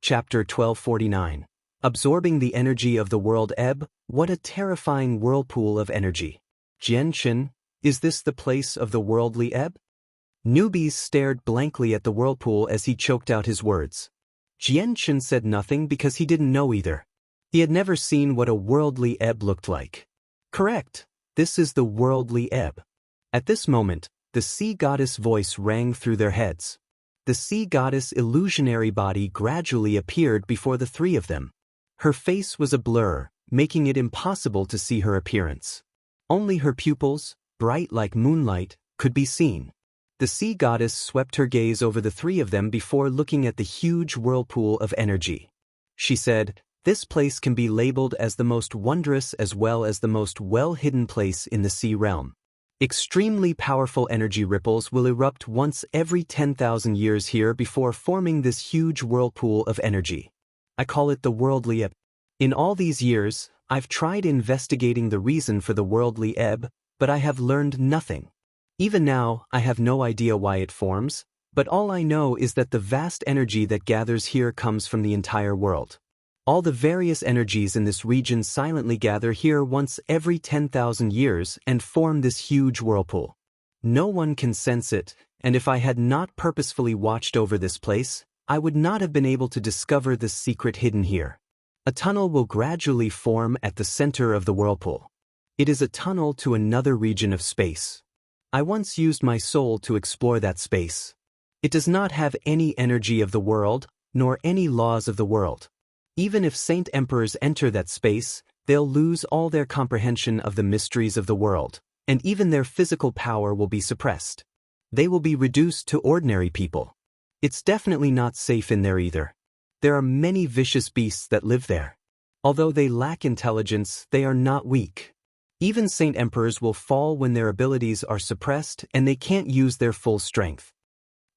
Chapter 1249. Absorbing the energy of the world ebb, what a terrifying whirlpool of energy. Jian-Chen, is this the place of the worldly ebb? Newbies stared blankly at the whirlpool as he choked out his words. Jian-Chen said nothing because he didn't know either. He had never seen what a worldly ebb looked like. Correct, this is the worldly ebb. At this moment, the sea goddess voice rang through their heads. The sea goddess illusionary body gradually appeared before the three of them. Her face was a blur, making it impossible to see her appearance. Only her pupils, bright like moonlight, could be seen. The sea goddess swept her gaze over the three of them before looking at the huge whirlpool of energy. She said, "This place can be labeled as the most wondrous as well as the most well-hidden place in the sea realm. Extremely powerful energy ripples will erupt once every 10,000 years here before forming this huge whirlpool of energy. I call it the worldly ebb. In all these years, I've tried investigating the reason for the worldly ebb, but I have learned nothing. Even now, I have no idea why it forms, but all I know is that the vast energy that gathers here comes from the entire world. All the various energies in this region silently gather here once every 10,000 years and form this huge whirlpool. No one can sense it, and if I had not purposefully watched over this place, I would not have been able to discover the secret hidden here. A tunnel will gradually form at the center of the whirlpool. It is a tunnel to another region of space. I once used my soul to explore that space. It does not have any energy of the world, nor any laws of the world. Even if Saint Emperors enter that space, they'll lose all their comprehension of the mysteries of the world, and even their physical power will be suppressed. They will be reduced to ordinary people. It's definitely not safe in there either. There are many vicious beasts that live there. Although they lack intelligence, they are not weak. Even Saint Emperors will fall when their abilities are suppressed and they can't use their full strength.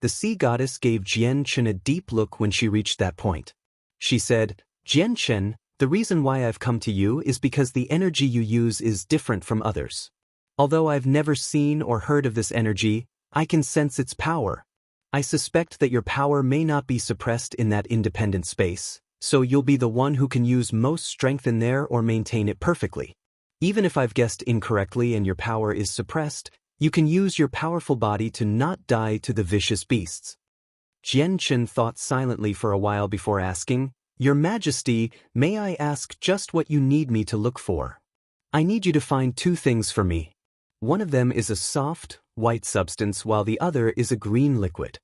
The sea goddess gave Jian-Chen a deep look when she reached that point. She said, "Jian-Chen, the reason why I've come to you is because the energy you use is different from others. Although I've never seen or heard of this energy, I can sense its power. I suspect that your power may not be suppressed in that independent space, so you'll be the one who can use most strength in there or maintain it perfectly. Even if I've guessed incorrectly and your power is suppressed, you can use your powerful body to not die to the vicious beasts." Jian-Chen thought silently for a while before asking, "Your Majesty, may I ask just what you need me to look for?" "I need you to find two things for me. One of them is a soft, white substance while the other is a green liquid.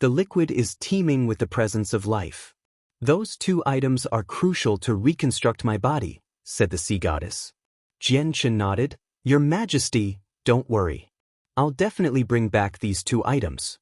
The liquid is teeming with the presence of life. Those two items are crucial to reconstruct my body," said the sea goddess. Jian-Chen nodded, "Your Majesty, don't worry. I'll definitely bring back these two items.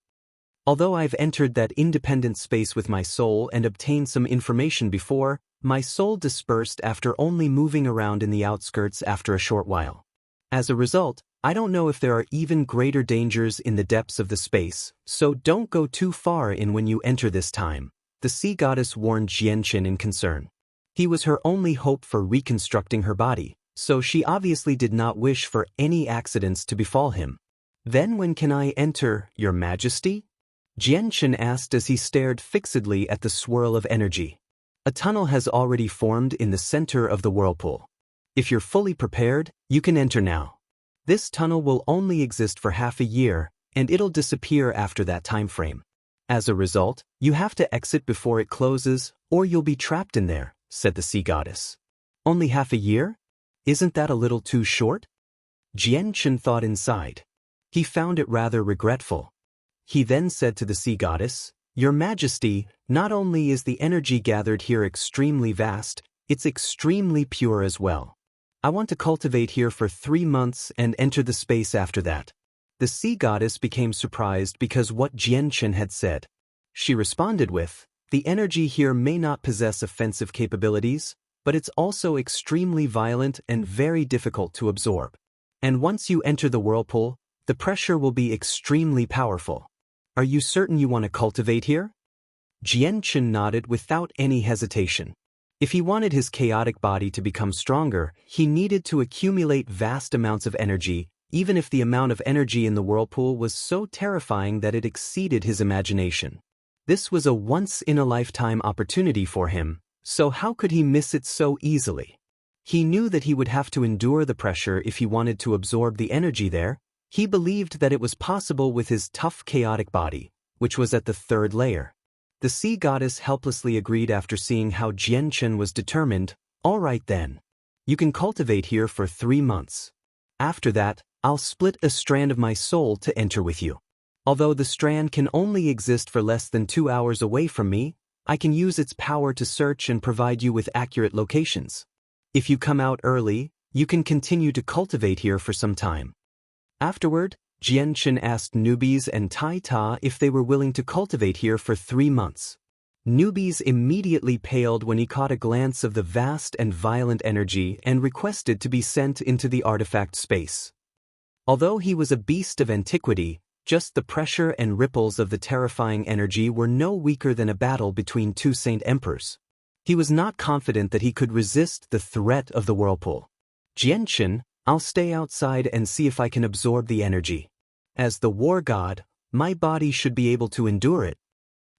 Although I've entered that independent space with my soul and obtained some information before, my soul dispersed after only moving around in the outskirts after a short while. As a result, I don't know if there are even greater dangers in the depths of the space, so don't go too far in when you enter this time," the sea goddess warned Jian-Chen in concern. He was her only hope for reconstructing her body, so she obviously did not wish for any accidents to befall him. "Then when can I enter, Your Majesty?" Jian-Chen asked as he stared fixedly at the swirl of energy. A tunnel has already formed in the center of the whirlpool. If you're fully prepared, you can enter now. This tunnel will only exist for half a year, and it'll disappear after that time frame. As a result, you have to exit before it closes, or you'll be trapped in there, said the sea goddess. Only half a year? Isn't that a little too short? Jian-Chen thought inside. He found it rather regretful. He then said to the sea goddess, "Your Majesty, not only is the energy gathered here extremely vast, it's extremely pure as well. I want to cultivate here for 3 months and enter the space after that." The sea goddess became surprised because what Jian-Chen had said. She responded with, "The energy here may not possess offensive capabilities, but it's also extremely violent and very difficult to absorb. And once you enter the whirlpool, the pressure will be extremely powerful. Are you certain you want to cultivate here?" Jian-Chen nodded without any hesitation. If he wanted his chaotic body to become stronger, he needed to accumulate vast amounts of energy, even if the amount of energy in the whirlpool was so terrifying that it exceeded his imagination. This was a once-in-a-lifetime opportunity for him, so how could he miss it so easily? He knew that he would have to endure the pressure if he wanted to absorb the energy there. He believed that it was possible with his tough chaotic body, which was at the third layer. The sea goddess helplessly agreed after seeing how Jianchen was determined. All right then. You can cultivate here for 3 months. After that, I'll split a strand of my soul to enter with you. Although the strand can only exist for less than 2 hours away from me, I can use its power to search and provide you with accurate locations. If you come out early, you can continue to cultivate here for some time. Afterward, Jianchen asked newbies and Tai Ta if they were willing to cultivate here for 3 months. Newbies immediately paled when he caught a glance of the vast and violent energy and requested to be sent into the artifact space. Although he was a beast of antiquity, just the pressure and ripples of the terrifying energy were no weaker than a battle between 2 saint emperors. He was not confident that he could resist the threat of the whirlpool. Jianchen, I'll stay outside and see if I can absorb the energy. As the war god, my body should be able to endure it.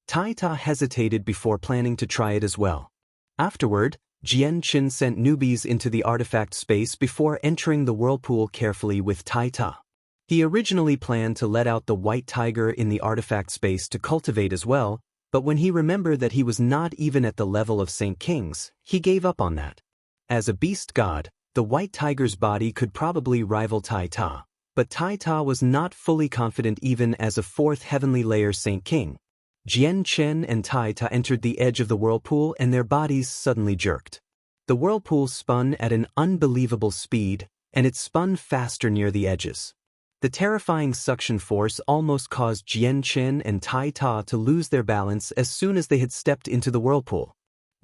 Tai Ta hesitated before planning to try it as well. Afterward, Jianchen sent newbies into the artifact space before entering the whirlpool carefully with Tai Ta. He originally planned to let out the white tiger in the artifact space to cultivate as well, but when he remembered that he was not even at the level of Saint Kings, he gave up on that. As a beast god, the white tiger's body could probably rival Tai Ta, but Tai Ta was not fully confident even as a 4th heavenly layer Saint King. Jianchen and Tai Ta entered the edge of the whirlpool and their bodies suddenly jerked. The whirlpool spun at an unbelievable speed, and it spun faster near the edges. The terrifying suction force almost caused Jianchen and Tai Ta to lose their balance as soon as they had stepped into the whirlpool.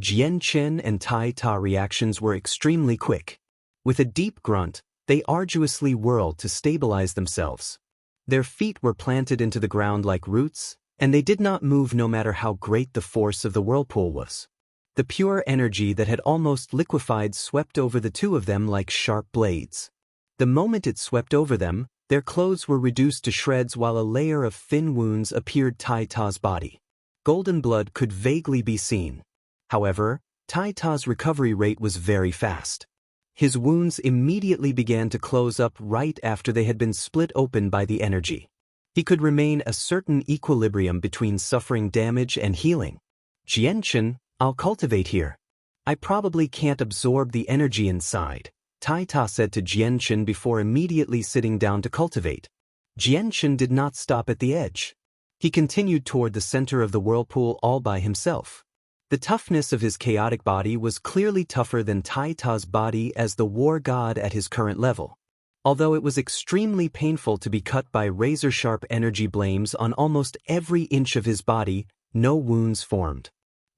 Jianchen and Tai Ta reactions were extremely quick. With a deep grunt, they arduously whirled to stabilize themselves. Their feet were planted into the ground like roots, and they did not move no matter how great the force of the whirlpool was. The pure energy that had almost liquefied swept over the 2 of them like sharp blades. The moment it swept over them, their clothes were reduced to shreds while a layer of thin wounds appeared Tai Ta's body. Golden blood could vaguely be seen. However, Tai Ta's recovery rate was very fast. His wounds immediately began to close up right after they had been split open by the energy. He could remain a certain equilibrium between suffering damage and healing. Jianchen, I'll cultivate here. I probably can't absorb the energy inside, Tai Ta said to Jianchen before immediately sitting down to cultivate. Jianchen did not stop at the edge. He continued toward the center of the whirlpool all by himself. The toughness of his chaotic body was clearly tougher than Tai Ta's body as the war god at his current level. Although it was extremely painful to be cut by razor-sharp energy blames on almost every inch of his body, no wounds formed.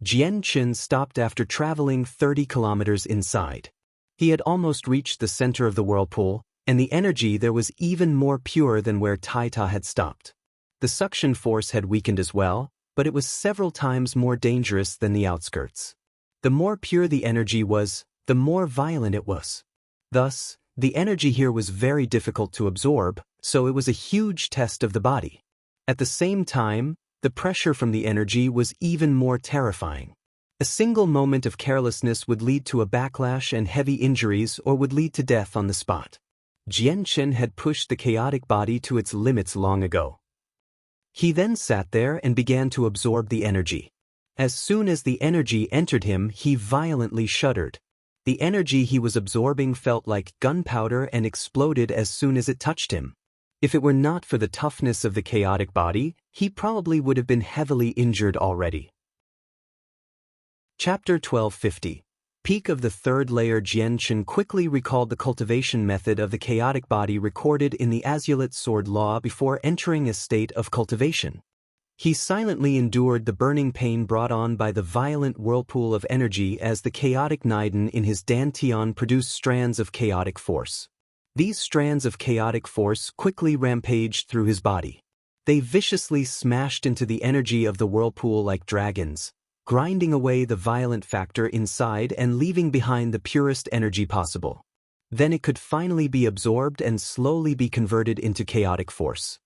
Jianchen stopped after traveling 30 kilometers inside. He had almost reached the center of the whirlpool, and the energy there was even more pure than where Tai Ta had stopped. The suction force had weakened as well, but it was several times more dangerous than the outskirts. The more pure the energy was, the more violent it was. Thus, the energy here was very difficult to absorb, so it was a huge test of the body. At the same time, the pressure from the energy was even more terrifying. A single moment of carelessness would lead to a backlash and heavy injuries or would lead to death on the spot. Jianchen had pushed the chaotic body to its limits long ago. He then sat there and began to absorb the energy. As soon as the energy entered him, he violently shuddered. The energy he was absorbing felt like gunpowder and exploded as soon as it touched him. If it were not for the toughness of the chaotic body, he probably would have been heavily injured already. Chapter 1250. Peak of the third layer. Jianchen quickly recalled the cultivation method of the chaotic body recorded in the Azulite Sword Law before entering a state of cultivation. He silently endured the burning pain brought on by the violent whirlpool of energy as the chaotic Niden in his dantian produced strands of chaotic force. These strands of chaotic force quickly rampaged through his body. They viciously smashed into the energy of the whirlpool like dragons, grinding away the violent factor inside and leaving behind the purest energy possible. Then it could finally be absorbed and slowly be converted into chaotic force.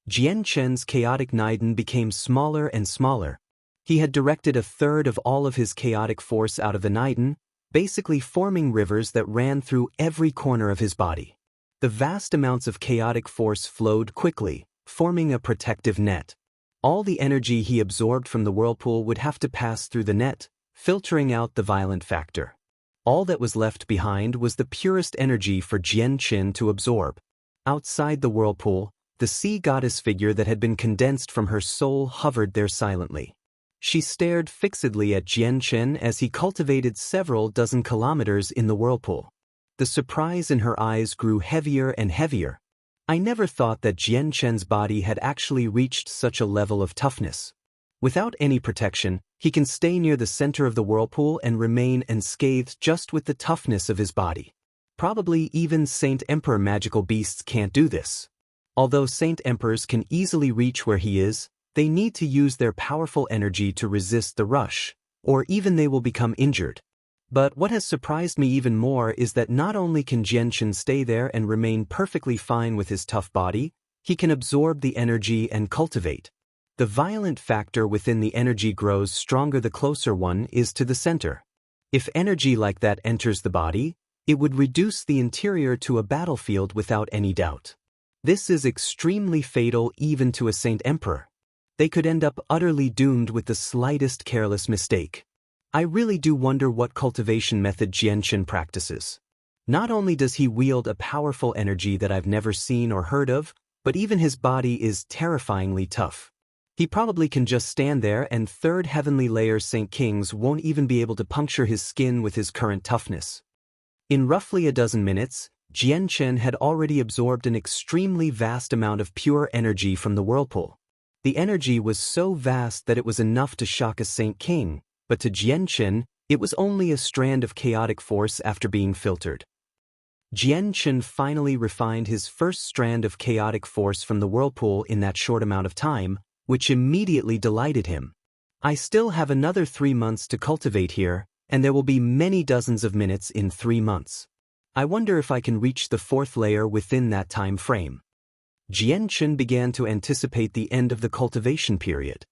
Jianchen's chaotic Niden became smaller and smaller, He had directed a third of all of his chaotic force out of the Niden, basically forming rivers that ran through every corner of his body. The vast amounts of chaotic force flowed quickly, forming a protective net. All the energy he absorbed from the whirlpool would have to pass through the net, filtering out the violent factor. All that was left behind was the purest energy for Jian Qin to absorb. Outside the whirlpool, the sea goddess figure that had been condensed from her soul hovered there silently. She stared fixedly at Jian Qin as he cultivated several dozen kilometers in the whirlpool. The surprise in her eyes grew heavier and heavier. I never thought that Jian Qin's body had actually reached such a level of toughness. Without any protection, he can stay near the center of the whirlpool and remain unscathed just with the toughness of his body. Probably even Saint Emperor magical beasts can't do this. Although Saint Emperors can easily reach where he is, they need to use their powerful energy to resist the rush, or even they will become injured. But what has surprised me even more is that not only can Jian Qin stay there and remain perfectly fine with his tough body, he can absorb the energy and cultivate. The violent factor within the energy grows stronger the closer one is to the center. If energy like that enters the body, it would reduce the interior to a battlefield without any doubt. This is extremely fatal even to a Saint Emperor. They could end up utterly doomed with the slightest careless mistake. I really do wonder what cultivation method Jian Qin practices. Not only does he wield a powerful energy that I've never seen or heard of, but even his body is terrifyingly tough. He probably can just stand there and third heavenly layer Saint Kings won't even be able to puncture his skin with his current toughness. In roughly a dozen minutes, Jian Qin had already absorbed an extremely vast amount of pure energy from the whirlpool. The energy was so vast that it was enough to shock a Saint King, but to Jian Qin, it was only a strand of chaotic force after being filtered. Jian Qin finally refined his first strand of chaotic force from the whirlpool in that short amount of time, which immediately delighted him. I still have another 3 months to cultivate here, and there will be many dozens of minutes in 3 months. I wonder if I can reach the 4th layer within that time frame. Jian Qin began to anticipate the end of the cultivation period.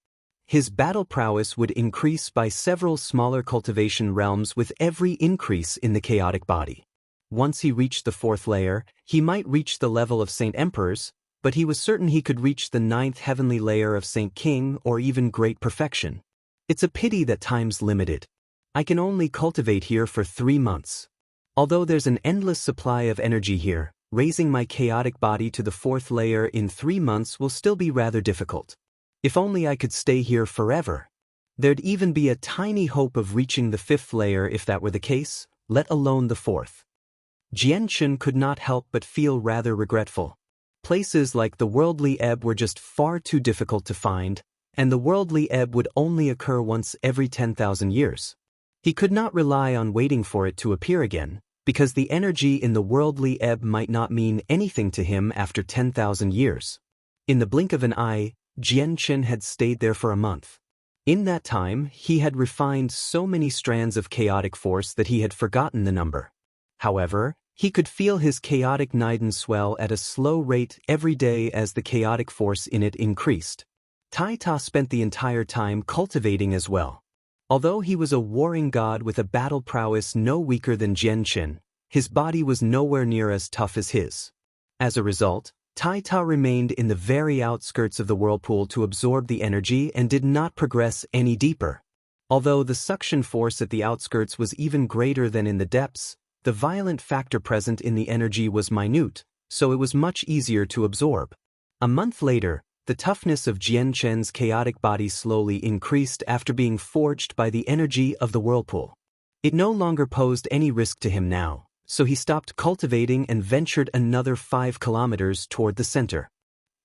His battle prowess would increase by several smaller cultivation realms with every increase in the chaotic body. Once he reached the 4th layer, he might reach the level of Saint Emperors, but he was certain he could reach the 9th heavenly layer of Saint King or even great perfection. It's a pity that time's limited. I can only cultivate here for 3 months. Although there's an endless supply of energy here, raising my chaotic body to the 4th layer in 3 months will still be rather difficult. If only I could stay here forever. There'd even be a tiny hope of reaching the 5th layer if that were the case, let alone the 4th. Jian Qin could not help but feel rather regretful. Places like the worldly ebb were just far too difficult to find, and the worldly ebb would only occur once every 10,000 years. He could not rely on waiting for it to appear again, because the energy in the worldly ebb might not mean anything to him after 10,000 years. In the blink of an eye, Jian Qin had stayed there for a month. In that time, he had refined so many strands of chaotic force that he had forgotten the number. However, he could feel his chaotic Niden swell at a slow rate every day as the chaotic force in it increased. Tai Ta spent the entire time cultivating as well. Although he was a warring god with a battle prowess no weaker than Jian Qin, his body was nowhere near as tough as his. As a result, Tai Ta remained in the very outskirts of the whirlpool to absorb the energy and did not progress any deeper. Although the suction force at the outskirts was even greater than in the depths, the violent factor present in the energy was minute, so it was much easier to absorb. A month later, the toughness of Jian Qin's chaotic body slowly increased after being forged by the energy of the whirlpool. It no longer posed any risk to him now, so he stopped cultivating and ventured another 5 kilometers toward the center.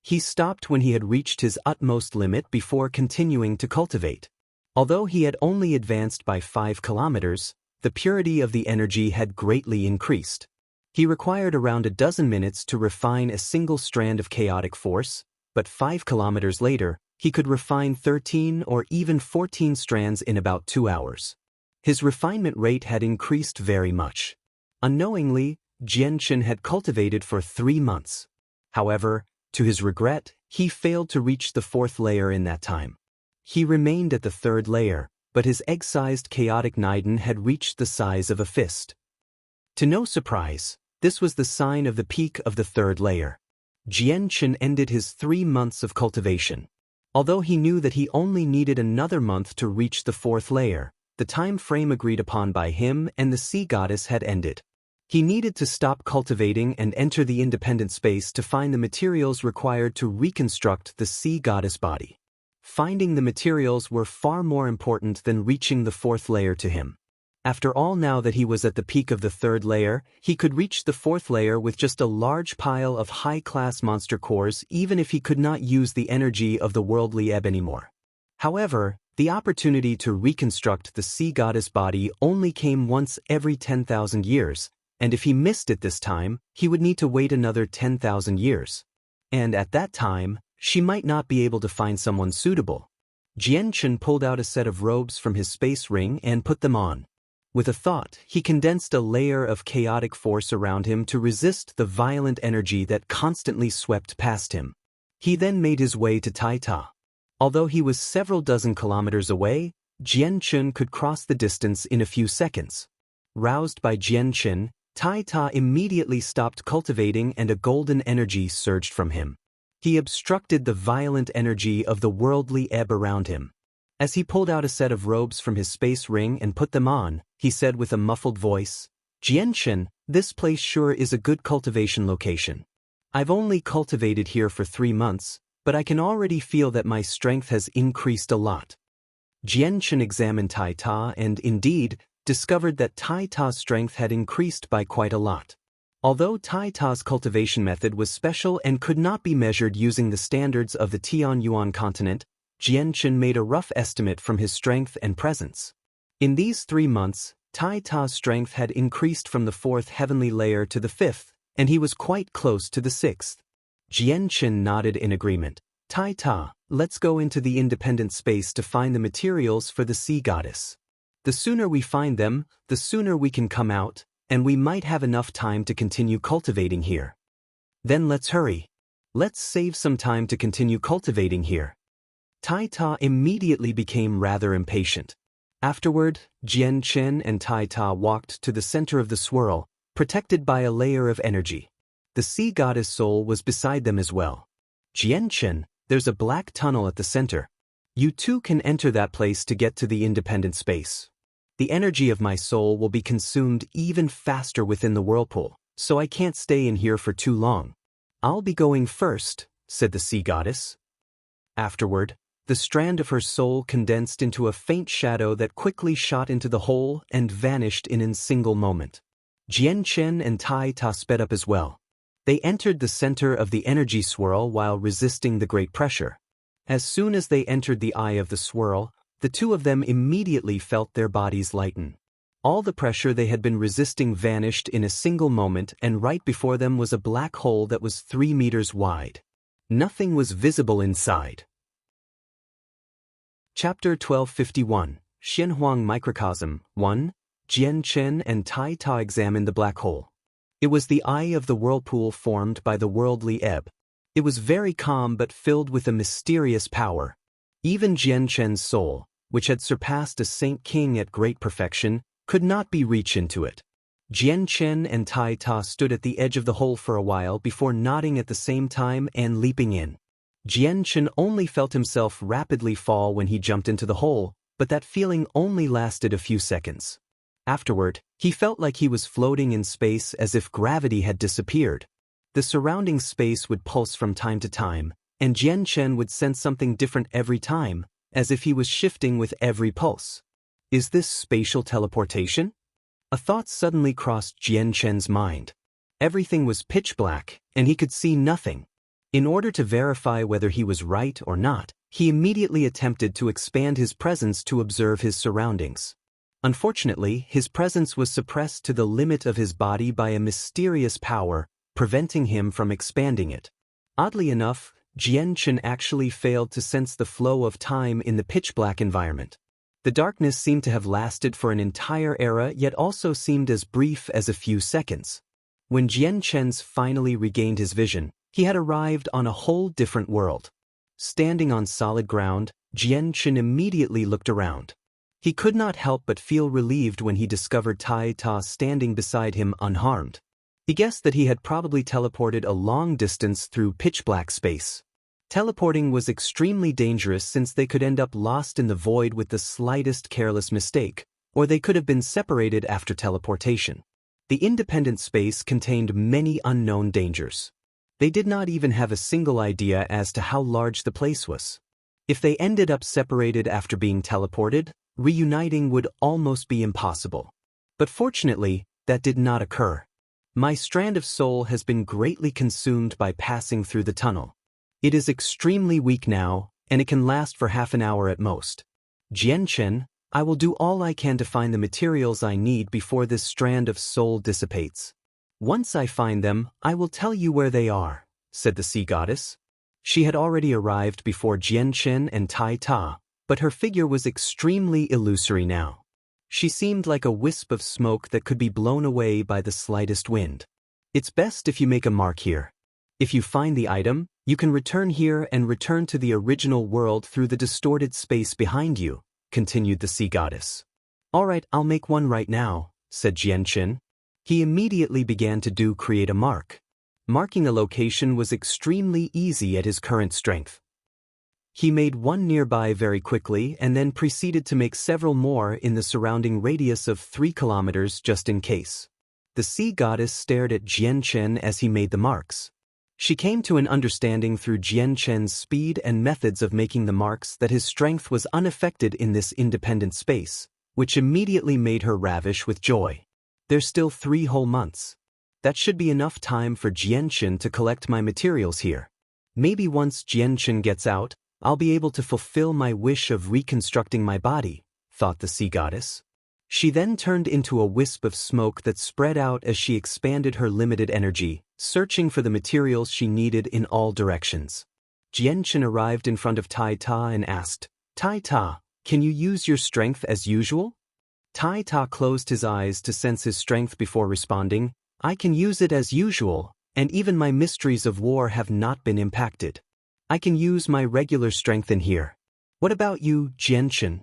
He stopped when he had reached his utmost limit before continuing to cultivate. Although he had only advanced by 5 kilometers, the purity of the energy had greatly increased. He required around a dozen minutes to refine a single strand of chaotic force, but 5 kilometers later, he could refine 13 or even 14 strands in about 2 hours. His refinement rate had increased very much. Unknowingly, Jian Qin had cultivated for 3 months. However, to his regret, he failed to reach the 4th layer in that time. He remained at the third layer, but his egg-sized chaotic Niden had reached the size of a fist. To no surprise, this was the sign of the peak of the third layer. Jian-Chen ended his 3 months of cultivation. Although he knew that he only needed another month to reach the fourth layer, the time frame agreed upon by him and the sea goddess had ended. He needed to stop cultivating and enter the independent space to find the materials required to reconstruct the sea goddess body. Finding the materials were far more important than reaching the fourth layer to him. After all, now that he was at the peak of the third layer, he could reach the fourth layer with just a large pile of high-class monster cores, even if he could not use the energy of the worldly ebb anymore. However, the opportunity to reconstruct the sea goddess body only came once every 10,000 years, and if he missed it this time, he would need to wait another 10,000 years. And at that time, she might not be able to find someone suitable. Jian-Chen pulled out a set of robes from his space ring and put them on. With a thought, he condensed a layer of chaotic force around him to resist the violent energy that constantly swept past him. He then made his way to Taita. Although he was several dozen kilometers away, Jian-Chen could cross the distance in a few seconds. Roused by Jian-Chen, Taita immediately stopped cultivating and a golden energy surged from him. He obstructed the violent energy of the worldly ebb around him. As he pulled out a set of robes from his space ring and put them on, he said with a muffled voice, "Jian-Chen, this place sure is a good cultivation location. I've only cultivated here for 3 months, but I can already feel that my strength has increased a lot." Jian-Chen examined Taita and, indeed, discovered that Taita's strength had increased by quite a lot. Although Taita's cultivation method was special and could not be measured using the standards of the Tianyuan continent, Jian-Chen made a rough estimate from his strength and presence. In these 3 months, Taita's strength had increased from the 4th heavenly layer to the 5th, and he was quite close to the 6th. Jian-Chen nodded in agreement. "Taita, let's go into the independent space to find the materials for the sea goddess. The sooner we find them, the sooner we can come out, and we might have enough time to continue cultivating here." "Then let's hurry. Let's save some time to continue cultivating here." Taita immediately became rather impatient. Afterward, Jian-Chen and Taita walked to the center of the swirl, protected by a layer of energy. The sea goddess soul was beside them as well. "Jian-Chen, there's a black tunnel at the center. You too can enter that place to get to the independent space. The energy of my soul will be consumed even faster within the whirlpool, so I can't stay in here for too long. I'll be going first," said the sea goddess. Afterward, the strand of her soul condensed into a faint shadow that quickly shot into the hole and vanished in a single moment. Jian-Chen and Taita sped up as well. They entered the center of the energy swirl while resisting the great pressure. As soon as they entered the eye of the swirl, the two of them immediately felt their bodies lighten. All the pressure they had been resisting vanished in a single moment, and right before them was a black hole that was 3 meters wide. Nothing was visible inside. Chapter 1251, Xianhuang Microcosm 1. Jian-Chen and Taita examined the black hole. It was the eye of the whirlpool formed by the worldly ebb. It was very calm but filled with a mysterious power. Even Jian-Chen's soul, which had surpassed a saint king at great perfection, could not be reached into it. Jian-Chen and Taita stood at the edge of the hole for a while before nodding at the same time and leaping in. Jian-Chen only felt himself rapidly fall when he jumped into the hole, but that feeling only lasted a few seconds. Afterward, he felt like he was floating in space as if gravity had disappeared. The surrounding space would pulse from time to time, and Jian-Chen would sense something different every time, as if he was shifting with every pulse. Is this spatial teleportation? A thought suddenly crossed Jian-Chen's mind. Everything was pitch black, and he could see nothing. In order to verify whether he was right or not, he immediately attempted to expand his presence to observe his surroundings. Unfortunately, his presence was suppressed to the limit of his body by a mysterious power, preventing him from expanding it. Oddly enough, Jian-Chen actually failed to sense the flow of time in the pitch-black environment. The darkness seemed to have lasted for an entire era, yet also seemed as brief as a few seconds. When Jian-Chen finally regained his vision, he had arrived on a whole different world. Standing on solid ground, Jian Chen immediately looked around. He could not help but feel relieved when he discovered Tai Ta standing beside him unharmed. He guessed that he had probably teleported a long distance through pitch-black space. Teleporting was extremely dangerous since they could end up lost in the void with the slightest careless mistake, or they could have been separated after teleportation. The independent space contained many unknown dangers. They did not even have a single idea as to how large the place was. If they ended up separated after being teleported, reuniting would almost be impossible. But fortunately, that did not occur. My strand of soul has been greatly consumed by passing through the tunnel. It is extremely weak now, and it can last for half an hour at most. Jian Chen, I will do all I can to find the materials I need before this strand of soul dissipates. Once I find them, I will tell you where they are, said the sea goddess. She had already arrived before Jian Chen and Tai Ta, but her figure was extremely illusory now. She seemed like a wisp of smoke that could be blown away by the slightest wind. It's best if you make a mark here. If you find the item, you can return here and return to the original world through the distorted space behind you, continued the sea goddess. All right, I'll make one right now, said Jian Chen. He immediately began to create a mark. Marking a location was extremely easy at his current strength. He made one nearby very quickly and then proceeded to make several more in the surrounding radius of 3 kilometers just in case. The sea goddess stared at Jian Chen as he made the marks. She came to an understanding through Jian Chen's speed and methods of making the marks that his strength was unaffected in this independent space, which immediately made her ravish with joy. There's still 3 whole months. That should be enough time for Jian Chen to collect my materials here. Maybe once Jian Chen gets out, I'll be able to fulfill my wish of reconstructing my body, thought the sea goddess. She then turned into a wisp of smoke that spread out as she expanded her limited energy, searching for the materials she needed in all directions. Jian Chen arrived in front of Tai Ta and asked, Tai Ta, can you use your strength as usual? Tai Ta closed his eyes to sense his strength before responding, I can use it as usual, and even my mysteries of war have not been impacted. I can use my regular strength in here. What about you, Jian Chen?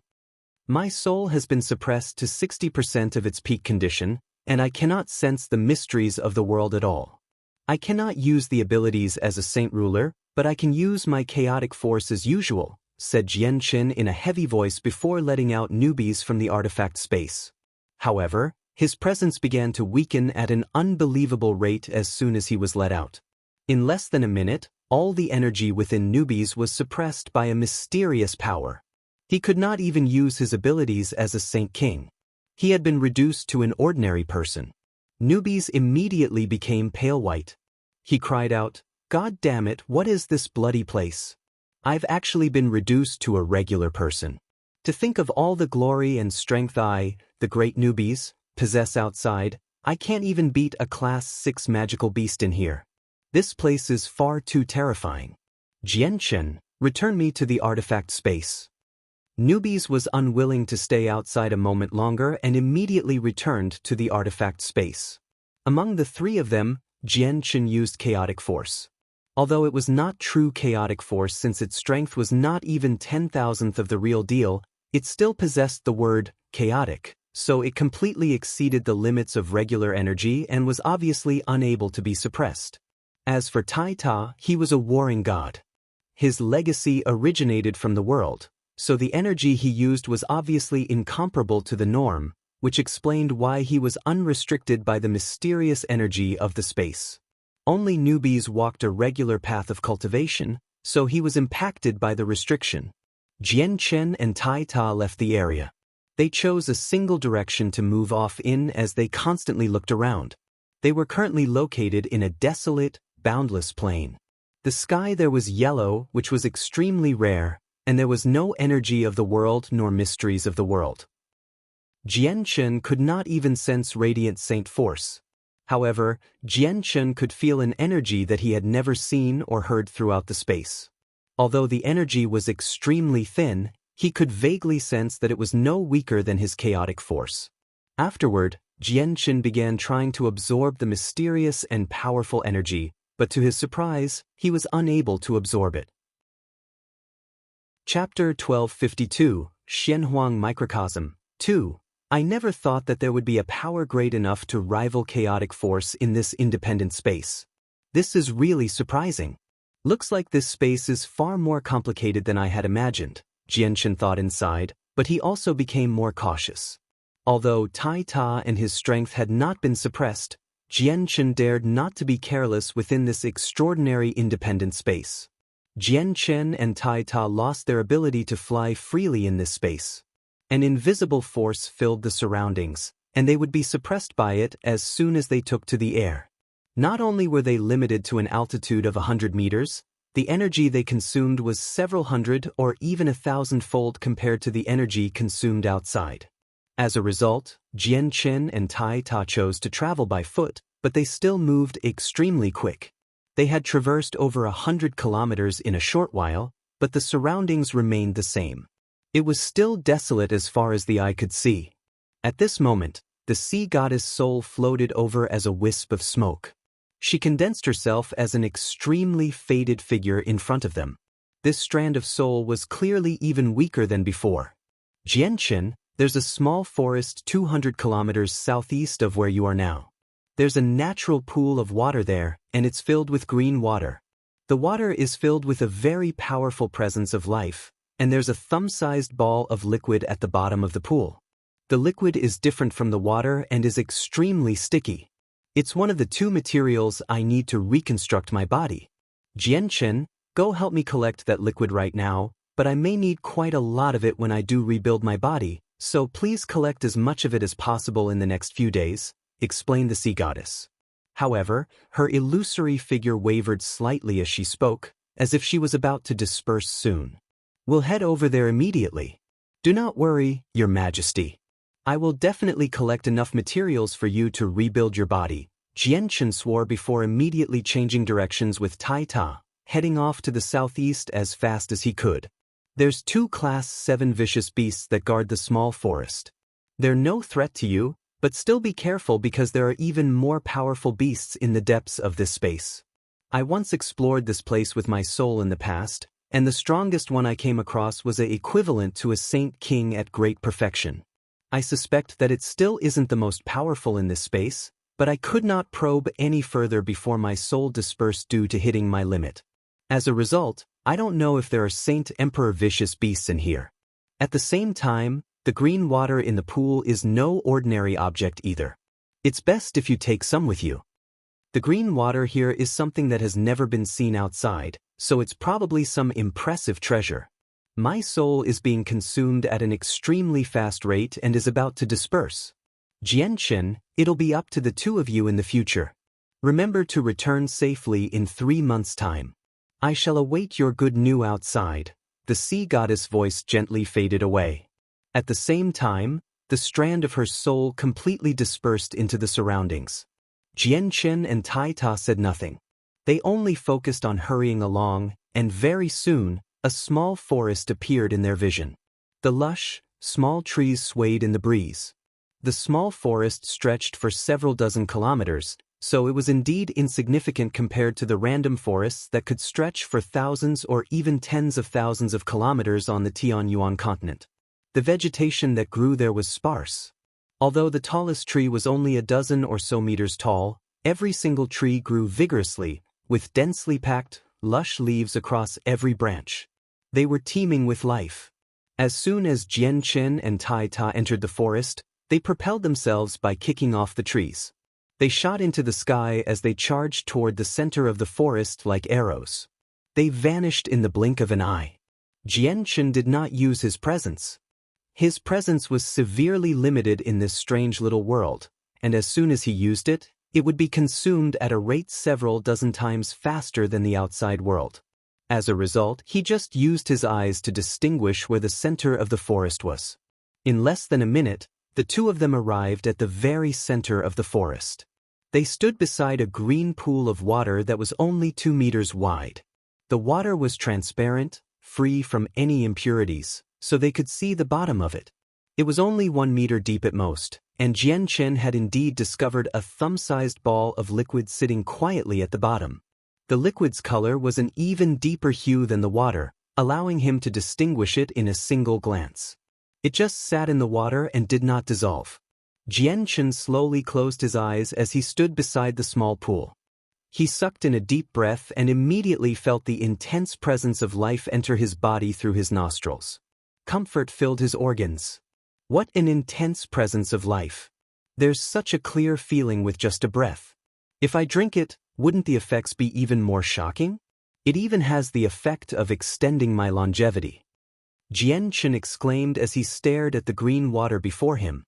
My soul has been suppressed to 60% of its peak condition, and I cannot sense the mysteries of the world at all. I cannot use the abilities as a saint ruler, but I can use my chaotic force as usual, said Jian Chen in a heavy voice before letting out newbies from the artifact space. However, his presence began to weaken at an unbelievable rate as soon as he was let out. In less than a minute, all the energy within newbies was suppressed by a mysterious power. He could not even use his abilities as a Saint King. He had been reduced to an ordinary person. Newbies immediately became pale white. He cried out, God damn it, what is this bloody place? I've actually been reduced to a regular person. To think of all the glory and strength I, the great newbies, possess outside, I can't even beat a Class 6 magical beast in here. This place is far too terrifying. Jian Chen, return me to the artifact space. Newbies was unwilling to stay outside a moment longer and immediately returned to the artifact space. Among the 3 of them, Jian Chen used chaotic force. Although it was not true chaotic force since its strength was not even 10,000th of the real deal, it still possessed the word chaotic, so it completely exceeded the limits of regular energy and was obviously unable to be suppressed. As for Tai Ta, he was a warring god. His legacy originated from the world, so the energy he used was obviously incomparable to the norm, which explained why he was unrestricted by the mysterious energy of the space. Only newbies walked a regular path of cultivation, so he was impacted by the restriction. Jian Chen and Tai Ta left the area. They chose a single direction to move off in as they constantly looked around. They were currently located in a desolate, boundless plain. The sky there was yellow, which was extremely rare, and there was no energy of the world nor mysteries of the world. Jian Chen could not even sense radiant saint force. However, Jian Chen could feel an energy that he had never seen or heard throughout the space. Although the energy was extremely thin, he could vaguely sense that it was no weaker than his chaotic force. Afterward, Jian Chen began trying to absorb the mysterious and powerful energy, but to his surprise, he was unable to absorb it. Chapter 1252, Xianhuang Microcosm. 2. I never thought that there would be a power great enough to rival chaotic force in this independent space. This is really surprising. Looks like this space is far more complicated than I had imagined, Jianchen thought inside, but he also became more cautious. Although Tai Ta and his strength had not been suppressed, Jianchen dared not to be careless within this extraordinary independent space. Jianchen and Tai Ta lost their ability to fly freely in this space. An invisible force filled the surroundings, and they would be suppressed by it as soon as they took to the air. Not only were they limited to an altitude of 100 meters, the energy they consumed was several hundred or even 1,000-fold compared to the energy consumed outside. As a result, Jianchen and Tai Ta chose to travel by foot, but they still moved extremely quick. They had traversed over 100 kilometers in a short while, but the surroundings remained the same. It was still desolate as far as the eye could see. At this moment, the sea goddess soul floated over as a wisp of smoke. She condensed herself as an extremely faded figure in front of them. This strand of soul was clearly even weaker than before. Jianchen, there's a small forest 200 kilometers southeast of where you are now. There's a natural pool of water there, and it's filled with green water. The water is filled with a very powerful presence of life, and there's a thumb-sized ball of liquid at the bottom of the pool. The liquid is different from the water and is extremely sticky. It's one of the two materials I need to reconstruct my body. Jianchen, go help me collect that liquid right now, but I may need quite a lot of it when I do rebuild my body, so please collect as much of it as possible in the next few days, explained the sea goddess. However, her illusory figure wavered slightly as she spoke, as if she was about to disperse soon. We'll head over there immediately. Do not worry, Your Majesty. I will definitely collect enough materials for you to rebuild your body, Jianchen swore before immediately changing directions with Tai Ta, heading off to the southeast as fast as he could. There's 2 Class 7 vicious beasts that guard the small forest. They're no threat to you, but still be careful because there are even more powerful beasts in the depths of this space. I once explored this place with my soul in the past, and the strongest one I came across was equivalent to a saint king at great perfection. I suspect that it still isn't the most powerful in this space, but I could not probe any further before my soul dispersed due to hitting my limit. As a result, I don't know if there are Saint Emperor vicious beasts in here. At the same time, the green water in the pool is no ordinary object either. It's best if you take some with you. The green water here is something that has never been seen outside, so it's probably some impressive treasure. My soul is being consumed at an extremely fast rate and is about to disperse. Jianchen, it'll be up to the 2 of you in the future. Remember to return safely in 3 months' time. I shall await your good news outside. The sea goddess voice gently faded away. At the same time, the strand of her soul completely dispersed into the surroundings. Jianchen and Tai Ta said nothing. They only focused on hurrying along, and very soon, a small forest appeared in their vision. The lush, small trees swayed in the breeze. The small forest stretched for several dozen kilometers, so it was indeed insignificant compared to the random forests that could stretch for thousands or even tens of thousands of kilometers on the Tianyuan continent. The vegetation that grew there was sparse. Although the tallest tree was only a dozen or so meters tall, every single tree grew vigorously, with densely packed, lush leaves across every branch. They were teeming with life. As soon as Jianchen and Tai Ta entered the forest, they propelled themselves by kicking off the trees. They shot into the sky as they charged toward the center of the forest like arrows. They vanished in the blink of an eye. Jianchen did not use his presence. His presence was severely limited in this strange little world, and as soon as he used it, it would be consumed at a rate several dozen times faster than the outside world. As a result, he just used his eyes to distinguish where the center of the forest was. In less than a minute, the 2 of them arrived at the very center of the forest. They stood beside a green pool of water that was only 2 meters wide. The water was transparent, free from any impurities, so they could see the bottom of it. It was only 1 meter deep at most, and Jianchen had indeed discovered a thumb-sized ball of liquid sitting quietly at the bottom. The liquid's color was an even deeper hue than the water, allowing him to distinguish it in a single glance. It just sat in the water and did not dissolve. Jianchen slowly closed his eyes as he stood beside the small pool. He sucked in a deep breath and immediately felt the intense presence of life enter his body through his nostrils. Comfort filled his organs. What an intense presence of life. There's such a clear feeling with just a breath. If I drink it, wouldn't the effects be even more shocking? It even has the effect of extending my longevity. Jianchen exclaimed as he stared at the green water before him.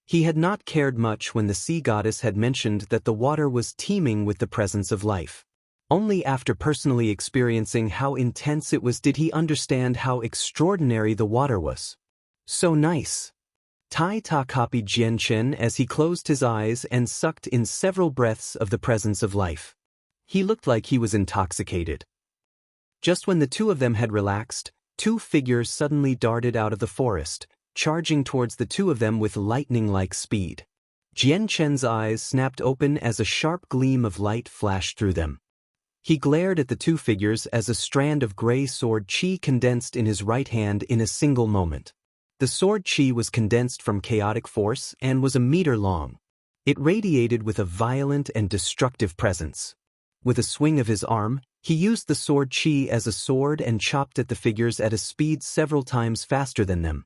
He had not cared much when the sea goddess had mentioned that the water was teeming with the presence of life. Only after personally experiencing how intense it was did he understand how extraordinary the water was. So nice. Tai Ta copied Jianchen as he closed his eyes and sucked in several breaths of the presence of life. He looked like he was intoxicated. Just when the two of them had relaxed, two figures suddenly darted out of the forest, charging towards the two of them with lightning-like speed. Jianchen's eyes snapped open as a sharp gleam of light flashed through them. He glared at the two figures as a strand of gray sword chi condensed in his right hand in a single moment. The sword chi was condensed from chaotic force and was a meter long. It radiated with a violent and destructive presence. With a swing of his arm, he used the sword chi as a sword and chopped at the figures at a speed several times faster than them.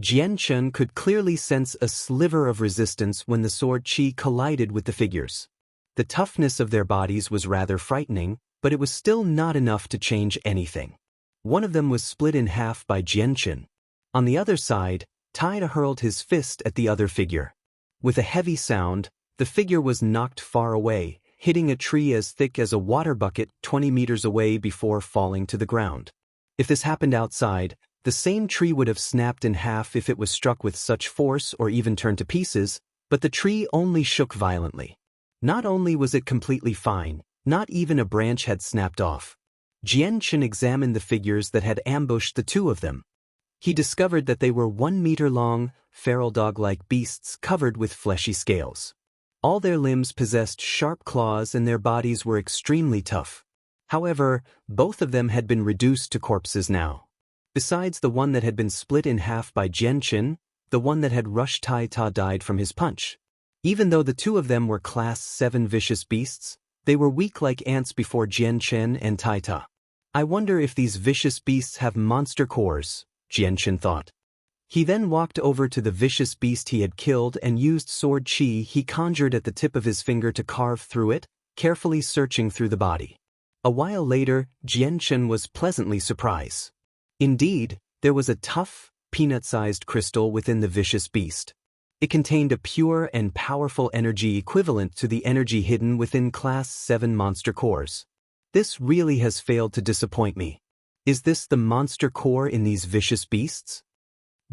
Jianchen could clearly sense a sliver of resistance when the sword chi collided with the figures. The toughness of their bodies was rather frightening, but it was still not enough to change anything. One of them was split in half by Jianchen. On the other side, Tai Ta hurled his fist at the other figure. With a heavy sound, the figure was knocked far away, hitting a tree as thick as a water bucket 20 meters away before falling to the ground. If this happened outside, the same tree would have snapped in half if it was struck with such force or even turned to pieces, but the tree only shook violently. Not only was it completely fine, not even a branch had snapped off. Jianchen examined the figures that had ambushed the two of them. He discovered that they were 1 meter long, feral dog-like beasts covered with fleshy scales. All their limbs possessed sharp claws and their bodies were extremely tough. However, both of them had been reduced to corpses now. Besides the one that had been split in half by Jianchen, the one that had rushed Tai Ta died from his punch. Even though the two of them were Class 7 vicious beasts, they were weak like ants before Jianchen and Tai Ta. I wonder if these vicious beasts have monster cores, Jianchen thought. He then walked over to the vicious beast he had killed and used sword chi he conjured at the tip of his finger to carve through it, carefully searching through the body. A while later, Jianchen was pleasantly surprised. Indeed, there was a tough, peanut-sized crystal within the vicious beast. It contained a pure and powerful energy equivalent to the energy hidden within Class 7 monster cores. This really has failed to disappoint me. Is this the monster core in these vicious beasts?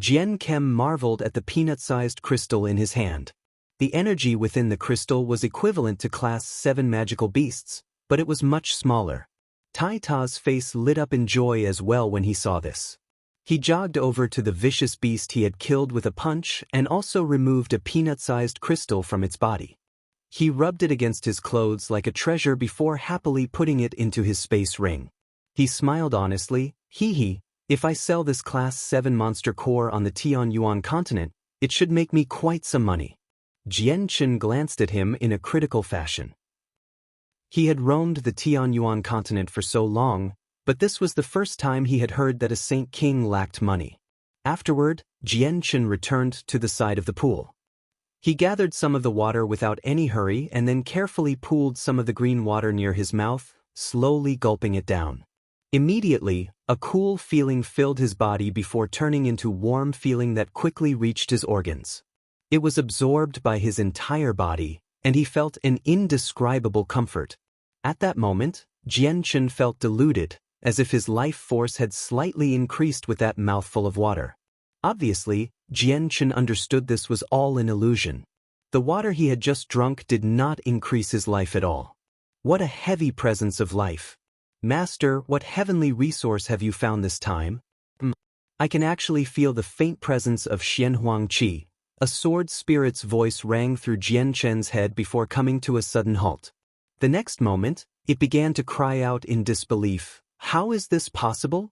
Jian Kem marveled at the peanut-sized crystal in his hand. The energy within the crystal was equivalent to Class 7 magical beasts, but it was much smaller. Tai Ta's face lit up in joy as well when he saw this. He jogged over to the vicious beast he had killed with a punch and also removed a peanut-sized crystal from its body. He rubbed it against his clothes like a treasure before happily putting it into his space ring. He smiled honestly, hee, if I sell this Class 7 monster core on the Tianyuan continent, it should make me quite some money. Jianchen glanced at him in a critical fashion. He had roamed the Tianyuan continent for so long, but this was the first time he had heard that a Saint King lacked money. Afterward, Jianchen returned to the side of the pool. He gathered some of the water without any hurry and then carefully pooled some of the green water near his mouth, slowly gulping it down. Immediately, a cool feeling filled his body before turning into warm feeling that quickly reached his organs. It was absorbed by his entire body, and he felt an indescribable comfort. At that moment, Jianchen felt deluded, as if his life force had slightly increased with that mouthful of water. Obviously, Jianchen understood this was all an illusion. The water he had just drunk did not increase his life at all. What a heavy presence of life. Master, what heavenly resource have you found this time? I can actually feel the faint presence of Xianhuang Qi. A sword spirit's voice rang through Jianchen's head before coming to a sudden halt. The next moment, it began to cry out in disbelief. How is this possible?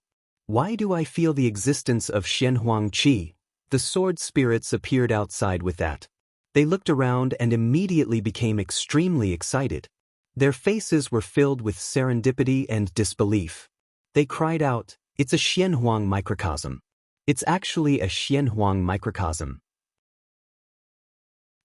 Why do I feel the existence of Xianhuang Qi? The sword spirits appeared outside with that. They looked around and immediately became extremely excited. Their faces were filled with serendipity and disbelief. They cried out, "It's a Xianhuang microcosm. It's actually a Xianhuang microcosm."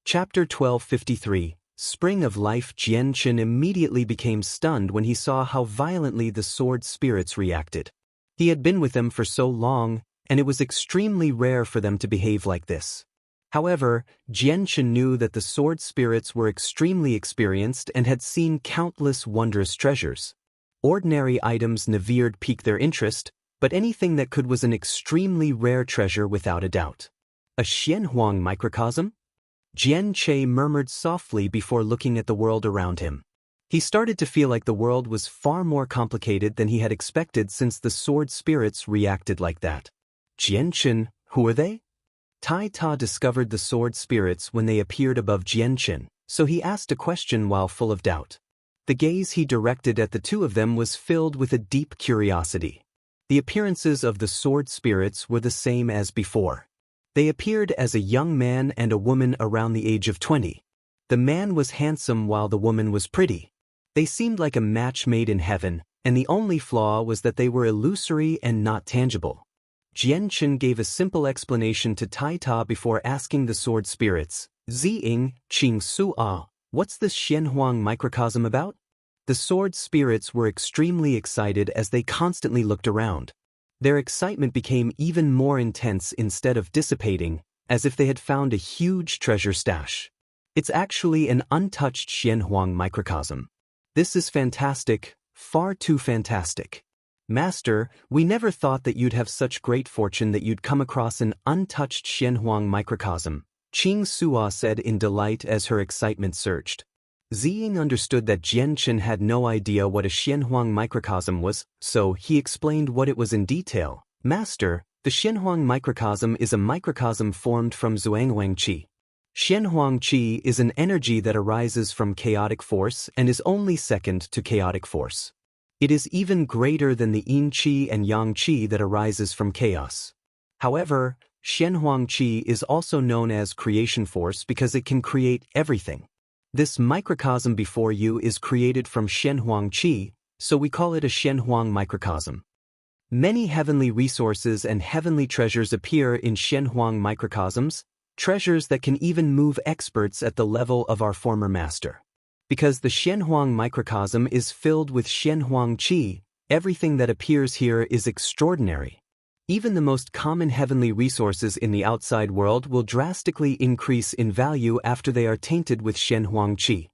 Chapter 1253, Spring of Life. Jianchen immediately became stunned when he saw how violently the sword spirits reacted. He had been with them for so long, and it was extremely rare for them to behave like this. However, Jianchen knew that the sword spirits were extremely experienced and had seen countless wondrous treasures. Ordinary items never piqued their interest, but anything that could was an extremely rare treasure without a doubt. A Xianhuang microcosm? Jianchen murmured softly before looking at the world around him. He started to feel like the world was far more complicated than he had expected since the sword spirits reacted like that. Jianchen, who are they? Tai Ta discovered the sword spirits when they appeared above Jianchen, so he asked a question while full of doubt. The gaze he directed at the two of them was filled with a deep curiosity. The appearances of the sword spirits were the same as before. They appeared as a young man and a woman around the age of 20. The man was handsome while the woman was pretty. They seemed like a match made in heaven, and the only flaw was that they were illusory and not tangible. Jianchen gave a simple explanation to Tai Ta before asking the sword spirits, "Ziying, Qing Su A, what's this Xianhuang microcosm about?" The sword spirits were extremely excited as they constantly looked around. Their excitement became even more intense instead of dissipating, as if they had found a huge treasure stash. It's actually an untouched Xianhuang microcosm. This is fantastic, far too fantastic. Master, we never thought that you'd have such great fortune that you'd come across an untouched Xianhuang microcosm, Qing Sua said in delight as her excitement surged. Ziying understood that Jianchen had no idea what a Xianhuang microcosm was, so he explained what it was in detail. Master, the Xianhuang microcosm is a microcosm formed from Zhuanghuang Qi. Xianhuang Qi is an energy that arises from chaotic force and is only second to chaotic force. It is even greater than the Yin Qi and Yang Qi that arises from chaos. However, Xianhuang Qi is also known as creation force because it can create everything. This microcosm before you is created from Xianhuang Qi, so we call it a Xianhuang microcosm. Many heavenly resources and heavenly treasures appear in Xianhuang microcosms, treasures that can even move experts at the level of our former master. Because the Xianhuang microcosm is filled with Xianhuang Qi, everything that appears here is extraordinary. Even the most common heavenly resources in the outside world will drastically increase in value after they are tainted with Xianhuang Qi.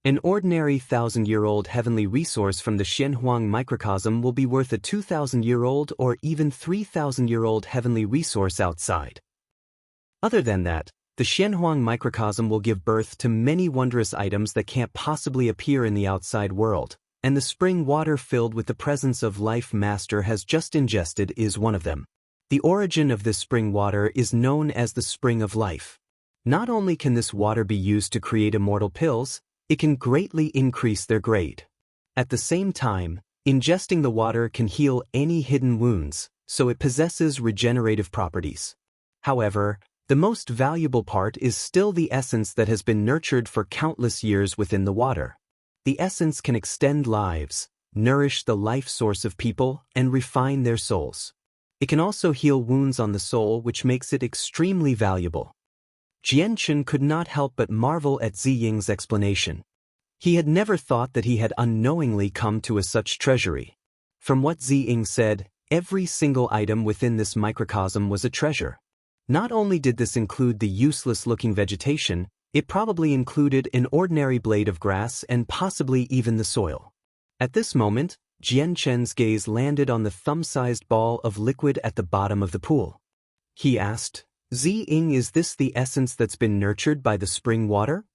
An ordinary 1,000-year-old heavenly resource from the Xianhuang microcosm will be worth a 2,000-year-old or even 3,000-year-old heavenly resource outside. Other than that, the Xianhuang microcosm will give birth to many wondrous items that can't possibly appear in the outside world, and the spring water filled with the presence of life master has just ingested is one of them. The origin of this spring water is known as the spring of life. Not only can this water be used to create immortal pills, it can greatly increase their grade. At the same time, ingesting the water can heal any hidden wounds, so it possesses regenerative properties. However, the most valuable part is still the essence that has been nurtured for countless years within the water. The essence can extend lives, nourish the life source of people, and refine their souls. It can also heal wounds on the soul, which makes it extremely valuable. Jianchen could not help but marvel at Ziying's explanation. He had never thought that he had unknowingly come to such treasury. From what Ziying said, every single item within this microcosm was a treasure. Not only did this include the useless-looking vegetation, it probably included an ordinary blade of grass and possibly even the soil. At this moment, Jianchen's gaze landed on the thumb-sized ball of liquid at the bottom of the pool. He asked, "Ziying, is this the essence that's been nurtured by the spring water?"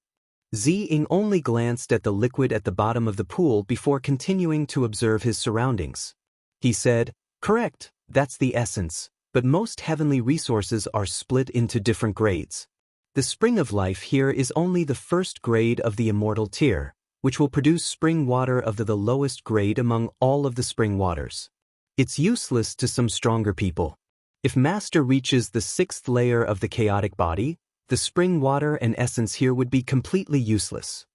Ziying only glanced at the liquid at the bottom of the pool before continuing to observe his surroundings. He said, "Correct, that's the essence. But most heavenly resources are split into different grades. The spring of life here is only the first grade of the immortal tier, which will produce spring water of the lowest grade among all of the spring waters. It's useless to some stronger people. If Master reaches the 6th layer of the chaotic body, the spring water and essence here would be completely useless.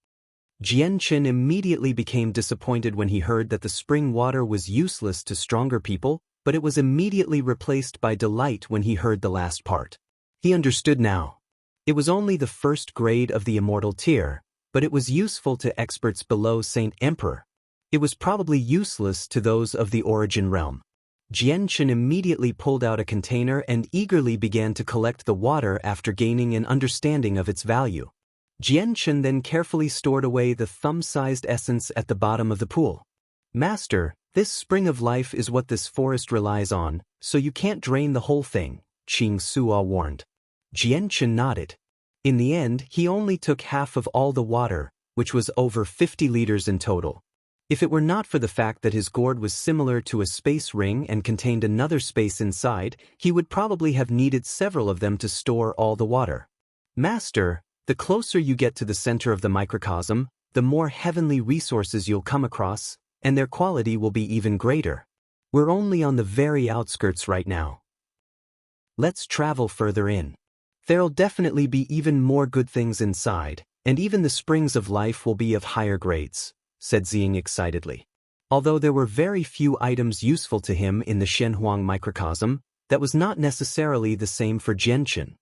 Jianchen immediately became disappointed when he heard that the spring water was useless to stronger people, but it was immediately replaced by delight when he heard the last part. He understood now. It was only the 1st grade of the immortal tier, but it was useful to experts below Saint Emperor. It was probably useless to those of the origin realm. Jianchen immediately pulled out a container and eagerly began to collect the water after gaining an understanding of its value. Jianchen then carefully stored away the thumb-sized essence at the bottom of the pool. Master, this spring of life is what this forest relies on, so you can't drain the whole thing, Qing Suo warned. Jianchen nodded. In the end, he only took half of all the water, which was over 50 liters in total. If it were not for the fact that his gourd was similar to a space ring and contained another space inside, he would probably have needed several of them to store all the water. Master, the closer you get to the center of the microcosm, the more heavenly resources you'll come across, and their quality will be even greater. We're only on the very outskirts right now. Let's travel further in. There'll definitely be even more good things inside, and even the springs of life will be of higher grades, said Xing excitedly. Although there were very few items useful to him in the Shenhuang microcosm, that was not necessarily the same for Jianchen.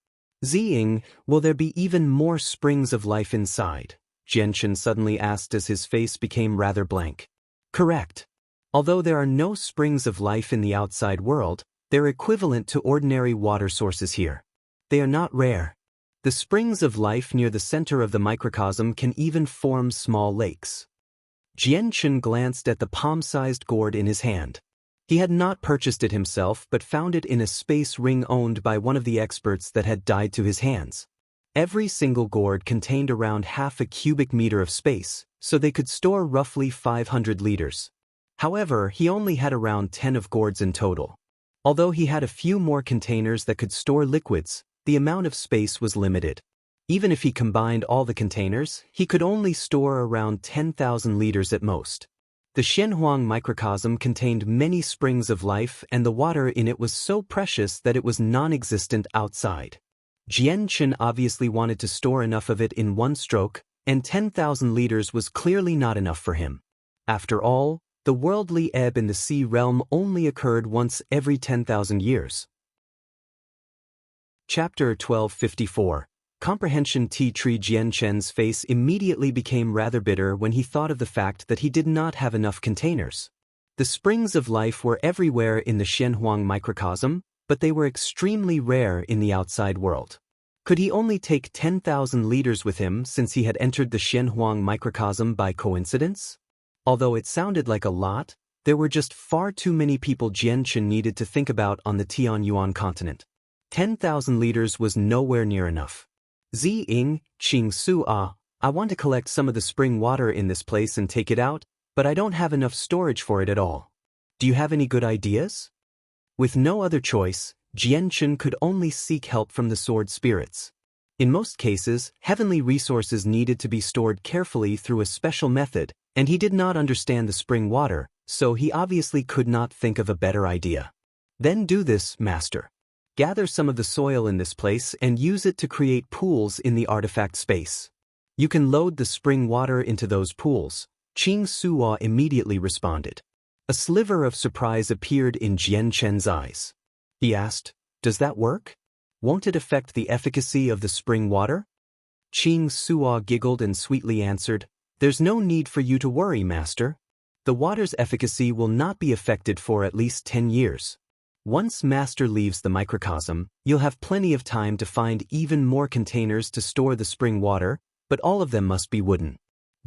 Xing, will there be even more springs of life inside? Jianchen suddenly asked as his face became rather blank. Correct. Although there are no springs of life in the outside world, they're equivalent to ordinary water sources here. They are not rare. The springs of life near the center of the microcosm can even form small lakes. Jianchen glanced at the palm-sized gourd in his hand. He had not purchased it himself but found it in a space ring owned by one of the experts that had died to his hands. Every single gourd contained around half a cubic meter of space, so they could store roughly 500 liters. However, he only had around 10 of gourds in total. Although he had a few more containers that could store liquids, the amount of space was limited. Even if he combined all the containers, he could only store around 10,000 liters at most. The Shenhuang microcosm contained many springs of life and the water in it was so precious that it was non-existent outside. Jianchen obviously wanted to store enough of it in one stroke, and 10,000 liters was clearly not enough for him. After all, the worldly ebb in the sea realm only occurred once every 10,000 years. Chapter 1254. Comprehension Tea Tree. Jianchen's face immediately became rather bitter when he thought of the fact that he did not have enough containers. The springs of life were everywhere in the Shenhuang microcosm, but they were extremely rare in the outside world. Could he only take 10,000 liters with him since he had entered the Shenhuang microcosm by coincidence? Although it sounded like a lot, there were just far too many people Jianchen needed to think about on the Tianyuan continent. 10,000 liters was nowhere near enough. Xing, Qing Suo, I want to collect some of the spring water in this place and take it out, but I don't have enough storage for it at all. Do you have any good ideas? With no other choice, Jianchen could only seek help from the sword spirits. In most cases, heavenly resources needed to be stored carefully through a special method, and he did not understand the spring water, so he obviously could not think of a better idea. Then do this, Master. Gather some of the soil in this place and use it to create pools in the artifact space. You can load the spring water into those pools, Qing Suo immediately responded. A sliver of surprise appeared in Jianchen's eyes. He asked, does that work? Won't it affect the efficacy of the spring water? Qing Suo giggled and sweetly answered, there's no need for you to worry, Master. The water's efficacy will not be affected for at least 10 years. Once Master leaves the microcosm, you'll have plenty of time to find even more containers to store the spring water, but all of them must be wooden.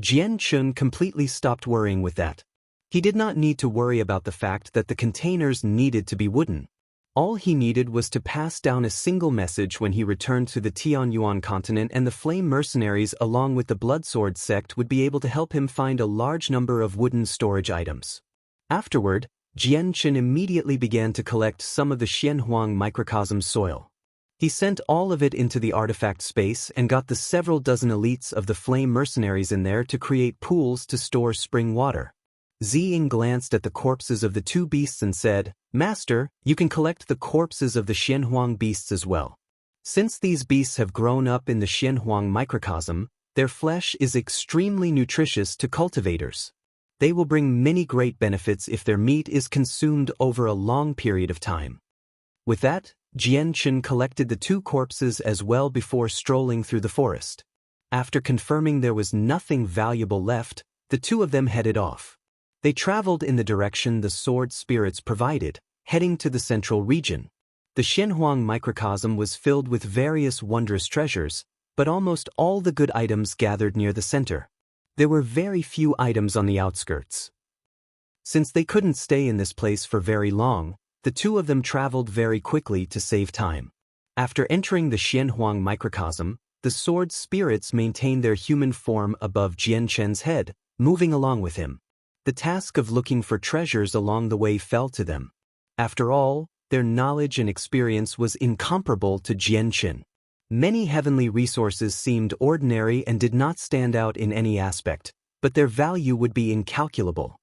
Jianchen completely stopped worrying with that. He did not need to worry about the fact that the containers needed to be wooden. All he needed was to pass down a single message when he returned to the Tianyuan continent, and the Flame Mercenaries along with the Bloodsword sect would be able to help him find a large number of wooden storage items. Afterward, Jianchen immediately began to collect some of the Shenhuang microcosm soil. He sent all of it into the artifact space and got the several dozen elites of the Flame Mercenaries in there to create pools to store spring water. Ziying glanced at the corpses of the two beasts and said, "Master, you can collect the corpses of the Xianhuang beasts as well. Since these beasts have grown up in the Xianhuang microcosm, their flesh is extremely nutritious to cultivators. They will bring many great benefits if their meat is consumed over a long period of time." With that, Jianchen collected the two corpses as well before strolling through the forest. After confirming there was nothing valuable left, the two of them headed off. They traveled in the direction the sword spirits provided, heading to the central region. The Xianhuang microcosm was filled with various wondrous treasures, but almost all the good items gathered near the center. There were very few items on the outskirts. Since they couldn't stay in this place for very long, the two of them traveled very quickly to save time. After entering the Xianhuang microcosm, the sword spirits maintained their human form above Jianchen's head, moving along with him. The task of looking for treasures along the way fell to them. After all, their knowledge and experience was incomparable to Jianchen. Many heavenly resources seemed ordinary and did not stand out in any aspect, but their value would be incalculable.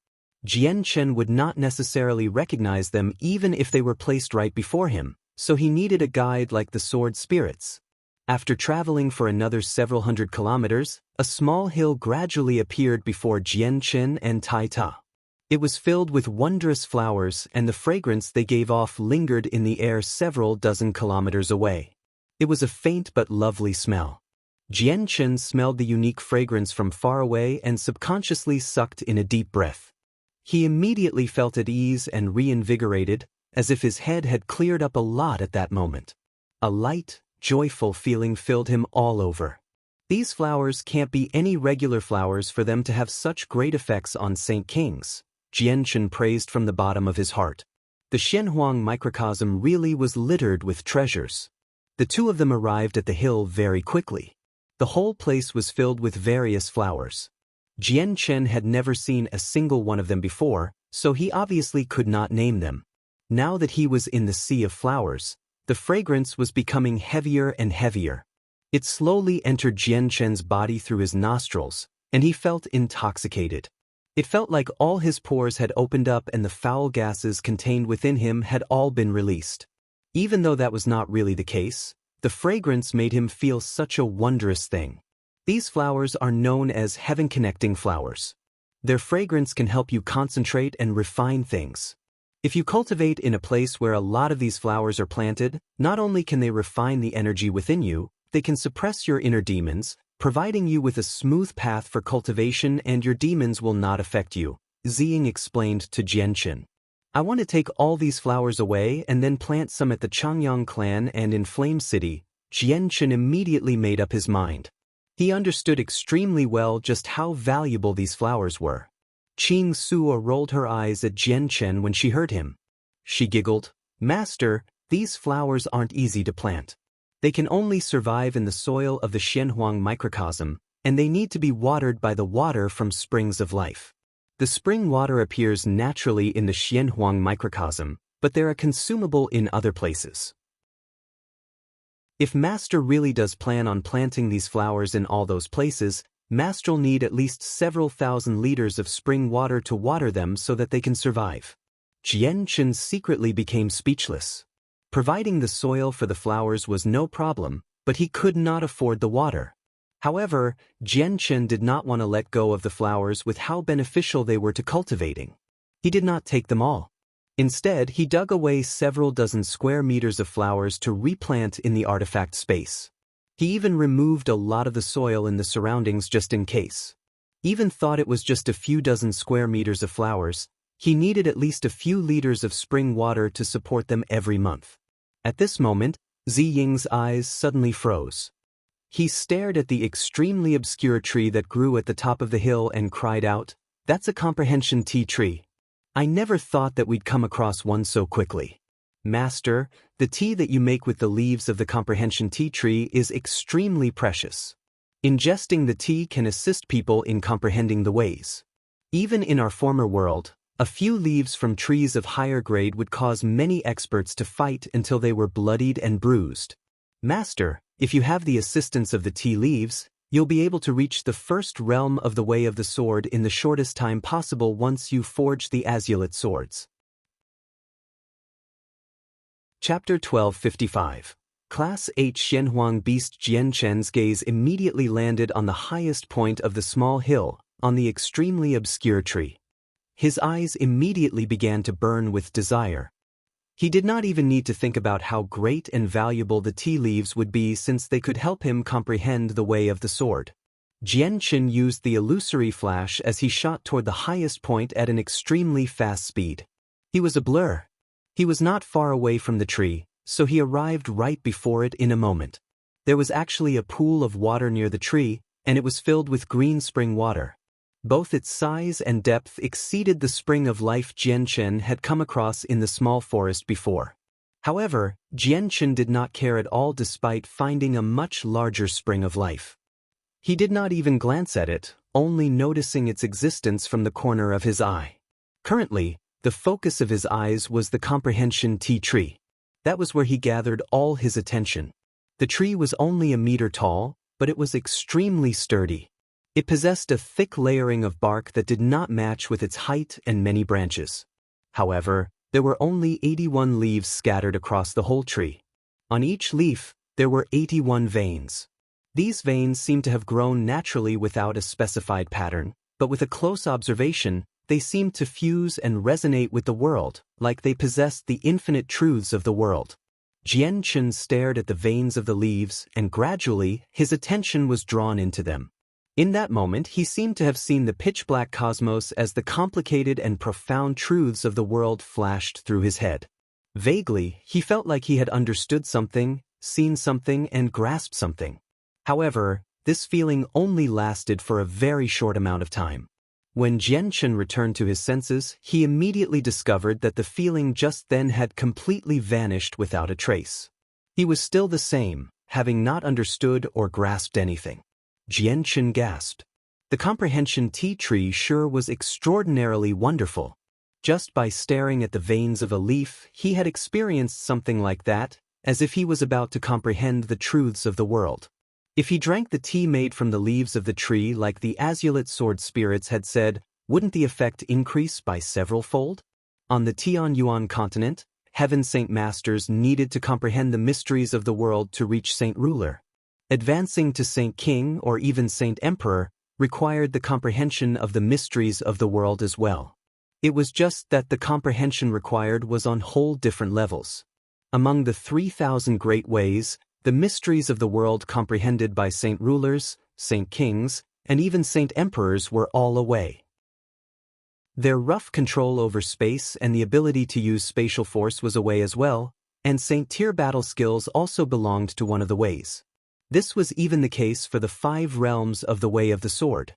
Jianchen would not necessarily recognize them even if they were placed right before him, so he needed a guide like the sword spirits. After traveling for another several hundred kilometers, a small hill gradually appeared before Jianchen and Tai Ta. It was filled with wondrous flowers, and the fragrance they gave off lingered in the air several dozen kilometers away. It was a faint but lovely smell. Jianchen smelled the unique fragrance from far away and subconsciously sucked in a deep breath. He immediately felt at ease and reinvigorated, as if his head had cleared up a lot at that moment. A light, joyful feeling filled him all over. These flowers can't be any regular flowers for them to have such great effects on Saint Kings, Jianchen praised from the bottom of his heart. The Xianhuang microcosm really was littered with treasures. The two of them arrived at the hill very quickly. The whole place was filled with various flowers. Jianchen had never seen a single one of them before, so he obviously could not name them. Now that he was in the sea of flowers, the fragrance was becoming heavier and heavier. It slowly entered Jianchen's body through his nostrils, and he felt intoxicated. It felt like all his pores had opened up and the foul gases contained within him had all been released. Even though that was not really the case, the fragrance made him feel such a wondrous thing. These flowers are known as heaven-connecting flowers. Their fragrance can help you concentrate and refine things. If you cultivate in a place where a lot of these flowers are planted, not only can they refine the energy within you, they can suppress your inner demons, providing you with a smooth path for cultivation, and your demons will not affect you, Ziying explained to Jianchen. I want to take all these flowers away and then plant some at the Changyang clan and in Flame City. Jianchen immediately made up his mind. He understood extremely well just how valuable these flowers were. Qing Suo rolled her eyes at Jianchen when she heard him. She giggled, "Master, these flowers aren't easy to plant. They can only survive in the soil of the Xianhuang microcosm, and they need to be watered by the water from springs of life. The spring water appears naturally in the Xianhuang microcosm, but they are consumable in other places. If Master really does plan on planting these flowers in all those places, Master'll need at least several thousand liters of spring water to water them so that they can survive." Jianchen secretly became speechless. Providing the soil for the flowers was no problem, but he could not afford the water. However, Jianchen did not want to let go of the flowers with how beneficial they were to cultivating. He did not take them all. Instead, he dug away several dozen square meters of flowers to replant in the artifact space. He even removed a lot of the soil in the surroundings just in case. Even thought it was just a few dozen square meters of flowers, he needed at least a few liters of spring water to support them every month. At this moment, Ziying's eyes suddenly froze. He stared at the extremely obscure tree that grew at the top of the hill and cried out, "That's a comprehension tea tree. I never thought that we'd come across one so quickly. Master, the tea that you make with the leaves of the comprehension tea tree is extremely precious. Ingesting the tea can assist people in comprehending the ways. Even in our former world, a few leaves from trees of higher grade would cause many experts to fight until they were bloodied and bruised. Master, if you have the assistance of the tea leaves, You'll be able to reach the first realm of the Way of the Sword in the shortest time possible once you forge the Azulate swords. Chapter 1255. Class H Xianhuang Beast. Jian Chen's gaze immediately landed on the highest point of the small hill, on the extremely obscure tree. His eyes immediately began to burn with desire. He did not even need to think about how great and valuable the tea leaves would be, since they could help him comprehend the Way of the Sword. Jian Chen used the illusory flash as he shot toward the highest point at an extremely fast speed. He was a blur. He was not far away from the tree, so he arrived right before it in a moment. There was actually a pool of water near the tree, and it was filled with green spring water. Both its size and depth exceeded the spring of life Jian Chen had come across in the small forest before. However, Jian Chen did not care at all despite finding a much larger spring of life. He did not even glance at it, only noticing its existence from the corner of his eye. Currently, the focus of his eyes was the comprehension tea tree. That was where he gathered all his attention. The tree was only a meter tall, but it was extremely sturdy. It possessed a thick layering of bark that did not match with its height and many branches. However, there were only 81 leaves scattered across the whole tree. On each leaf, there were 81 veins. These veins seemed to have grown naturally without a specified pattern, but with a close observation, they seemed to fuse and resonate with the world, like they possessed the infinite truths of the world. Jian Chen stared at the veins of the leaves, and gradually, his attention was drawn into them. In that moment, he seemed to have seen the pitch-black cosmos as the complicated and profound truths of the world flashed through his head. Vaguely, he felt like he had understood something, seen something, and grasped something. However, this feeling only lasted for a very short amount of time. When Jian Chen returned to his senses, he immediately discovered that the feeling just then had completely vanished without a trace. He was still the same, having not understood or grasped anything. Jian Chen gasped. The comprehension tea tree sure was extraordinarily wonderful. Just by staring at the veins of a leaf, he had experienced something like that, as if he was about to comprehend the truths of the world. If he drank the tea made from the leaves of the tree like the Azulate sword spirits had said, wouldn't the effect increase by several-fold? On the Tianyuan continent, Heaven Saint Masters needed to comprehend the mysteries of the world to reach Saint Ruler. Advancing to Saint King or even Saint Emperor required the comprehension of the mysteries of the world as well. It was just that the comprehension required was on whole different levels. Among the 3,000 great ways, the mysteries of the world comprehended by Saint Rulers, Saint Kings, and even Saint Emperors were all a way. Their rough control over space and the ability to use spatial force was a way as well, and Saint Tier battle skills also belonged to one of the ways. This was even the case for the 5 realms of the Way of the Sword.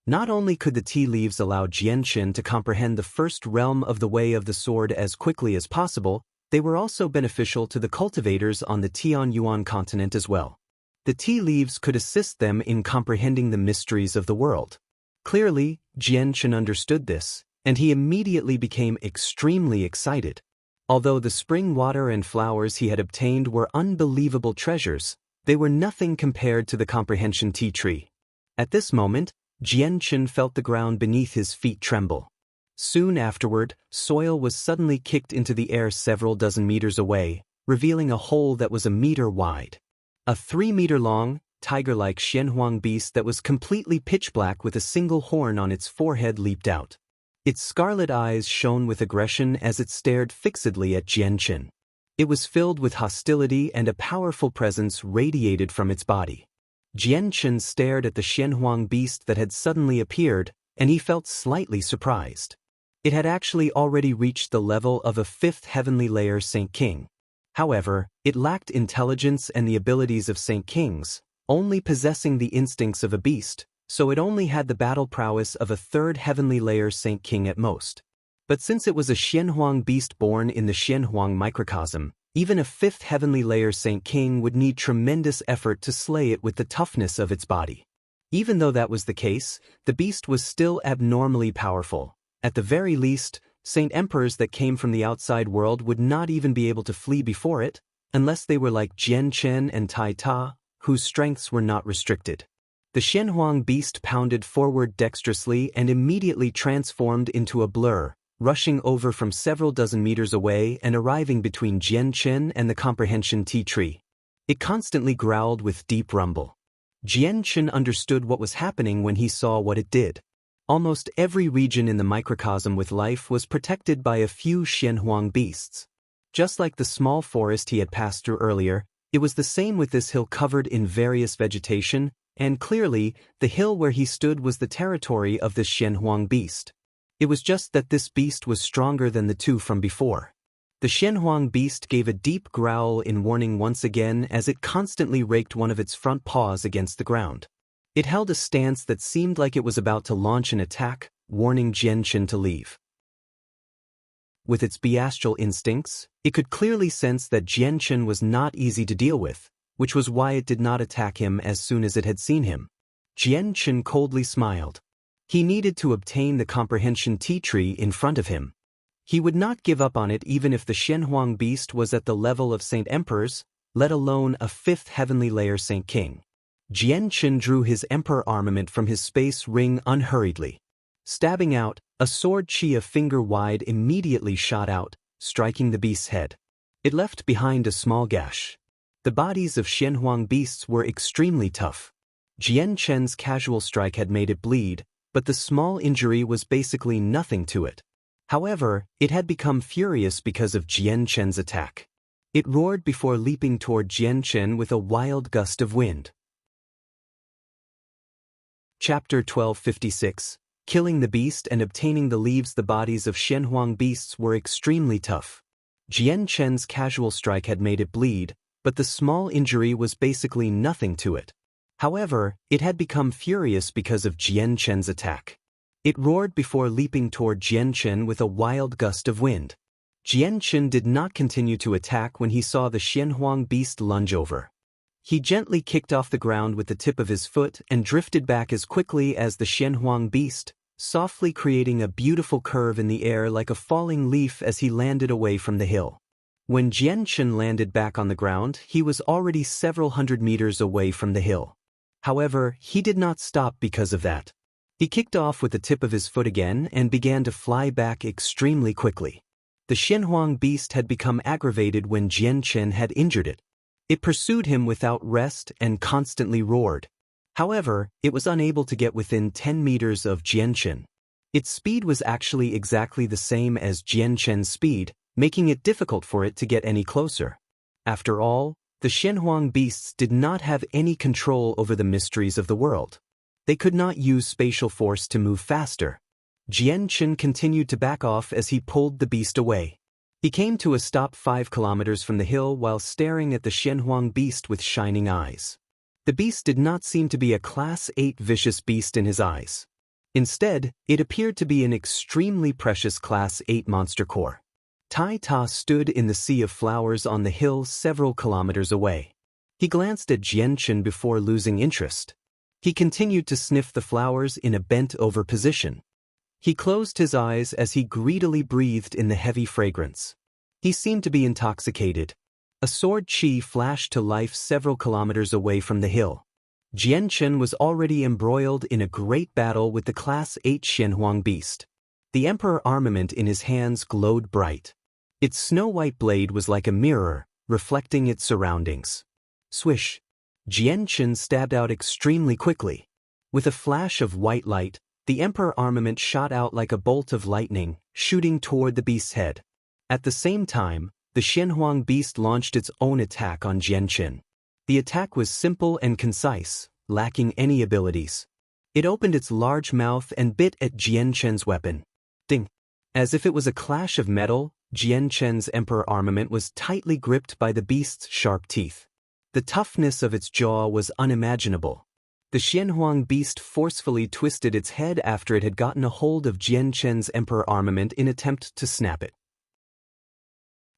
Not only could the tea leaves allow Jian Chen to comprehend the first realm of the Way of the Sword as quickly as possible, they were also beneficial to the cultivators on the Tianyuan continent as well. The tea leaves could assist them in comprehending the mysteries of the world. Clearly, Jian Chen understood this, and he immediately became extremely excited. Although the spring water and flowers he had obtained were unbelievable treasures, they were nothing compared to the comprehension tea tree. At this moment, Jian Chen felt the ground beneath his feet tremble. Soon afterward, soil was suddenly kicked into the air several dozen meters away, revealing a hole that was a meter wide. A 3-meter-long, tiger-like Xianhuang beast that was completely pitch-black with a single horn on its forehead leaped out. Its scarlet eyes shone with aggression as it stared fixedly at Jian Chen. It was filled with hostility, and a powerful presence radiated from its body. Jian Chen stared at the Xianhuang beast that had suddenly appeared, and he felt slightly surprised. It had actually already reached the level of a 5th heavenly layer Saint King. However, it lacked intelligence and the abilities of Saint Kings, only possessing the instincts of a beast, so it only had the battle prowess of a 3rd heavenly layer Saint King at most. But since it was a Xianhuang beast born in the Xianhuang microcosm, even a 5th heavenly layer Saint King would need tremendous effort to slay it with the toughness of its body. Even though that was the case, the beast was still abnormally powerful. At the very least, Saint Emperors that came from the outside world would not even be able to flee before it, unless they were like Jian Chen and Tai Ta, whose strengths were not restricted. The Xianhuang beast pounded forward dexterously and immediately transformed into a blur, rushing over from several dozen meters away and arriving between Jian Chen and the comprehension tea tree. It constantly growled with deep rumble. Jian Chen understood what was happening when he saw what it did. Almost every region in the microcosm with life was protected by a few Xianhuang beasts. Just like the small forest he had passed through earlier, it was the same with this hill covered in various vegetation, and clearly, the hill where he stood was the territory of this Xianhuang beast. It was just that this beast was stronger than the two from before. The Xianhuang beast gave a deep growl in warning once again as it constantly raked one of its front paws against the ground. It held a stance that seemed like it was about to launch an attack, warning Jian Chen to leave. With its bestial instincts, it could clearly sense that Jian Chen was not easy to deal with, which was why it did not attack him as soon as it had seen him. Jian Chen coldly smiled. He needed to obtain the comprehension tea tree in front of him. He would not give up on it even if the Xianhuang beast was at the level of Saint Emperors, let alone a fifth heavenly layer Saint King. Jian Chen drew his emperor armament from his space ring unhurriedly. Stabbing out, a sword chi a finger wide immediately shot out, striking the beast's head. It left behind a small gash. The bodies of Xianhuang beasts were extremely tough. Jian Chen's casual strike had made it bleed, but the small injury was basically nothing to it. However, it had become furious because of Jian Chen's attack. It roared before leaping toward Jian Chen with a wild gust of wind. Chapter 1256. Killing the beast and obtaining the leaves. The bodies of Xianhuang beasts were extremely tough. Jian Chen's casual strike had made it bleed, but the small injury was basically nothing to it. However, it had become furious because of Jian Chen's attack. It roared before leaping toward Jian Chen with a wild gust of wind. Jian Chen did not continue to attack when he saw the Xianhuang beast lunge over. He gently kicked off the ground with the tip of his foot and drifted back as quickly as the Xianhuang beast, softly creating a beautiful curve in the air like a falling leaf as he landed away from the hill. When Jian Chen landed back on the ground, he was already several hundred meters away from the hill. However, he did not stop because of that. He kicked off with the tip of his foot again and began to fly back extremely quickly. The Xianhuang beast had become aggravated when Jian Chen had injured it. It pursued him without rest and constantly roared. However, it was unable to get within 10 meters of Jian Chen. Its speed was actually exactly the same as Jian Chen's speed, making it difficult for it to get any closer. After all, the Xianhuang beasts did not have any control over the mysteries of the world. They could not use spatial force to move faster. Jian Chen continued to back off as he pulled the beast away. He came to a stop 5 kilometers from the hill while staring at the Xianhuang beast with shining eyes. The beast did not seem to be a Class 8 vicious beast in his eyes. Instead, it appeared to be an extremely precious Class 8 monster core. Tai Ta stood in the sea of flowers on the hill several kilometers away. He glanced at Jian Chen before losing interest. He continued to sniff the flowers in a bent-over position. He closed his eyes as he greedily breathed in the heavy fragrance. He seemed to be intoxicated. A sword chi flashed to life several kilometers away from the hill. Jian Chen was already embroiled in a great battle with the Class 8 Xianhuang beast. The emperor armament in his hands glowed bright. Its snow-white blade was like a mirror, reflecting its surroundings. Swish! Jian Chen stabbed out extremely quickly. With a flash of white light, the emperor armament shot out like a bolt of lightning, shooting toward the beast's head. At the same time, the Xianhuang beast launched its own attack on Jian Chen. The attack was simple and concise, lacking any abilities. It opened its large mouth and bit at Jian Chen's weapon. Ding! As if it was a clash of metal, Jian Chen's emperor armament was tightly gripped by the beast's sharp teeth. The toughness of its jaw was unimaginable. The Xianhuang beast forcefully twisted its head after it had gotten a hold of Jian Chen's emperor armament in attempt to snap it.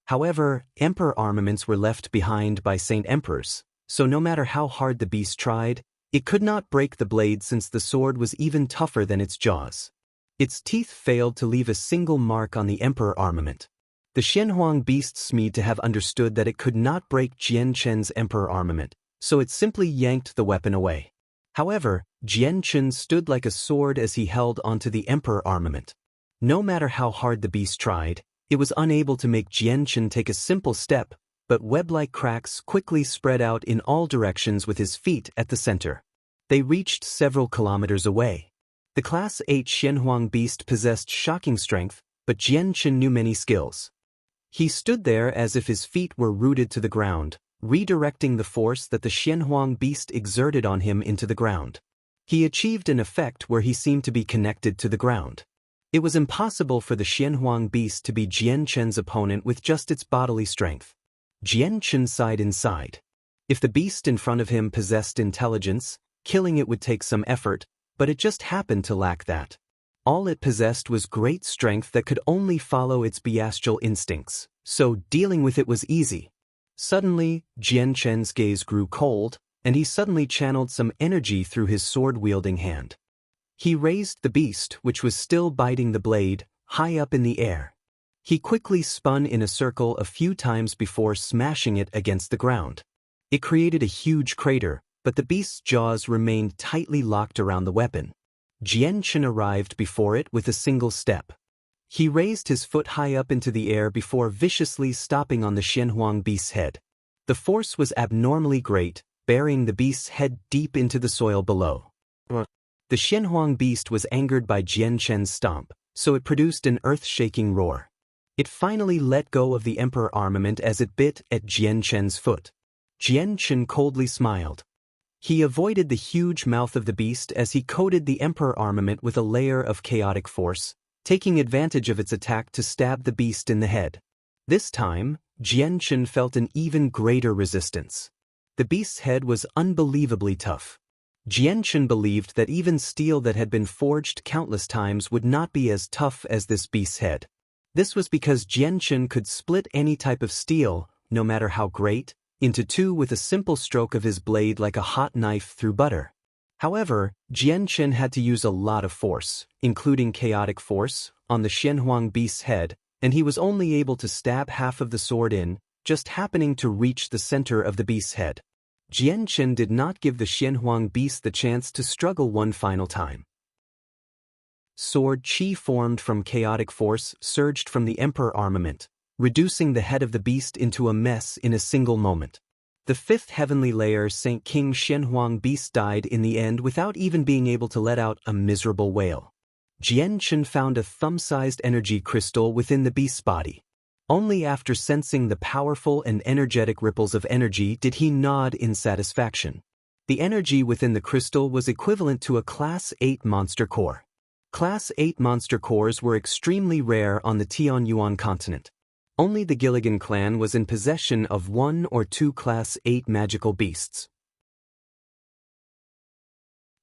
However, emperor armaments were left behind by Saint Emperors, so no matter how hard the beast tried, it could not break the blade since the sword was even tougher than its jaws. Its teeth failed to leave a single mark on the emperor armament. The Xianhuang beast seemed to have understood that it could not break Jian Chen's emperor armament, so it simply yanked the weapon away. However, Jianchen stood like a sword as he held onto the emperor armament. No matter how hard the beast tried, it was unable to make Jianchen take a simple step, but web-like cracks quickly spread out in all directions with his feet at the center. They reached several kilometers away. The Class 8 Xianhuang beast possessed shocking strength, but Jianchen knew many skills. He stood there as if his feet were rooted to the ground, redirecting the force that the Xianhuang beast exerted on him into the ground. He achieved an effect where he seemed to be connected to the ground. It was impossible for the Xianhuang beast to be Jianchen's opponent with just its bodily strength. Jianchen sighed inside. If the beast in front of him possessed intelligence, killing it would take some effort, but it just happened to lack that. All it possessed was great strength that could only follow its bestial instincts, so dealing with it was easy. Suddenly, Jianchen's gaze grew cold, and he suddenly channeled some energy through his sword-wielding hand. He raised the beast, which was still biting the blade, high up in the air. He quickly spun in a circle a few times before smashing it against the ground. It created a huge crater, but the beast's jaws remained tightly locked around the weapon. Jianchen arrived before it with a single step. He raised his foot high up into the air before viciously stopping on the Xianhuang beast's head. The force was abnormally great, burying the beast's head deep into the soil below. The Xianhuang beast was angered by Jianchen's stomp, so it produced an earth-shaking roar. It finally let go of the emperor armament as it bit at Jianchen's foot. Jianchen coldly smiled. He avoided the huge mouth of the beast as he coated the emperor armament with a layer of chaotic force, taking advantage of its attack to stab the beast in the head. This time, Jianchen felt an even greater resistance. The beast's head was unbelievably tough. Jianchen believed that even steel that had been forged countless times would not be as tough as this beast's head. This was because Jianchen could split any type of steel, no matter how great, into two with a simple stroke of his blade like a hot knife through butter. However, Jianchen had to use a lot of force, including chaotic force, on the Xianhuang beast's head, and he was only able to stab half of the sword in, just happening to reach the center of the beast's head. Jianchen did not give the Xianhuang beast the chance to struggle one final time. Sword chi formed from chaotic force surged from the emperor armament, reducing the head of the beast into a mess in a single moment. The fifth heavenly layer Saint King Xianhuang beast died in the end without even being able to let out a miserable wail. Jianchen found a thumb-sized energy crystal within the beast's body. Only after sensing the powerful and energetic ripples of energy did he nod in satisfaction. The energy within the crystal was equivalent to a Class 8 monster core. Class 8 monster cores were extremely rare on the Tianyuan continent. Only the Gilligan clan was in possession of 1 or 2 Class 8 magical beasts.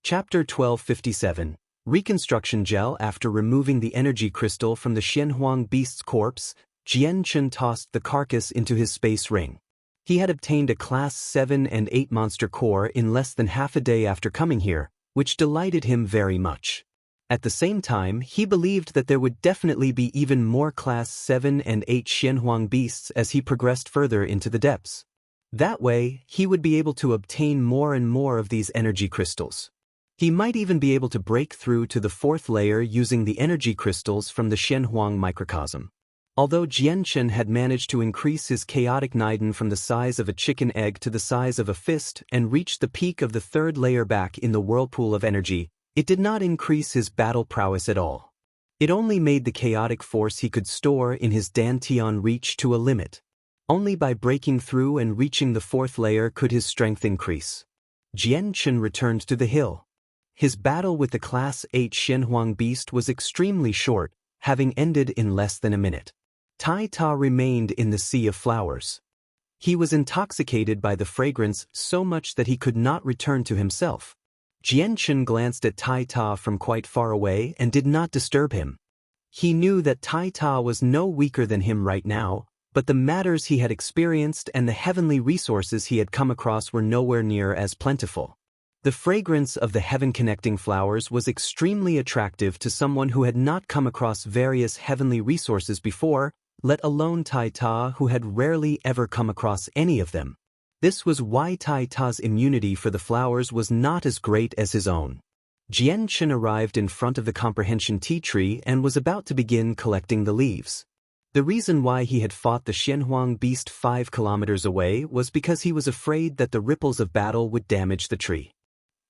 Chapter 1257 Reconstruction Gel. After removing the energy crystal from the Xianhuang beast's corpse, Jianchen tossed the carcass into his space ring. He had obtained a Class 7 and 8 monster core in less than half a day after coming here, which delighted him very much. At the same time, he believed that there would definitely be even more Class 7 and 8 Xianhuang beasts as he progressed further into the depths. That way, he would be able to obtain more and more of these energy crystals. He might even be able to break through to the 4th layer using the energy crystals from the Xianhuang microcosm. Although Jianchen had managed to increase his chaotic Niden from the size of a chicken egg to the size of a fist and reach the peak of the 3rd layer back in the whirlpool of energy, it did not increase his battle prowess at all. It only made the chaotic force he could store in his Dantian reach to a limit. Only by breaking through and reaching the 4th layer could his strength increase. Jianchen returned to the hill. His battle with the Class 8 Xianhuang beast was extremely short, having ended in less than a minute. Tai Ta remained in the sea of flowers. He was intoxicated by the fragrance so much that he could not return to himself. Jianchen glanced at Tai Ta from quite far away and did not disturb him. He knew that Tai Ta was no weaker than him right now, but the matters he had experienced and the heavenly resources he had come across were nowhere near as plentiful. The fragrance of the heaven-connecting flowers was extremely attractive to someone who had not come across various heavenly resources before, let alone Tai Ta, who had rarely ever come across any of them. This was why Tai Ta's immunity for the flowers was not as great as his own. Jian Chen arrived in front of the comprehension tea tree and was about to begin collecting the leaves. The reason why he had fought the Xianhuang beast 5 kilometers away was because he was afraid that the ripples of battle would damage the tree.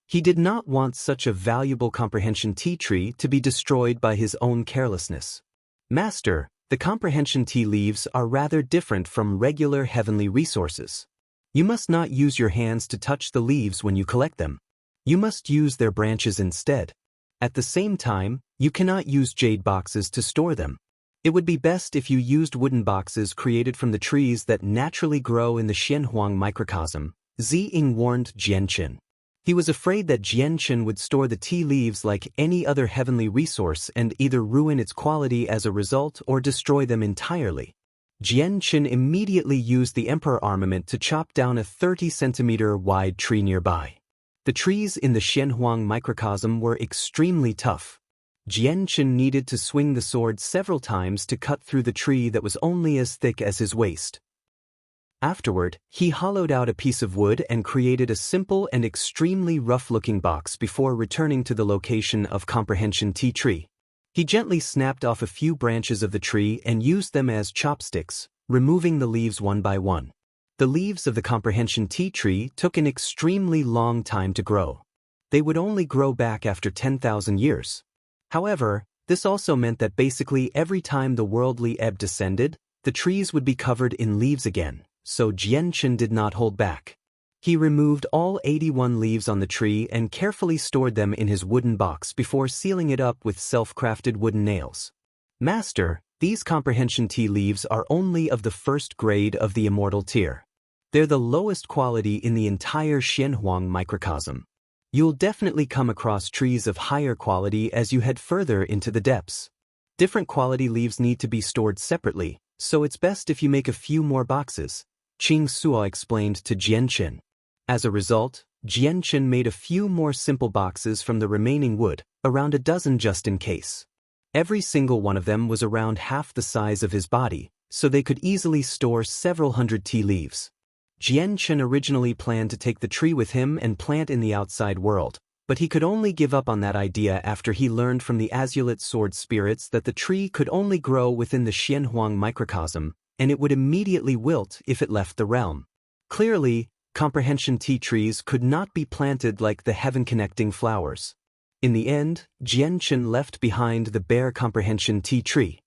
He did not want such a valuable comprehension tea tree to be destroyed by his own carelessness. Master, the comprehension tea leaves are rather different from regular heavenly resources. You must not use your hands to touch the leaves when you collect them. You must use their branches instead. At the same time, you cannot use jade boxes to store them. It would be best if you used wooden boxes created from the trees that naturally grow in the Xianhuang microcosm, Ziying warned Jian Chen. He was afraid that Jian Chen would store the tea leaves like any other heavenly resource and either ruin its quality as a result or destroy them entirely. Jian Chen immediately used the emperor armament to chop down a 30-centimeter wide tree nearby. The trees in the Xianhuang microcosm were extremely tough. Jian Chen needed to swing the sword several times to cut through the tree that was only as thick as his waist. Afterward, he hollowed out a piece of wood and created a simple and extremely rough-looking box before returning to the location of comprehension tea tree. He gently snapped off a few branches of the tree and used them as chopsticks, removing the leaves one by one. The leaves of the comprehension tea tree took an extremely long time to grow. They would only grow back after 10,000 years. However, this also meant that basically every time the worldly ebb descended, the trees would be covered in leaves again, so Jian Chen did not hold back. He removed all 81 leaves on the tree and carefully stored them in his wooden box before sealing it up with self-crafted wooden nails. Master, these comprehension tea leaves are only of the first grade of the immortal tier. They're the lowest quality in the entire Xianhuang microcosm. You'll definitely come across trees of higher quality as you head further into the depths. Different quality leaves need to be stored separately, so it's best if you make a few more boxes, Qing Suo explained to Jian Chen. As a result, Jian Chen made a few more simple boxes from the remaining wood, around a dozen just in case. Every single one of them was around half the size of his body, so they could easily store several hundred tea leaves. Jian Chen originally planned to take the tree with him and plant in the outside world, but he could only give up on that idea after he learned from the azulate sword spirits that the tree could only grow within the Xianhuang microcosm, and it would immediately wilt if it left the realm. Clearly, comprehension tea trees could not be planted like the heaven-connecting flowers. In the end, Jian Chen left behind the bare comprehension tea tree.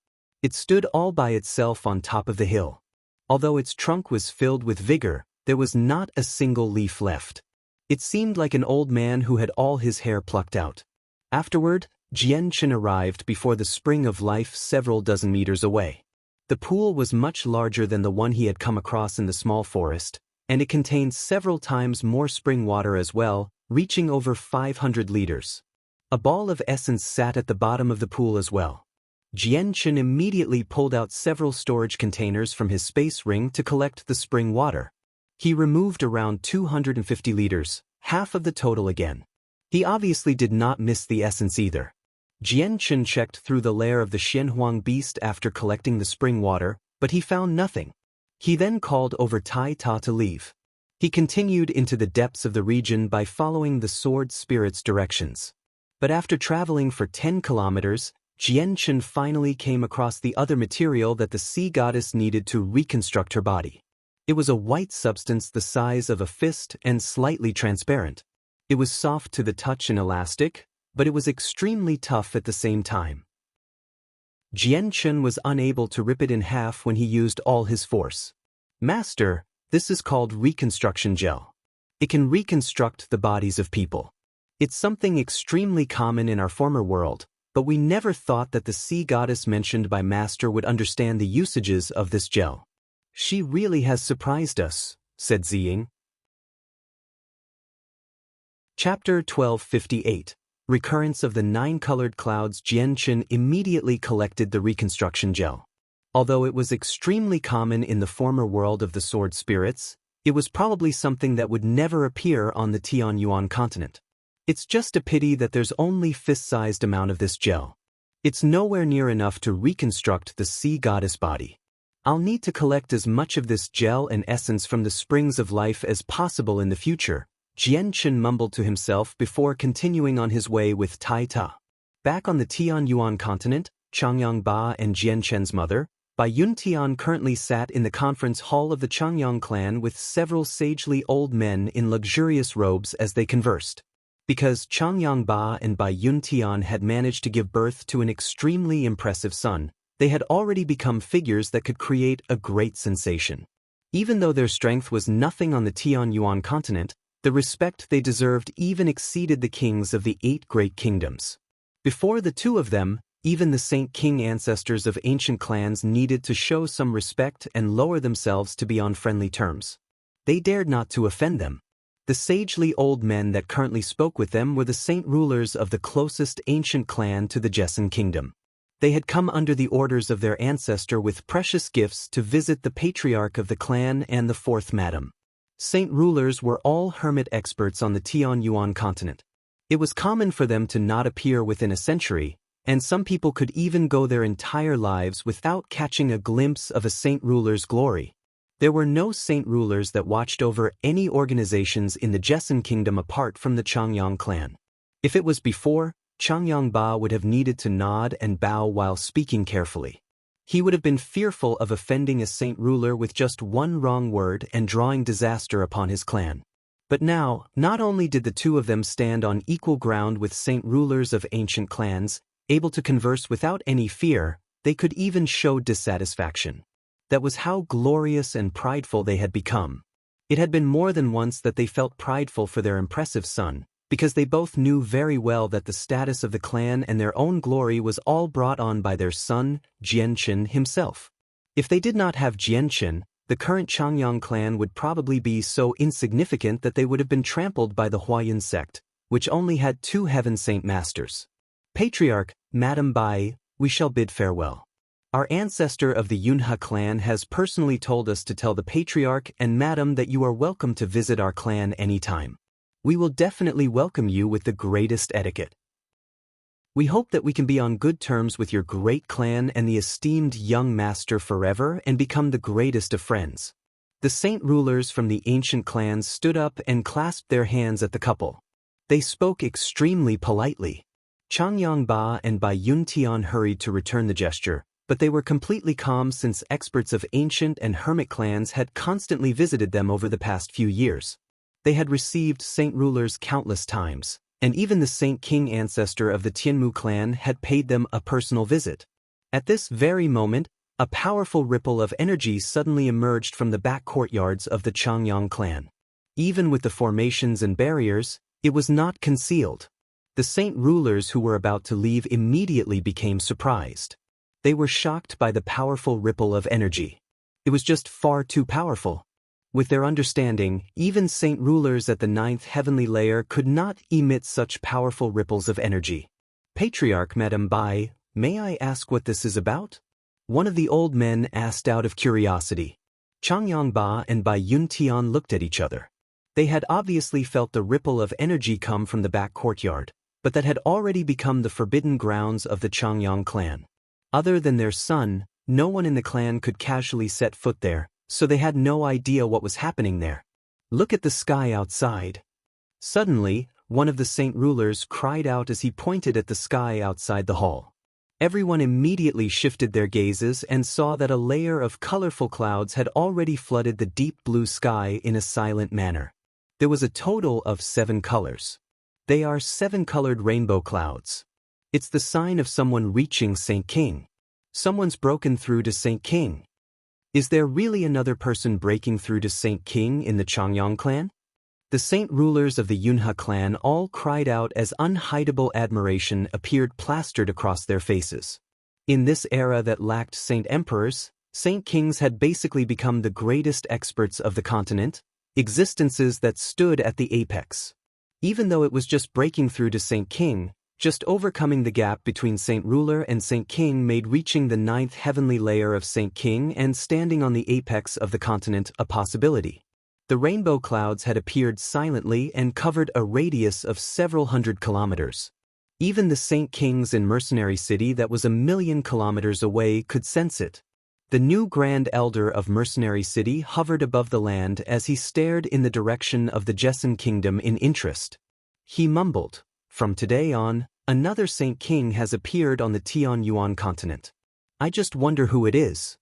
It stood all by itself on top of the hill. Although its trunk was filled with vigor, there was not a single leaf left. It seemed like an old man who had all his hair plucked out. Afterward, Jian Chen arrived before the spring of life several dozen meters away. The pool was much larger than the one he had come across in the small forest, and it contained several times more spring water as well, reaching over 500 liters. A ball of essence sat at the bottom of the pool as well. Jian Chen immediately pulled out several storage containers from his space ring to collect the spring water. He removed around 250 liters, half of the total again. He obviously did not miss the essence either. Jian Chen checked through the lair of the Xianhuang beast after collecting the spring water, but he found nothing. He then called over Tai Ta to leave. He continued into the depths of the region by following the sword spirit's directions. But after traveling for 10 kilometers, Jian Chen finally came across the other material that the sea goddess needed to reconstruct her body. It was a white substance the size of a fist and slightly transparent. It was soft to the touch and elastic, but it was extremely tough at the same time. Jian Chen was unable to rip it in half when he used all his force. Master, this is called reconstruction gel. It can reconstruct the bodies of people. It's something extremely common in our former world, but we never thought that the sea goddess mentioned by Master would understand the usages of this gel. She really has surprised us, said Ziying. Chapter 1258. Recurrence of the 9-colored clouds. Jian Chen immediately collected the reconstruction gel. Although it was extremely common in the former world of the sword spirits, it was probably something that would never appear on the Tianyuan continent. It's just a pity that there's only fist-sized amount of this gel. It's nowhere near enough to reconstruct the sea goddess body. I'll need to collect as much of this gel and essence from the springs of life as possible in the future, Jian Chen mumbled to himself before continuing on his way with Tai Ta. Back on the Tianyuan continent, Changyang Ba and Jian Chen's mother, Bai Yuntian currently sat in the conference hall of the Changyang clan with several sagely old men in luxurious robes as they conversed. Because Changyang Ba and Bai Yuntian had managed to give birth to an extremely impressive son, they had already become figures that could create a great sensation. Even though their strength was nothing on the Tianyuan continent, the respect they deserved even exceeded the kings of the 8 great kingdoms. Before the two of them, even the Saint King ancestors of ancient clans needed to show some respect and lower themselves to be on friendly terms. They dared not to offend them. The sagely old men that currently spoke with them were the saint rulers of the closest ancient clan to the Jessen kingdom. They had come under the orders of their ancestor with precious gifts to visit the patriarch of the clan and the 4th madam. Saint rulers were all hermit experts on the Tianyuan continent. It was common for them to not appear within a century, and some people could even go their entire lives without catching a glimpse of a saint ruler's glory. There were no saint rulers that watched over any organizations in the Jessen kingdom apart from the Changyang clan. If it was before, Changyang Ba would have needed to nod and bow while speaking carefully. He would have been fearful of offending a saint ruler with just one wrong word and drawing disaster upon his clan. But now, not only did the two of them stand on equal ground with saint rulers of ancient clans, able to converse without any fear, they could even show dissatisfaction. That was how glorious and prideful they had become. It had been more than once that they felt prideful for their impressive son, because they both knew very well that the status of the clan and their own glory was all brought on by their son, Jian Chen himself. If they did not have Jian Chen, the current Changyang clan would probably be so insignificant that they would have been trampled by the Huayan sect, which only had 2 heaven saint masters. Patriarch, Madam Bai, we shall bid farewell. Our ancestor of the Yunhe clan has personally told us to tell the Patriarch and Madam that you are welcome to visit our clan anytime. We will definitely welcome you with the greatest etiquette. We hope that we can be on good terms with your great clan and the esteemed young master forever and become the greatest of friends. The saint rulers from the ancient clans stood up and clasped their hands at the couple. They spoke extremely politely. Changyang Ba and Bai Yuntian hurried to return the gesture, but they were completely calm since experts of ancient and hermit clans had constantly visited them over the past few years. They had received saint rulers countless times, and even the Saint King ancestor of the Tianmu clan had paid them a personal visit. At this very moment, a powerful ripple of energy suddenly emerged from the back courtyards of the Changyang clan. Even with the formations and barriers, it was not concealed. The saint rulers who were about to leave immediately became surprised. They were shocked by the powerful ripple of energy. It was just far too powerful. With their understanding, even saint rulers at the 9th heavenly layer could not emit such powerful ripples of energy. Patriarch Madam Bai, may I ask what this is about? One of the old men asked out of curiosity. Changyang Ba and Bai Yuntian looked at each other. They had obviously felt the ripple of energy come from the back courtyard, but that had already become the forbidden grounds of the Changyang clan. Other than their son, no one in the clan could casually set foot there, so they had no idea what was happening there. Look at the sky outside. Suddenly, one of the saint rulers cried out as he pointed at the sky outside the hall. Everyone immediately shifted their gazes and saw that a layer of colorful clouds had already flooded the deep blue sky in a silent manner. There was a total of 7 colors. They are 7-colored rainbow clouds. It's the sign of someone reaching Saint King. Someone's broken through to Saint King. Is there really another person breaking through to Saint King in the Changyang clan? The saint rulers of the Yunhe clan all cried out as unhideable admiration appeared plastered across their faces. In this era that lacked saint emperors, saint kings had basically become the greatest experts of the continent, existences that stood at the apex. Even though it was just breaking through to Saint King, just overcoming the gap between Saint Ruler and Saint King made reaching the 9th heavenly layer of Saint King and standing on the apex of the continent a possibility. The rainbow clouds had appeared silently and covered a radius of several hundred kilometers. Even the Saint Kings in Mercenary City that was 1,000,000 kilometers away could sense it. The new Grand Elder of Mercenary City hovered above the land as he stared in the direction of the Jesson Kingdom in interest. He mumbled, "From today on, another Saint King has appeared on the Tianyuan continent. I just wonder who it is."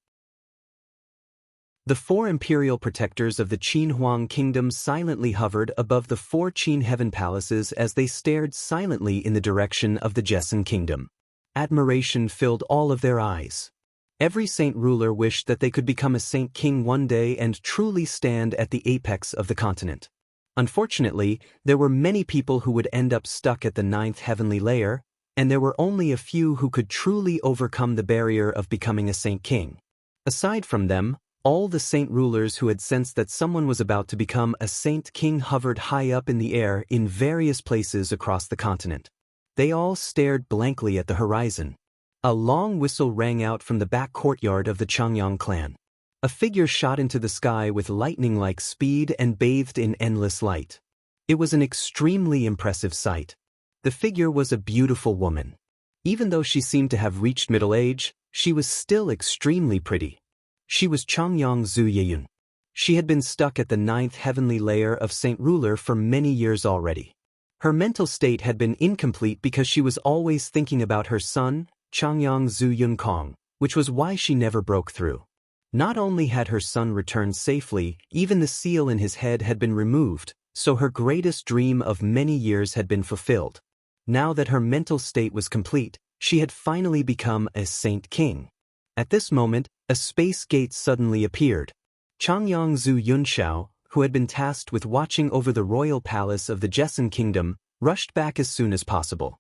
The 4 imperial protectors of the Qin Huang Kingdom silently hovered above the 4 Qin heaven palaces as they stared silently in the direction of the Jesson Kingdom. Admiration filled all of their eyes. Every saint ruler wished that they could become a saint king one day and truly stand at the apex of the continent. Unfortunately, there were many people who would end up stuck at the 9th heavenly layer, and there were only a few who could truly overcome the barrier of becoming a saint king. Aside from them, all the saint rulers who had sensed that someone was about to become a saint king hovered high up in the air in various places across the continent. They all stared blankly at the horizon. A long whistle rang out from the back courtyard of the Changyang clan. A figure shot into the sky with lightning-like speed and bathed in endless light. It was an extremely impressive sight. The figure was a beautiful woman. Even though she seemed to have reached middle age, she was still extremely pretty. She was Changyang Zhu Yeyun. She had been stuck at the 9th heavenly layer of Saint Ruler for many years already. Her mental state had been incomplete because she was always thinking about her son, Changyang Zhu Yunkong, which was why she never broke through. Not only had her son returned safely, even the seal in his head had been removed, so her greatest dream of many years had been fulfilled. Now that her mental state was complete, she had finally become a Saint King. At this moment, a space gate suddenly appeared. Changyang Zhu Yunxiao, who had been tasked with watching over the royal palace of the Jesson Kingdom, rushed back as soon as possible.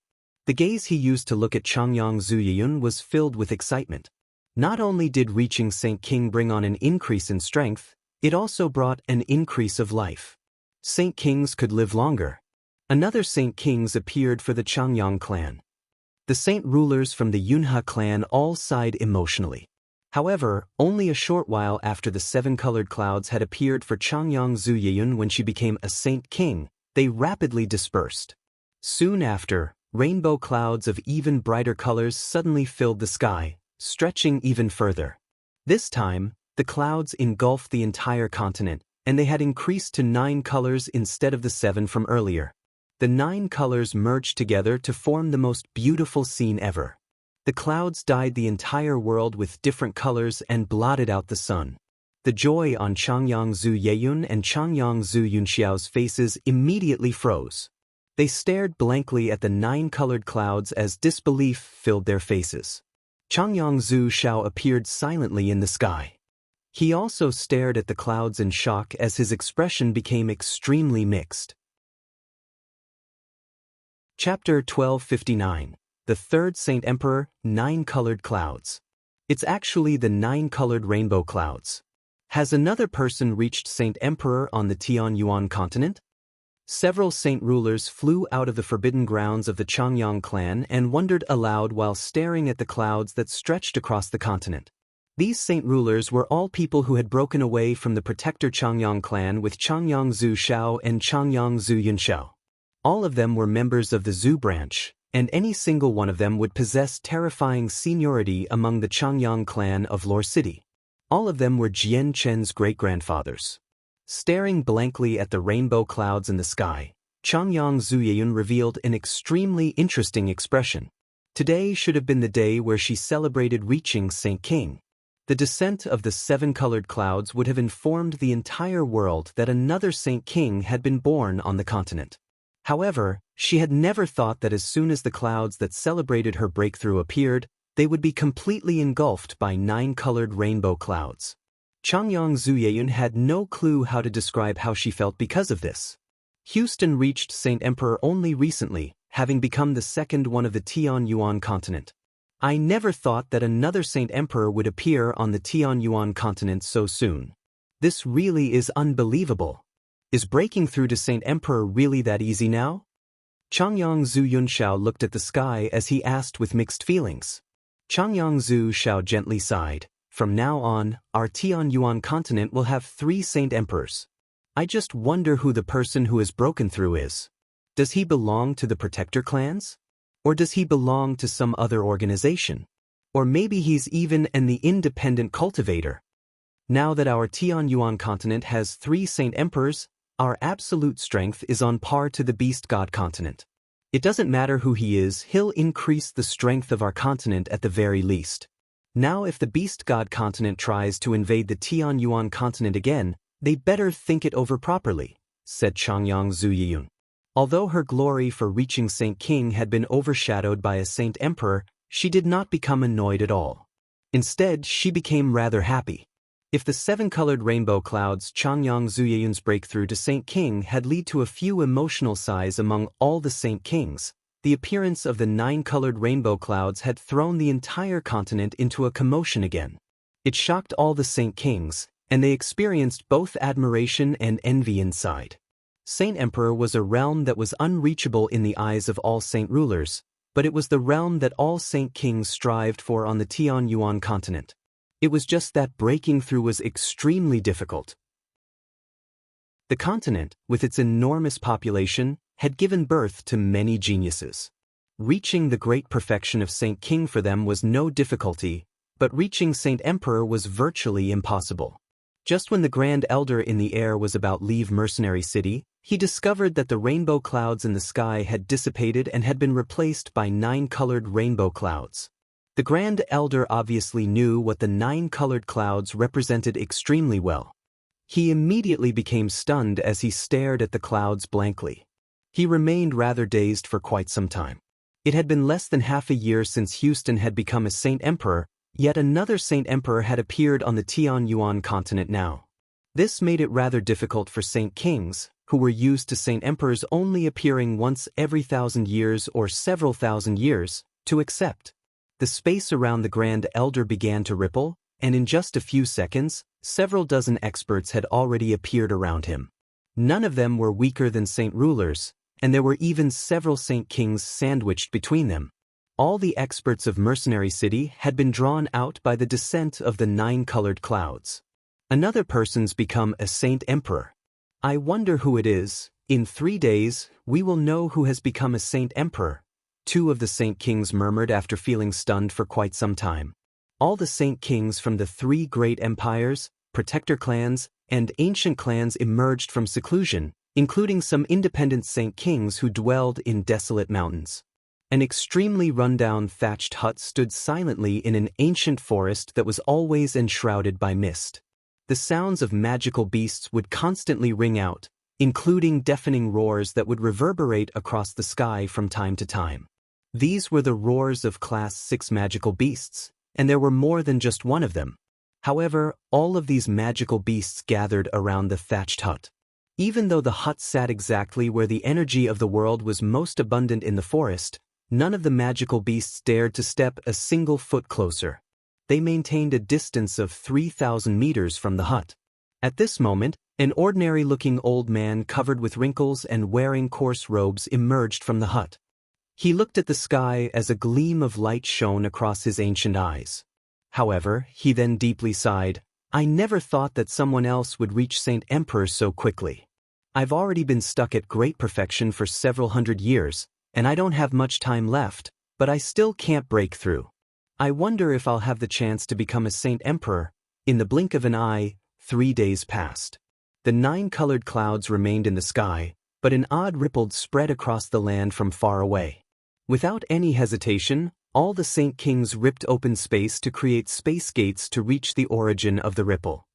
The gaze he used to look at Changyang Zhu Yeyun was filled with excitement. Not only did reaching Saint King bring on an increase in strength, it also brought an increase of life. Saint Kings could live longer. Another Saint Kings appeared for the Changyang clan. The Saint rulers from the Yunhe clan all sighed emotionally. However, only a short while after the 7-colored clouds had appeared for Changyang Zhu Yeyun when she became a Saint King, they rapidly dispersed. Soon after, rainbow clouds of even brighter colors suddenly filled the sky, stretching even further. This time, the clouds engulfed the entire continent, and they had increased to 9 colors instead of the 7 from earlier. The 9 colors merged together to form the most beautiful scene ever. The clouds dyed the entire world with different colors and blotted out the sun. The joy on Changyang Zhu Yeyun and Changyang Zhu Yunxiao's faces immediately froze. They stared blankly at the 9-colored clouds as disbelief filled their faces. Changyang Zhu Xiao appeared silently in the sky. He also stared at the clouds in shock as his expression became extremely mixed. Chapter 1259. The Third Saint Emperor, 9-Colored Clouds. It's actually the 9-colored rainbow clouds. Has another person reached Saint Emperor on the Tianyuan continent? Several saint rulers flew out of the forbidden grounds of the Changyang clan and wondered aloud while staring at the clouds that stretched across the continent. These saint rulers were all people who had broken away from the protector Changyang clan with Changyang Zhu Xiao and Changyang Zhu Yunxiao. All of them were members of the Zhu branch, and any single one of them would possess terrifying seniority among the Changyang clan of Lore City. All of them were Jian Chen's great-grandfathers. Staring blankly at the rainbow clouds in the sky, Changyang Zhu Yeyun revealed an extremely interesting expression. Today should have been the day where she celebrated reaching Saint King. The descent of the 7-colored clouds would have informed the entire world that another Saint King had been born on the continent. However, she had never thought that as soon as the clouds that celebrated her breakthrough appeared, they would be completely engulfed by 9-colored rainbow clouds. Changyang Zhu Yeyun had no clue how to describe how she felt because of this. Houston reached Saint Emperor only recently, having become the second one of the Tianyuan continent. I never thought that another Saint Emperor would appear on the Tianyuan continent so soon. This really is unbelievable. Is breaking through to Saint Emperor really that easy now? Changyang Zhu Yunxiao looked at the sky as he asked with mixed feelings. Changyang Zhu Xiao gently sighed. From now on, our Tianyuan continent will have 3 Saint Emperors. I just wonder who the person who has broken through is. Does he belong to the Protector clans? Or does he belong to some other organization? Or maybe he's even the independent cultivator. Now that our Tianyuan continent has 3 Saint Emperors, our absolute strength is on par to the Beast God continent. It doesn't matter who he is, he'll increase the strength of our continent at the very least. Now if the Beast God continent tries to invade the Tianyuan continent again, they better think it over properly, said Changyang Zuyiyun. Although her glory for reaching Saint King had been overshadowed by a Saint Emperor, she did not become annoyed at all. Instead, she became rather happy. If the 7-colored rainbow clouds Changyang Zuyiyun's breakthrough to Saint King had led to a few emotional sighs among all the Saint Kings, the appearance of the 9-colored rainbow clouds had thrown the entire continent into a commotion again. It shocked all the Saint Kings, and they experienced both admiration and envy inside. Saint Emperor was a realm that was unreachable in the eyes of all Saint rulers, but it was the realm that all Saint Kings strived for on the Tianyuan continent. It was just that breaking through was extremely difficult. The continent, with its enormous population, had given birth to many geniuses. Reaching the great perfection of Saint King for them was no difficulty, but reaching Saint Emperor was virtually impossible. Just when the Grand Elder in the air was about leave Mercenary City, he discovered that the rainbow clouds in the sky had dissipated and had been replaced by 9-colored rainbow clouds. The Grand Elder obviously knew what the 9-colored clouds represented extremely well. He immediately became stunned as he stared at the clouds blankly. He remained rather dazed for quite some time. It had been less than half a year since Houston had become a Saint Emperor, yet another Saint Emperor had appeared on the Tianyuan continent now. This made it rather difficult for Saint Kings, who were used to Saint Emperors only appearing once every 1,000 years or several thousand years, to accept. The space around the Grand Elder began to ripple, and in just a few seconds, several dozen experts had already appeared around him. None of them were weaker than Saint Rulers, and there were even several Saint Kings sandwiched between them. All the experts of Mercenary City had been drawn out by the descent of the 9-colored clouds. Another person's become a Saint Emperor. I wonder who it is. In 3 days, we will know who has become a Saint Emperor, 2 of the Saint Kings murmured after feeling stunned for quite some time. All the Saint Kings from the 3 great empires, protector clans, and ancient clans emerged from seclusion, including some independent Saint Kings who dwelled in desolate mountains. An extremely run-down thatched hut stood silently in an ancient forest that was always enshrouded by mist. The sounds of magical beasts would constantly ring out, including deafening roars that would reverberate across the sky from time to time. These were the roars of Class 6 magical beasts, and there were more than just one of them. However, all of these magical beasts gathered around the thatched hut. Even though the hut sat exactly where the energy of the world was most abundant in the forest, none of the magical beasts dared to step a single foot closer. They maintained a distance of 3,000 meters from the hut. At this moment, an ordinary-looking old man covered with wrinkles and wearing coarse robes emerged from the hut. He looked at the sky as a gleam of light shone across his ancient eyes. However, he then deeply sighed, "I never thought that someone else would reach Saint Emperor so quickly. I've already been stuck at great perfection for several hundred years, and I don't have much time left, but I still can't break through. I wonder if I'll have the chance to become a Saint Emperor." In the blink of an eye, 3 days passed. The 9-colored clouds remained in the sky, but an odd ripple spread across the land from far away. Without any hesitation, all the Saint Kings ripped open space to create space gates to reach the origin of the ripple.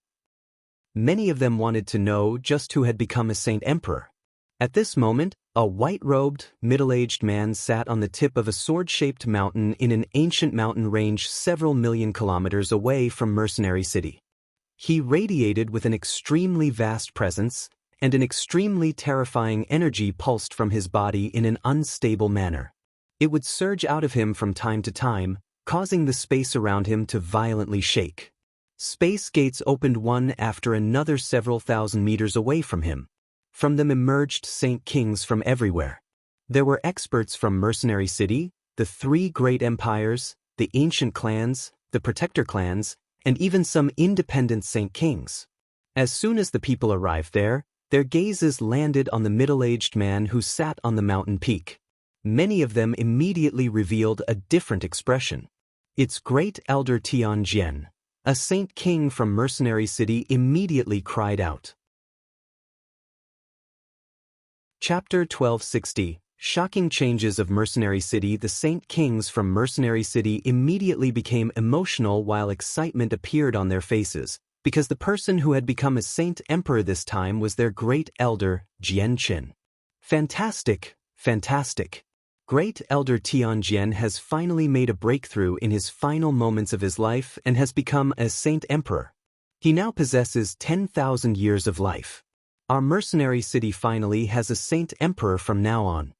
Many of them wanted to know just who had become a Saint Emperor. At this moment, a white-robed, middle-aged man sat on the tip of a sword-shaped mountain in an ancient mountain range several million kilometers away from Mercenary City. He radiated with an extremely vast presence, and an extremely terrifying energy pulsed from his body in an unstable manner. It would surge out of him from time to time, causing the space around him to violently shake. Space gates opened one after another several thousand meters away from him. From them emerged Saint Kings from everywhere. There were experts from Mercenary City, the 3 great empires, the ancient clans, the protector clans, and even some independent Saint Kings. As soon as the people arrived there, their gazes landed on the middle-aged man who sat on the mountain peak. Many of them immediately revealed a different expression. Its great elder Tianjian, a saint king from Mercenary City, immediately cried out. Chapter 1260. Shocking changes of Mercenary City. The Saint Kings from Mercenary City immediately became emotional while excitement appeared on their faces, because the person who had become a Saint Emperor this time was their great elder, Jianqin. Fantastic, fantastic. Great elder Tianjian has finally made a breakthrough in his final moments of his life and has become a Saint Emperor. He now possesses 10,000 years of life. Our Mercenary City finally has a Saint Emperor from now on.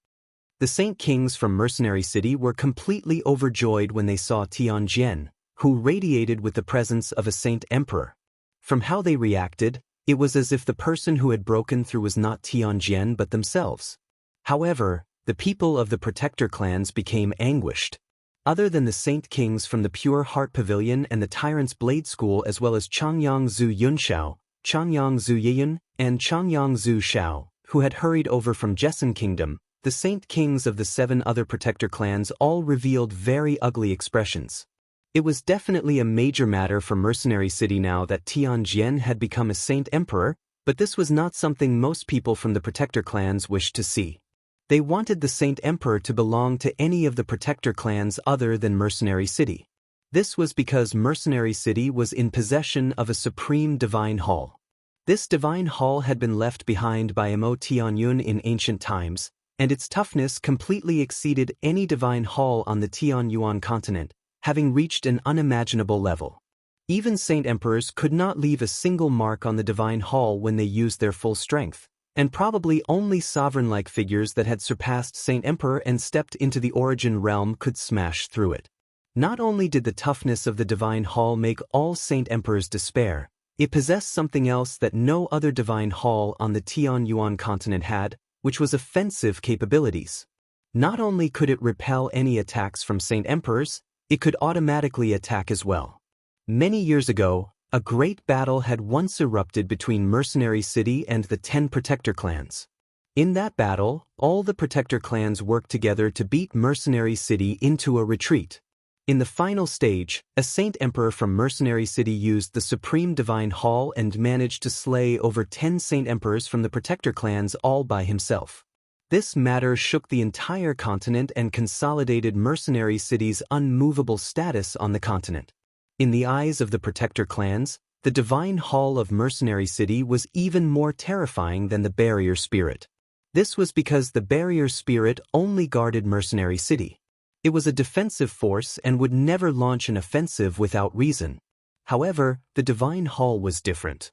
The Saint Kings from Mercenary City were completely overjoyed when they saw Tianjian, who radiated with the presence of a Saint Emperor. From how they reacted, it was as if the person who had broken through was not Tianjian but themselves. However, the people of the Protector clans became anguished. Other than the Saint Kings from the Pure Heart Pavilion and the Tyrant's Blade School, as well as Changyang Zhu Yunxiao, Changyang Zhu Yiyun, and Changyang Zhu Shao, who had hurried over from Jessen Kingdom, the Saint Kings of the 7 other Protector clans all revealed very ugly expressions. It was definitely a major matter for Mercenary City now that Tianjian had become a Saint Emperor, but this was not something most people from the Protector clans wished to see. They wanted the Saint Emperor to belong to any of the Protector clans other than Mercenary City. This was because Mercenary City was in possession of a supreme divine hall. This divine hall had been left behind by Mo Tianyun in ancient times, and its toughness completely exceeded any divine hall on the Tianyuan continent, having reached an unimaginable level. Even Saint Emperors could not leave a single mark on the divine hall when they used their full strength, and probably only sovereign-like figures that had surpassed Saint Emperor and stepped into the origin realm could smash through it. Not only did the toughness of the divine hall make all Saint Emperors despair, it possessed something else that no other divine hall on the Tianyuan continent had, which was offensive capabilities. Not only could it repel any attacks from Saint Emperors, it could automatically attack as well. Many years ago, a great battle had once erupted between Mercenary City and the 10 Protector clans. In that battle, all the Protector clans worked together to beat Mercenary City into a retreat. In the final stage, a Saint Emperor from Mercenary City used the Supreme Divine Hall and managed to slay over 10 Saint Emperors from the Protector clans all by himself. This matter shook the entire continent and consolidated Mercenary City's unmovable status on the continent. In the eyes of the Protector clans, the Divine Hall of Mercenary City was even more terrifying than the Barrier Spirit. This was because the Barrier Spirit only guarded Mercenary City. It was a defensive force and would never launch an offensive without reason. However, the Divine Hall was different.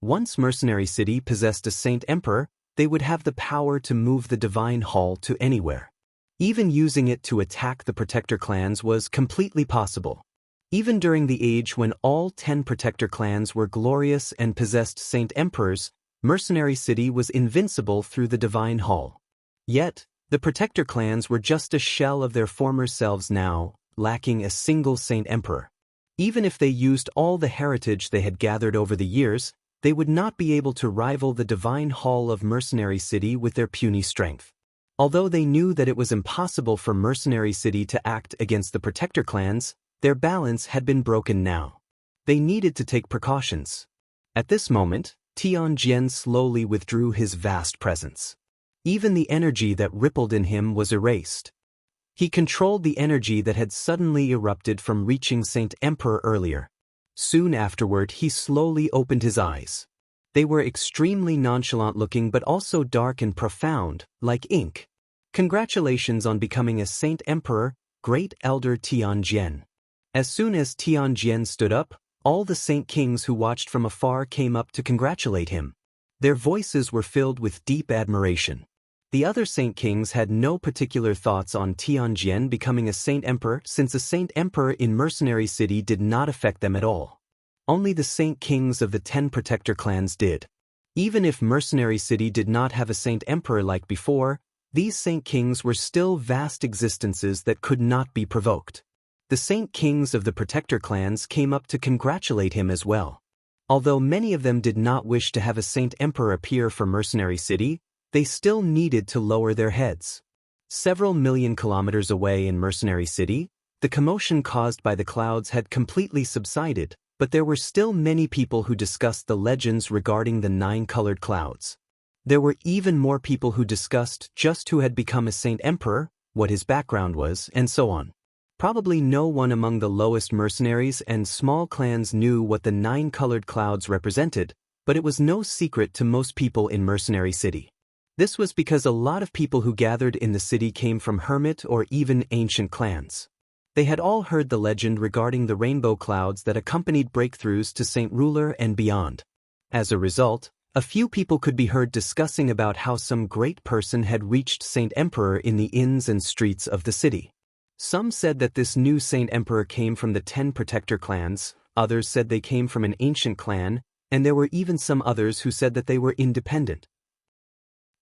Once Mercenary City possessed a Saint Emperor, they would have the power to move the Divine Hall to anywhere. Even using it to attack the Protector clans was completely possible. Even during the age when all 10 Protector clans were glorious and possessed Saint Emperors, Mercenary City was invincible through the Divine Hall. Yet, the Protector clans were just a shell of their former selves now, lacking a single Saint Emperor. Even if they used all the heritage they had gathered over the years, they would not be able to rival the Divine Hall of Mercenary City with their puny strength. Although they knew that it was impossible for Mercenary City to act against the Protector clans, their balance had been broken now. They needed to take precautions. At this moment, Tianjian slowly withdrew his vast presence. Even the energy that rippled in him was erased. He controlled the energy that had suddenly erupted from reaching Saint Emperor earlier. Soon afterward, he slowly opened his eyes. They were extremely nonchalant-looking but also dark and profound, like ink. Congratulations on becoming a Saint Emperor, Great Elder Tianjian. As soon as Tianjian stood up, all the Saint Kings who watched from afar came up to congratulate him. Their voices were filled with deep admiration. The other Saint Kings had no particular thoughts on Tianjian becoming a Saint Emperor, since a Saint Emperor in Mercenary City did not affect them at all. Only the Saint Kings of the 10 Protector clans did. Even if Mercenary City did not have a Saint Emperor like before, these Saint Kings were still vast existences that could not be provoked. The Saint Kings of the Protector clans came up to congratulate him as well. Although many of them did not wish to have a Saint Emperor appear for Mercenary City, they still needed to lower their heads. Several million kilometers away in Mercenary City, the commotion caused by the clouds had completely subsided, but there were still many people who discussed the legends regarding the 9-colored clouds. There were even more people who discussed just who had become a Saint Emperor, what his background was, and so on. Probably no one among the lowest mercenaries and small clans knew what the 9-colored clouds represented, but it was no secret to most people in Mercenary City. This was because a lot of people who gathered in the city came from hermit or even ancient clans. They had all heard the legend regarding the rainbow clouds that accompanied breakthroughs to Saint Ruler and beyond. As a result, a few people could be heard discussing about how some great person had reached Saint Emperor in the inns and streets of the city. Some said that this new Saint Emperor came from the 10 protector clans, others said they came from an ancient clan, and there were even some others who said that they were independent.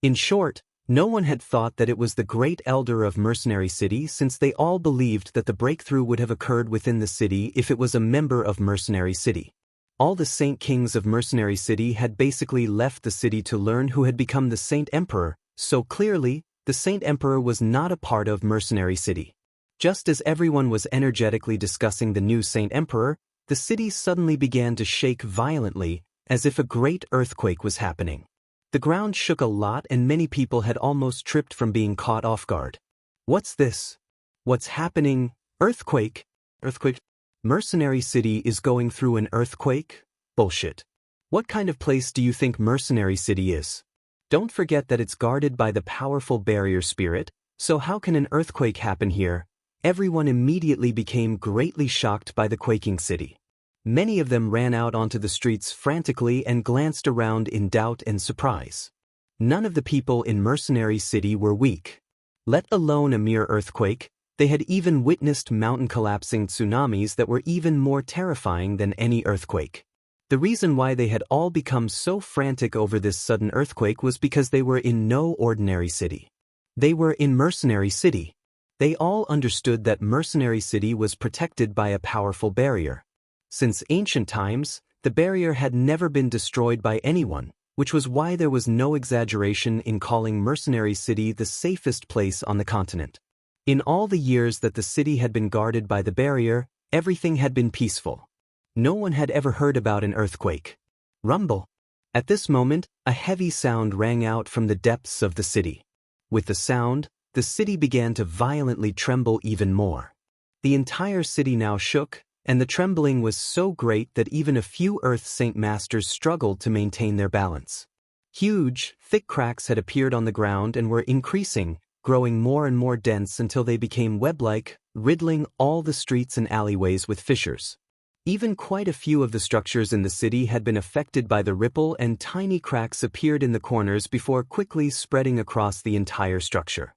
In short, no one had thought that it was the great elder of Mercenary City, since they all believed that the breakthrough would have occurred within the city if it was a member of Mercenary City. All the Saint Kings of Mercenary City had basically left the city to learn who had become the Saint Emperor, so clearly, the Saint Emperor was not a part of Mercenary City. Just as everyone was energetically discussing the new Saint Emperor, the city suddenly began to shake violently, as if a great earthquake was happening. The ground shook a lot and many people had almost tripped from being caught off guard. What's this? What's happening? Earthquake? Earthquake? Mercenary City is going through an earthquake? Bullshit. What kind of place do you think Mercenary City is? Don't forget that it's guarded by the powerful barrier spirit, so how can an earthquake happen here? Everyone immediately became greatly shocked by the quaking city. Many of them ran out onto the streets frantically and glanced around in doubt and surprise. None of the people in Mercenary City were weak. Let alone a mere earthquake, they had even witnessed mountain-collapsing tsunamis that were even more terrifying than any earthquake. The reason why they had all become so frantic over this sudden earthquake was because they were in no ordinary city. They were in Mercenary City. They all understood that Mercenary City was protected by a powerful barrier. Since ancient times, the barrier had never been destroyed by anyone, which was why there was no exaggeration in calling Mercenary City the safest place on the continent. In all the years that the city had been guarded by the barrier, everything had been peaceful. No one had ever heard about an earthquake. Rumble. At this moment, a heavy sound rang out from the depths of the city. With the sound, the city began to violently tremble even more. The entire city now shook, and the trembling was so great that even a few Earth Saint Masters struggled to maintain their balance. Huge, thick cracks had appeared on the ground and were increasing, growing more and more dense until they became web-like, riddling all the streets and alleyways with fissures. Even quite a few of the structures in the city had been affected by the ripple, and tiny cracks appeared in the corners before quickly spreading across the entire structure.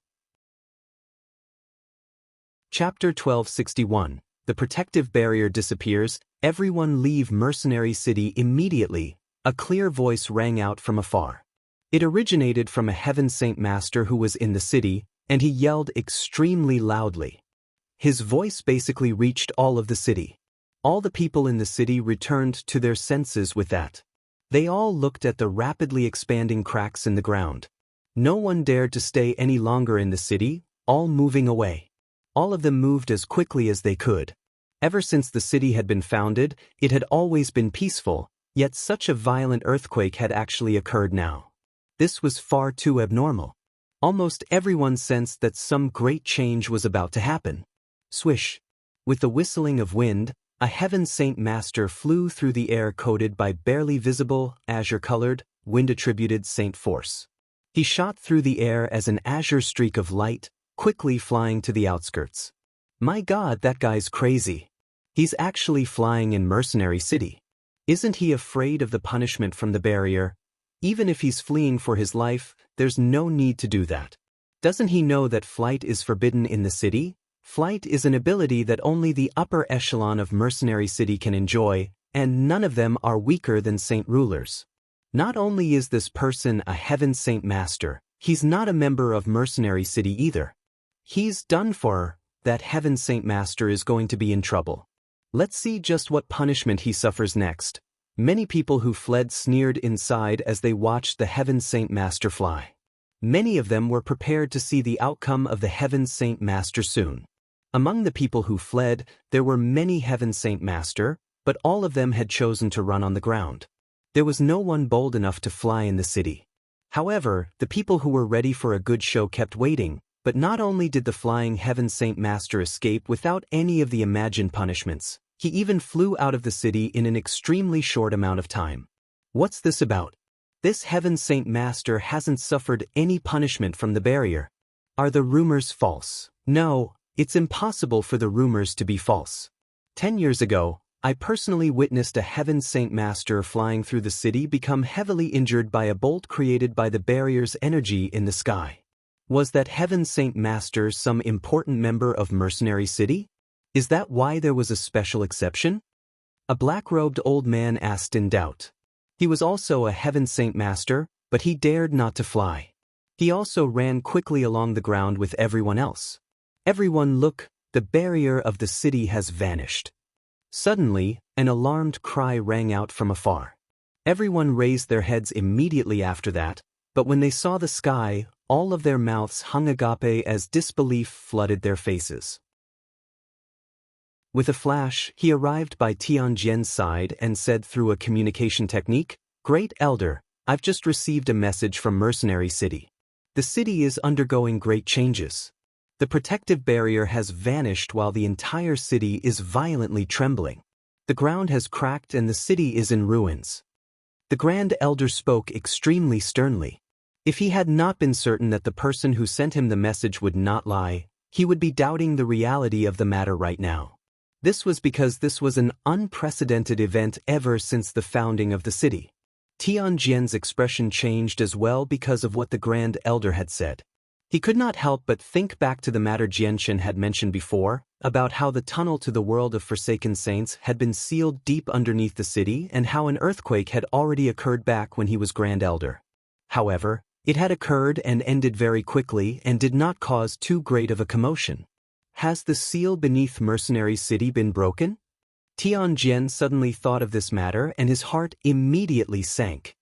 Chapter 1261. The protective barrier disappears. Everyone leave Mercenary City immediately, a clear voice rang out from afar. It originated from a Heaven Saint Master who was in the city, and he yelled extremely loudly. His voice basically reached all of the city. All the people in the city returned to their senses with that. They all looked at the rapidly expanding cracks in the ground. No one dared to stay any longer in the city, all moving away. All of them moved as quickly as they could. Ever since the city had been founded, it had always been peaceful, yet such a violent earthquake had actually occurred now. This was far too abnormal. Almost everyone sensed that some great change was about to happen. Swish! With the whistling of wind, a Heaven Saint Master flew through the air coated by barely visible, azure-colored, wind-attributed saint force. He shot through the air as an azure streak of light, quickly flying to the outskirts. My God, that guy's crazy. He's actually flying in Mercenary City. Isn't he afraid of the punishment from the barrier? Even if he's fleeing for his life, there's no need to do that. Doesn't he know that flight is forbidden in the city? Flight is an ability that only the upper echelon of Mercenary City can enjoy, and none of them are weaker than Saint Rulers. Not only is this person a Heaven Saint Master, he's not a member of Mercenary City either. He's done for. That Heaven Saint Master is going to be in trouble. Let's see just what punishment he suffers next. Many people who fled sneered inside as they watched the Heaven Saint Master fly. Many of them were prepared to see the outcome of the Heaven Saint Master soon. Among the people who fled, there were many Heaven Saint Master, but all of them had chosen to run on the ground. There was no one bold enough to fly in the city. However, the people who were ready for a good show kept waiting, but not only did the flying Heaven Saint Master escape without any of the imagined punishments, he even flew out of the city in an extremely short amount of time. What's this about? This Heaven Saint Master hasn't suffered any punishment from the barrier. Are the rumors false? No, it's impossible for the rumors to be false. 10 years ago, I personally witnessed a Heaven Saint Master flying through the city become heavily injured by a bolt created by the barrier's energy in the sky. Was that Heaven Saint Master some important member of Mercenary City? Is that why there was a special exception? A black-robed old man asked in doubt. He was also a Heaven Saint Master, but he dared not to fly. He also ran quickly along the ground with everyone else. Everyone, look, the barrier of the city has vanished. Suddenly, an alarmed cry rang out from afar. Everyone raised their heads immediately after that, but when they saw the sky, all of their mouths hung agape as disbelief flooded their faces. With a flash, he arrived by Tianjian's side and said through a communication technique, "Great Elder, I've just received a message from Mercenary City. The city is undergoing great changes. The protective barrier has vanished while the entire city is violently trembling. The ground has cracked and the city is in ruins." The Grand Elder spoke extremely sternly. If he had not been certain that the person who sent him the message would not lie, he would be doubting the reality of the matter right now. This was because this was an unprecedented event ever since the founding of the city. Tianjian's expression changed as well because of what the Grand Elder had said. He could not help but think back to the matter Jianshan had mentioned before, about how the tunnel to the world of Forsaken Saints had been sealed deep underneath the city and how an earthquake had already occurred back when he was Grand Elder. However, it had occurred and ended very quickly and did not cause too great of a commotion. Has the seal beneath Mercenary City been broken? Tianjian suddenly thought of this matter and his heart immediately sank.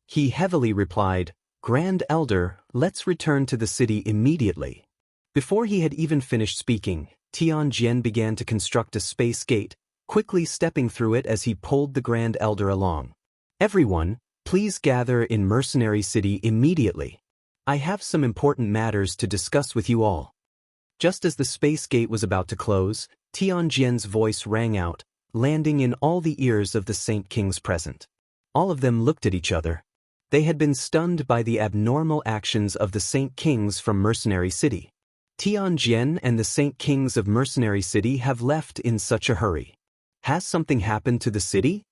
He heavily replied, "Grand Elder, let's return to the city immediately." Before he had even finished speaking, Tianjian began to construct a space gate, quickly stepping through it as he pulled the Grand Elder along. "Everyone, please gather in Mercenary City immediately. I have some important matters to discuss with you all." Just as the space gate was about to close, Tianjian's voice rang out, landing in all the ears of the Saint Kings present. All of them looked at each other. They had been stunned by the abnormal actions of the Saint Kings from Mercenary City. Tianjian and the Saint Kings of Mercenary City have left in such a hurry. Has something happened to the city?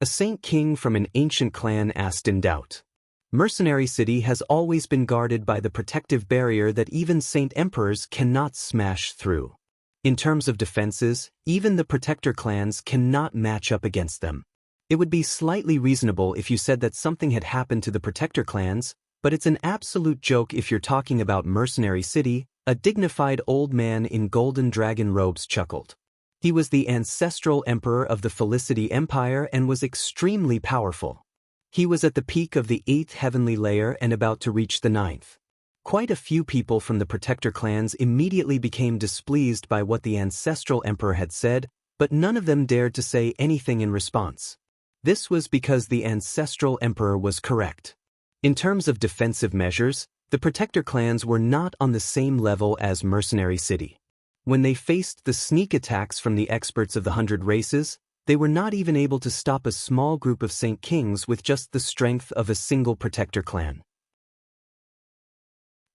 A Saint King from an ancient clan asked in doubt. Mercenary City has always been guarded by the protective barrier that even Saint Emperors cannot smash through. In terms of defenses, even the protector clans cannot match up against them. It would be slightly reasonable if you said that something had happened to the protector clans, but it's an absolute joke if you're talking about Mercenary City, a dignified old man in golden dragon robes chuckled. He was the ancestral emperor of the Felicity Empire and was extremely powerful. He was at the peak of the 8th heavenly layer and about to reach the 9th. Quite a few people from the protector clans immediately became displeased by what the ancestral emperor had said, but none of them dared to say anything in response. This was because the ancestral emperor was correct. In terms of defensive measures, the protector clans were not on the same level as Mercenary City. When they faced the sneak attacks from the experts of the 100 races, they were not even able to stop a small group of Saint Kings with just the strength of a single protector clan.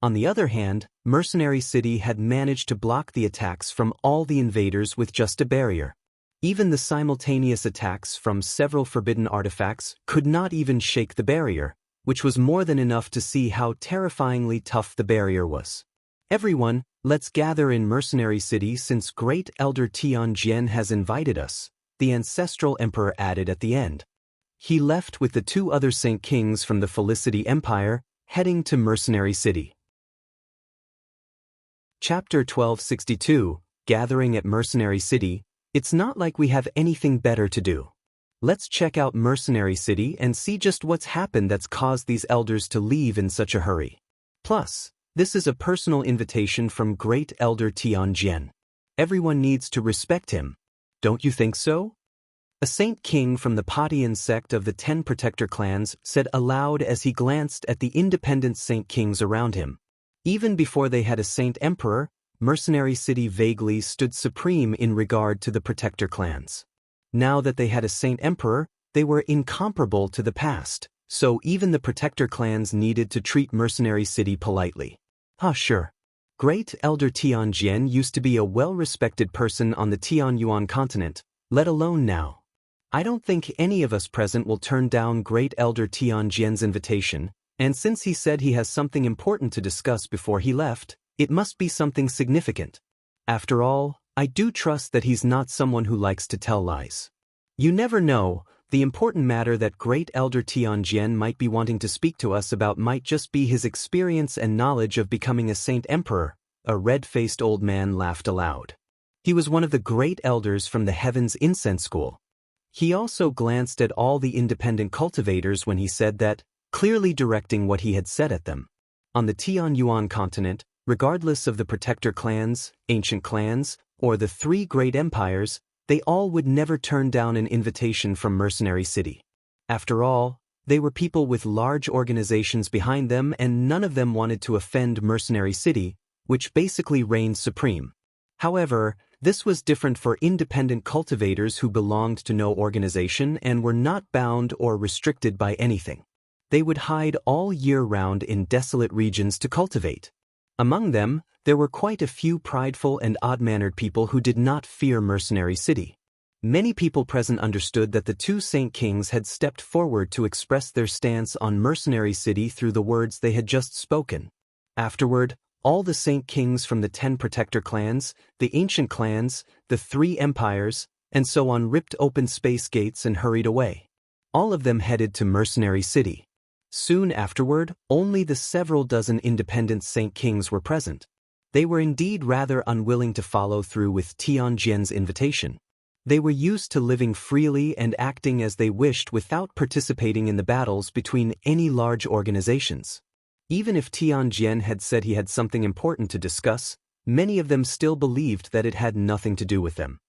On the other hand, Mercenary City had managed to block the attacks from all the invaders with just a barrier. Even the simultaneous attacks from several forbidden artifacts could not even shake the barrier, which was more than enough to see how terrifyingly tough the barrier was. "Everyone, let's gather in Mercenary City since Great Elder Tianjian has invited us," the ancestral emperor added at the end. He left with the 2 other Saint Kings from the Felicity Empire, heading to Mercenary City. Chapter 1262, Gathering at Mercenary City. It's not like we have anything better to do. Let's check out Mercenary City and see just what's happened that's caused these elders to leave in such a hurry. Plus, this is a personal invitation from Great Elder Tianjian. Everyone needs to respect him. Don't you think so? A saint king from the Patian sect of the 10 protector clans said aloud as he glanced at the independent saint kings around him. Even before they had a saint emperor, Mercenary City vaguely stood supreme in regard to the protector clans. Now that they had a saint emperor, they were incomparable to the past, so even the protector clans needed to treat Mercenary City politely. Sure. Great Elder Tianjian used to be a well-respected person on the Tianyuan continent, let alone now. I don't think any of us present will turn down Great Elder Tianjian's invitation, and since he said he has something important to discuss before he left, it must be something significant. After all, I do trust that he's not someone who likes to tell lies. You never know, the important matter that Great Elder Tianjian might be wanting to speak to us about might just be his experience and knowledge of becoming a saint emperor. A red-faced old man laughed aloud. He was one of the great elders from the Heaven's Incense School. He also glanced at all the independent cultivators when he said that, clearly directing what he had said at them. On the Tianyuan continent, regardless of the protector clans, ancient clans, or the 3 great empires, they all would never turn down an invitation from Mercenary City. After all, they were people with large organizations behind them and none of them wanted to offend Mercenary City, which basically reigned supreme. However, this was different for independent cultivators who belonged to no organization and were not bound or restricted by anything. They would hide all year round in desolate regions to cultivate. Among them, there were quite a few prideful and odd-mannered people who did not fear Mercenary City. Many people present understood that the 2 Saint Kings had stepped forward to express their stance on Mercenary City through the words they had just spoken. Afterward, all the Saint Kings from the 10 protector clans, the ancient clans, the 3 empires, and so on ripped open space gates and hurried away. All of them headed to Mercenary City. Soon afterward, only the several dozen independent Saint Kings were present. They were indeed rather unwilling to follow through with Tianjian's invitation. They were used to living freely and acting as they wished without participating in the battles between any large organizations. Even if Tianjian had said he had something important to discuss, many of them still believed that it had nothing to do with them.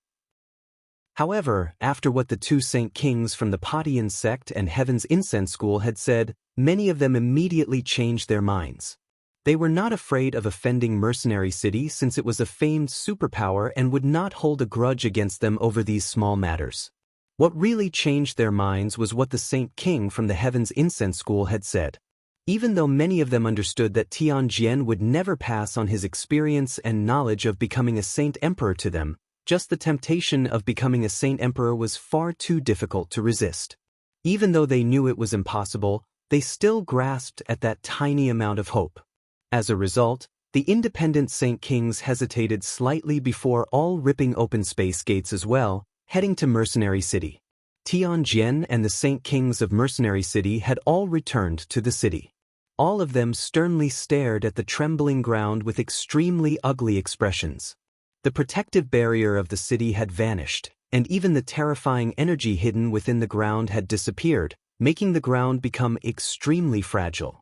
However, after what the 2 Saint Kings from the Patian sect and Heaven's Incense School had said, many of them immediately changed their minds. They were not afraid of offending Mercenary City since it was a famed superpower and would not hold a grudge against them over these small matters. What really changed their minds was what the Saint King from the Heaven's Incense School had said. Even though many of them understood that Tianjian would never pass on his experience and knowledge of becoming a saint emperor to them, just the temptation of becoming a saint emperor was far too difficult to resist. Even though they knew it was impossible, they still grasped at that tiny amount of hope. As a result, the independent Saint Kings hesitated slightly before all ripping open space gates as well, heading to Mercenary City. Tianjian and the Saint Kings of Mercenary City had all returned to the city. All of them sternly stared at the trembling ground with extremely ugly expressions. The protective barrier of the city had vanished, and even the terrifying energy hidden within the ground had disappeared, making the ground become extremely fragile.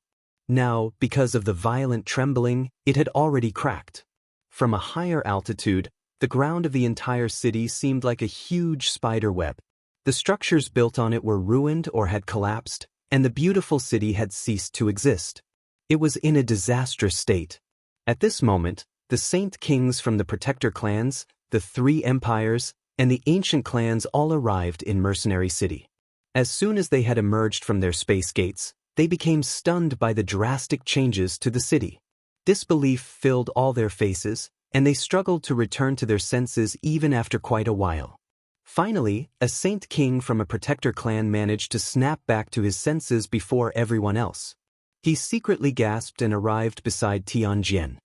Now, because of the violent trembling, it had already cracked. From a higher altitude, the ground of the entire city seemed like a huge spider web. The structures built on it were ruined or had collapsed, and the beautiful city had ceased to exist. It was in a disastrous state. At this moment, the Saint Kings from the Protector clans, the 3 empires, and the ancient clans all arrived in Mercenary City. As soon as they had emerged from their space gates, they became stunned by the drastic changes to the city. Disbelief filled all their faces, and they struggled to return to their senses even after quite a while. Finally, a Saint King from a Protector clan managed to snap back to his senses before everyone else. He secretly gasped and arrived beside Tianjian.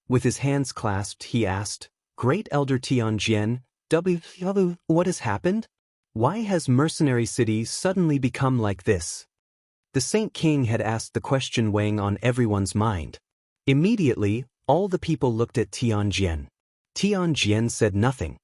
With his hands clasped, he asked, "Great Elder Tianjian, what has happened? Why has Mercenary City suddenly become like this?" The Saint King had asked the question weighing on everyone's mind. Immediately, all the people looked at Tianjian. Tianjian said nothing.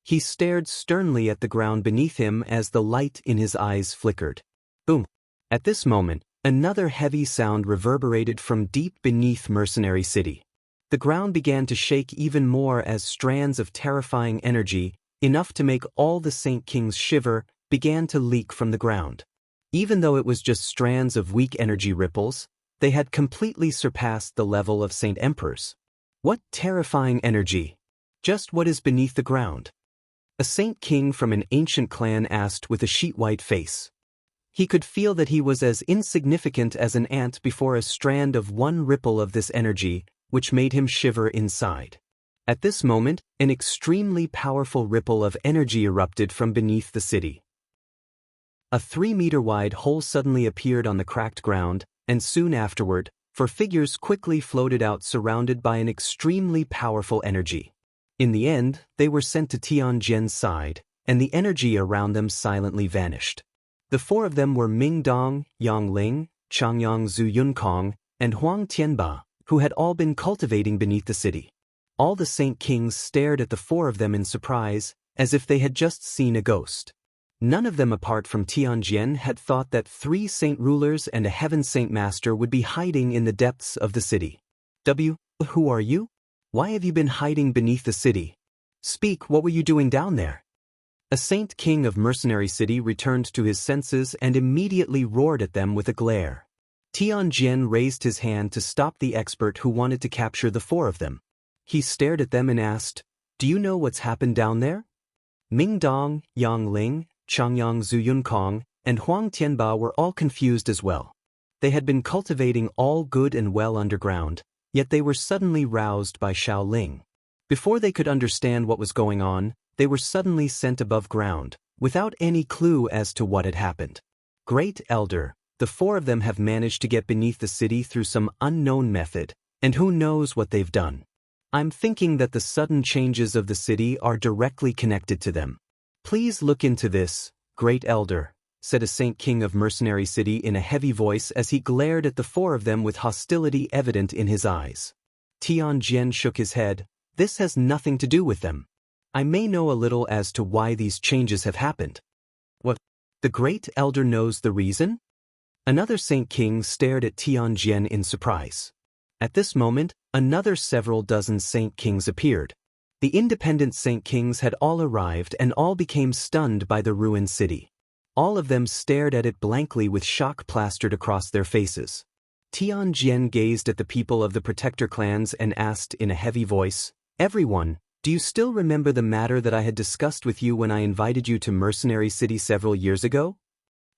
He stared sternly at the ground beneath him as the light in his eyes flickered. Boom! At this moment, Another heavy sound reverberated from deep beneath Mercenary City. The ground began to shake even more as strands of terrifying energy, enough to make all the Saint Kings shiver, began to leak from the ground. Even though it was just strands of weak energy ripples, they had completely surpassed the level of Saint Emperors. What terrifying energy! Just what is beneath the ground? A Saint King from an ancient clan asked with a sheet-white face. He could feel that he was as insignificant as an ant before a strand of one ripple of this energy, which made him shiver inside. At this moment, an extremely powerful ripple of energy erupted from beneath the city. A 3-meter-wide hole suddenly appeared on the cracked ground, and soon afterward, 4 figures quickly floated out surrounded by an extremely powerful energy. In the end, they were sent to Tianjian's side, and the energy around them silently vanished. The 4 of them were Ming Dong, Yang Ling, Changyang Zhu Yunkong, and Huang Tianba, who had all been cultivating beneath the city. All the Saint Kings stared at the 4 of them in surprise, as if they had just seen a ghost. None of them apart from Tianjian had thought that 3 saint rulers and a heaven saint master would be hiding in the depths of the city. Who are you? Why have you been hiding beneath the city? Speak, what were you doing down there? A Saint King of Mercenary City returned to his senses and immediately roared at them with a glare. Tianjian raised his hand to stop the expert who wanted to capture the 4 of them. He stared at them and asked, "Do you know what's happened down there?" Ming Dong, Yang Ling, Changyang Zhu Yunkong, and Huang Tianba were all confused as well. They had been cultivating all good and well underground, yet they were suddenly roused by Xiao Ling. Before they could understand what was going on, they were suddenly sent above ground, without any clue as to what had happened. Great Elder, the 4 of them have managed to get beneath the city through some unknown method, and who knows what they've done. I'm thinking that the sudden changes of the city are directly connected to them. Please look into this, Great Elder, said a Saint King of Mercenary City in a heavy voice as he glared at the 4 of them with hostility evident in his eyes. Tianjian shook his head. This has nothing to do with them. I may know a little as to why these changes have happened. What? The Great Elder knows the reason? Another Saint King stared at Tianjian in surprise. At this moment, another several dozen Saint Kings appeared. The independent Saint Kings had all arrived and all became stunned by the ruined city. All of them stared at it blankly with shock plastered across their faces. Tianjian gazed at the people of the Protector clans and asked in a heavy voice, "Everyone, do you still remember the matter that I had discussed with you when I invited you to Mercenary City several years ago?"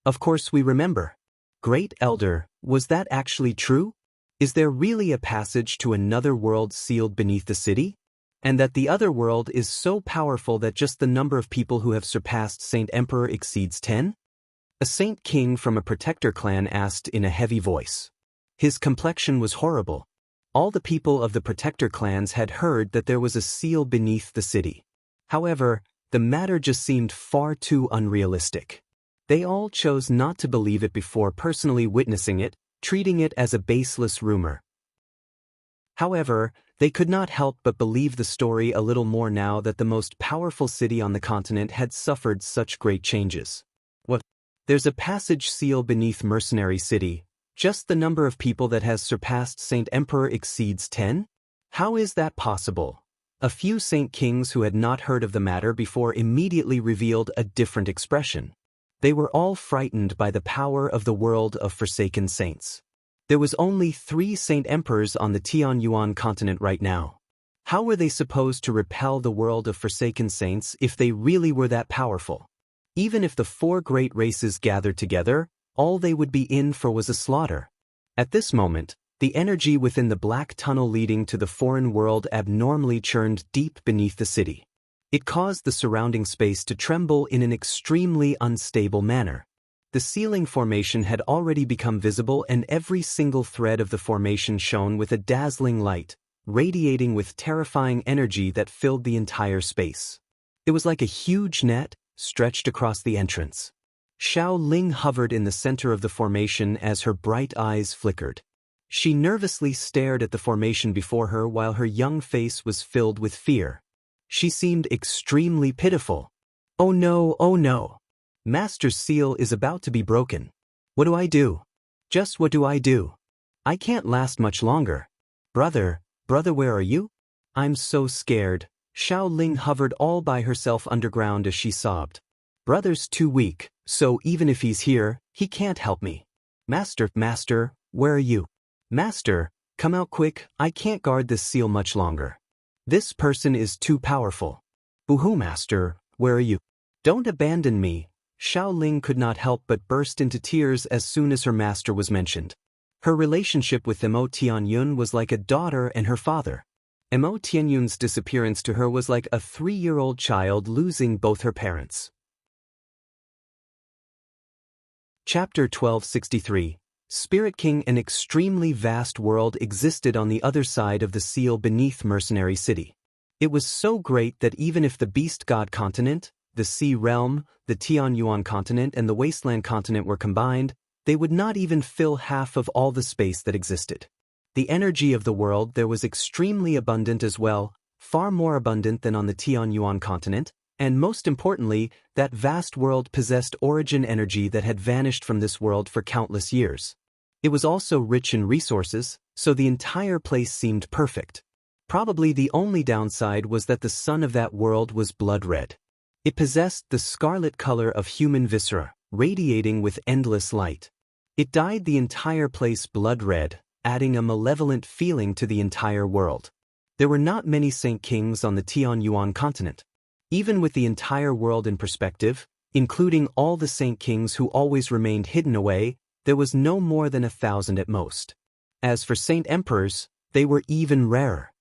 "Of course we remember." "Great Elder, was that actually true? Is there really a passage to another world sealed beneath the city? And that the other world is so powerful that just the number of people who have surpassed Saint Emperor exceeds 10? A Saint King from a Protector clan asked in a heavy voice. His complexion was horrible. All the people of the Protector clans had heard that there was a seal beneath the city. However, the matter just seemed far too unrealistic. They all chose not to believe it before personally witnessing it, treating it as a baseless rumor. However, they could not help but believe the story a little more now that the most powerful city on the continent had suffered such great changes. What? There's a passage seal beneath Mercenary City. Just the number of people that has surpassed Saint Emperor exceeds 10? How is that possible? A few Saint Kings who had not heard of the matter before immediately revealed a different expression. They were all frightened by the power of the world of Forsaken Saints. There was only 3 Saint Emperors on the Tianyuan continent right now. How were they supposed to repel the world of Forsaken Saints if they really were that powerful? Even if the 4 great races gathered together, all they would be in for was a slaughter. At this moment, the energy within the black tunnel leading to the foreign world abnormally churned deep beneath the city. It caused the surrounding space to tremble in an extremely unstable manner. The ceiling formation had already become visible and every single thread of the formation shone with a dazzling light, radiating with terrifying energy that filled the entire space. It was like a huge net stretched across the entrance. Xiao Ling hovered in the center of the formation as her bright eyes flickered. She nervously stared at the formation before her while her young face was filled with fear. She seemed extremely pitiful. "Oh no, oh no! Master's seal is about to be broken. What do I do?" Just what do I do? I can't last much longer. Brother, where are you? I'm so scared. Xiao Ling hovered all by herself underground as she sobbed. Brother's too weak, so even if he's here, he can't help me. Master, where are you? Master, come out quick, I can't guard this seal much longer. This person is too powerful. Boo-hoo, Master, where are you? Don't abandon me. Xiao Ling could not help but burst into tears as soon as her master was mentioned. Her relationship with Mo Tianyun was like a daughter and her father. Mo Tianyun's disappearance to her was like a 3-year-old child losing both her parents. Chapter 1263. Spirit King. An extremely vast world existed on the other side of the seal beneath Mercenary City. It was so great that even if the Beast God continent, the Sea Realm, the Tianyuan continent and the Wasteland continent were combined, they would not even fill half of all the space that existed. The energy of the world there was extremely abundant as well, far more abundant than on the Tianyuan continent, and most importantly, that vast world possessed origin energy that had vanished from this world for countless years. It was also rich in resources, so the entire place seemed perfect. Probably the only downside was that the sun of that world was blood red. It possessed the scarlet color of human viscera, radiating with endless light. It dyed the entire place blood red, adding a malevolent feeling to the entire world. There were not many Saint Kings on the Tianyuan continent. Even with the entire world in perspective, including all the Saint Kings who always remained hidden away, there was no more than 1,000 at most. As for Saint Emperors, they were even rarer.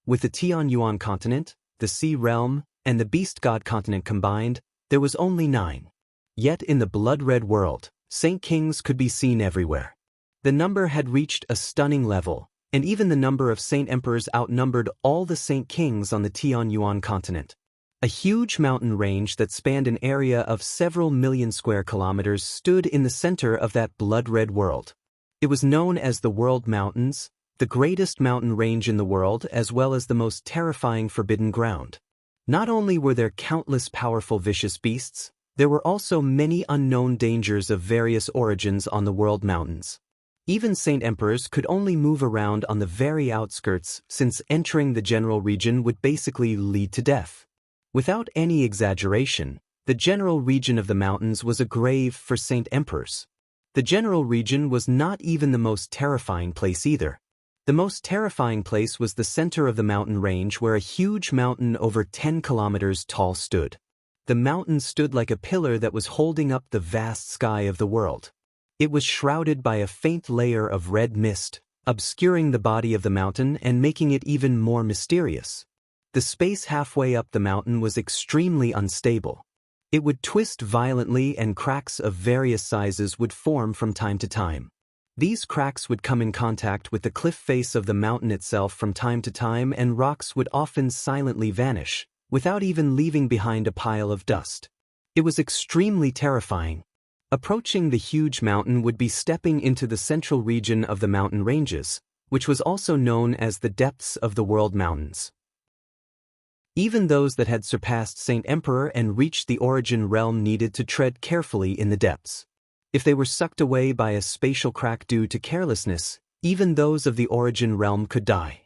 With the Tianyuan continent, the Sea Realm, and the Beast God continent combined, there was only 9. Yet in the blood-red world, Saint Kings could be seen everywhere. The number had reached a stunning level, and even the number of Saint Emperors outnumbered all the Saint Kings on the Tianyuan continent. A huge mountain range that spanned an area of several million square kilometers stood in the center of that blood-red world. It was known as the World Mountains, the greatest mountain range in the world as well as the most terrifying forbidden ground. Not only were there countless powerful vicious beasts, there were also many unknown dangers of various origins on the World Mountains. Even Saint Emperors could only move around on the very outskirts since entering the general region would basically lead to death. Without any exaggeration, the general region of the mountains was a grave for Saint Emperors. The general region was not even the most terrifying place either. The most terrifying place was the center of the mountain range where a huge mountain over 10 kilometers tall stood. The mountain stood like a pillar that was holding up the vast sky of the world. It was shrouded by a faint layer of red mist, obscuring the body of the mountain and making it even more mysterious. The space halfway up the mountain was extremely unstable. It would twist violently and cracks of various sizes would form from time to time. These cracks would come in contact with the cliff face of the mountain itself from time to time and rocks would often silently vanish, without even leaving behind a pile of dust. It was extremely terrifying. Approaching the huge mountain would be stepping into the central region of the mountain ranges, which was also known as the depths of the World Mountains. Even those that had surpassed Saint Emperor and reached the origin realm needed to tread carefully in the depths. If they were sucked away by a spatial crack due to carelessness, even those of the origin realm could die.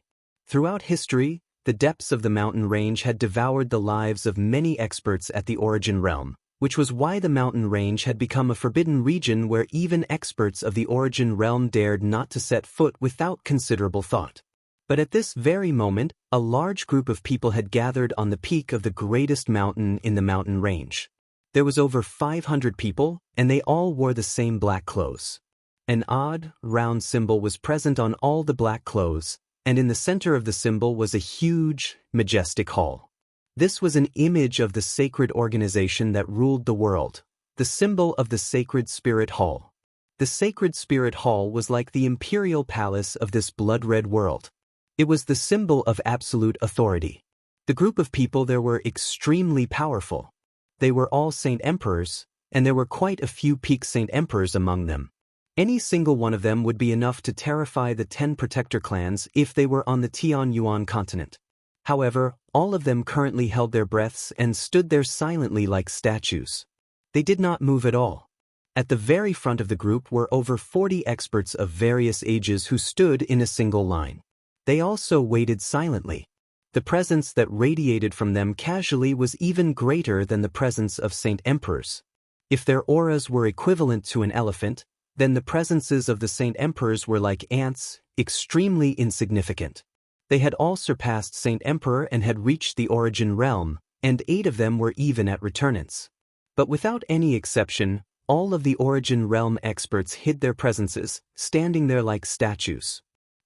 Throughout history, the depths of the mountain range had devoured the lives of many experts at the origin realm, which was why the mountain range had become a forbidden region where even experts of the origin realm dared not to set foot without considerable thought. But at this very moment, a large group of people had gathered on the peak of the greatest mountain in the mountain range. There was over 500 people, and they all wore the same black clothes. An odd, round symbol was present on all the black clothes, and in the center of the symbol was a huge, majestic hall. This was an image of the sacred organization that ruled the world, the symbol of the Sacred Spirit Hall. The Sacred Spirit Hall was like the imperial palace of this blood-red world. It was the symbol of absolute authority. The group of people there were extremely powerful. They were all Saint Emperors, and there were quite a few peak Saint Emperors among them. Any single one of them would be enough to terrify the 10 protector clans if they were on the Tianyuan continent. However, all of them currently held their breaths and stood there silently like statues. They did not move at all. At the very front of the group were over 40 experts of various ages who stood in a single line. They also waited silently. The presence that radiated from them casually was even greater than the presence of Saint Emperors. If their auras were equivalent to an elephant, then the presences of the Saint Emperors were like ants, extremely insignificant. They had all surpassed Saint Emperor and had reached the origin realm, and 8 of them were even at returnance. But without any exception, all of the origin realm experts hid their presences, standing there like statues.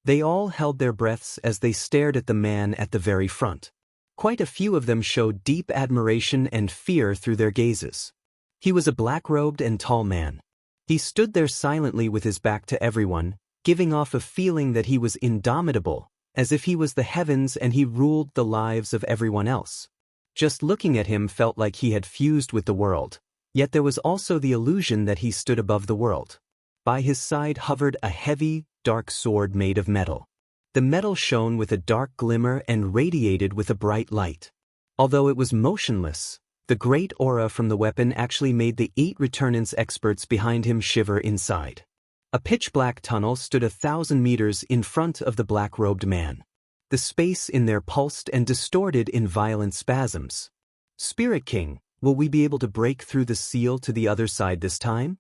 They all held their breaths as they stared at the man at the very front. Quite a few of them showed deep admiration and fear through their gazes. He was a black-robed and tall man. He stood there silently with his back to everyone, giving off a feeling that he was indomitable, as if he was the heavens and he ruled the lives of everyone else. Just looking at him felt like he had fused with the world, yet there was also the illusion that he stood above the world. By his side hovered a heavy, dark sword made of metal. The metal shone with a dark glimmer and radiated with a bright light. Although it was motionless, the great aura from the weapon actually made the 8 returnance experts behind him shiver inside. A pitch-black tunnel stood 1,000 meters in front of the black-robed man. The space in there pulsed and distorted in violent spasms. "Spirit King, will we be able to break through the seal to the other side this time?"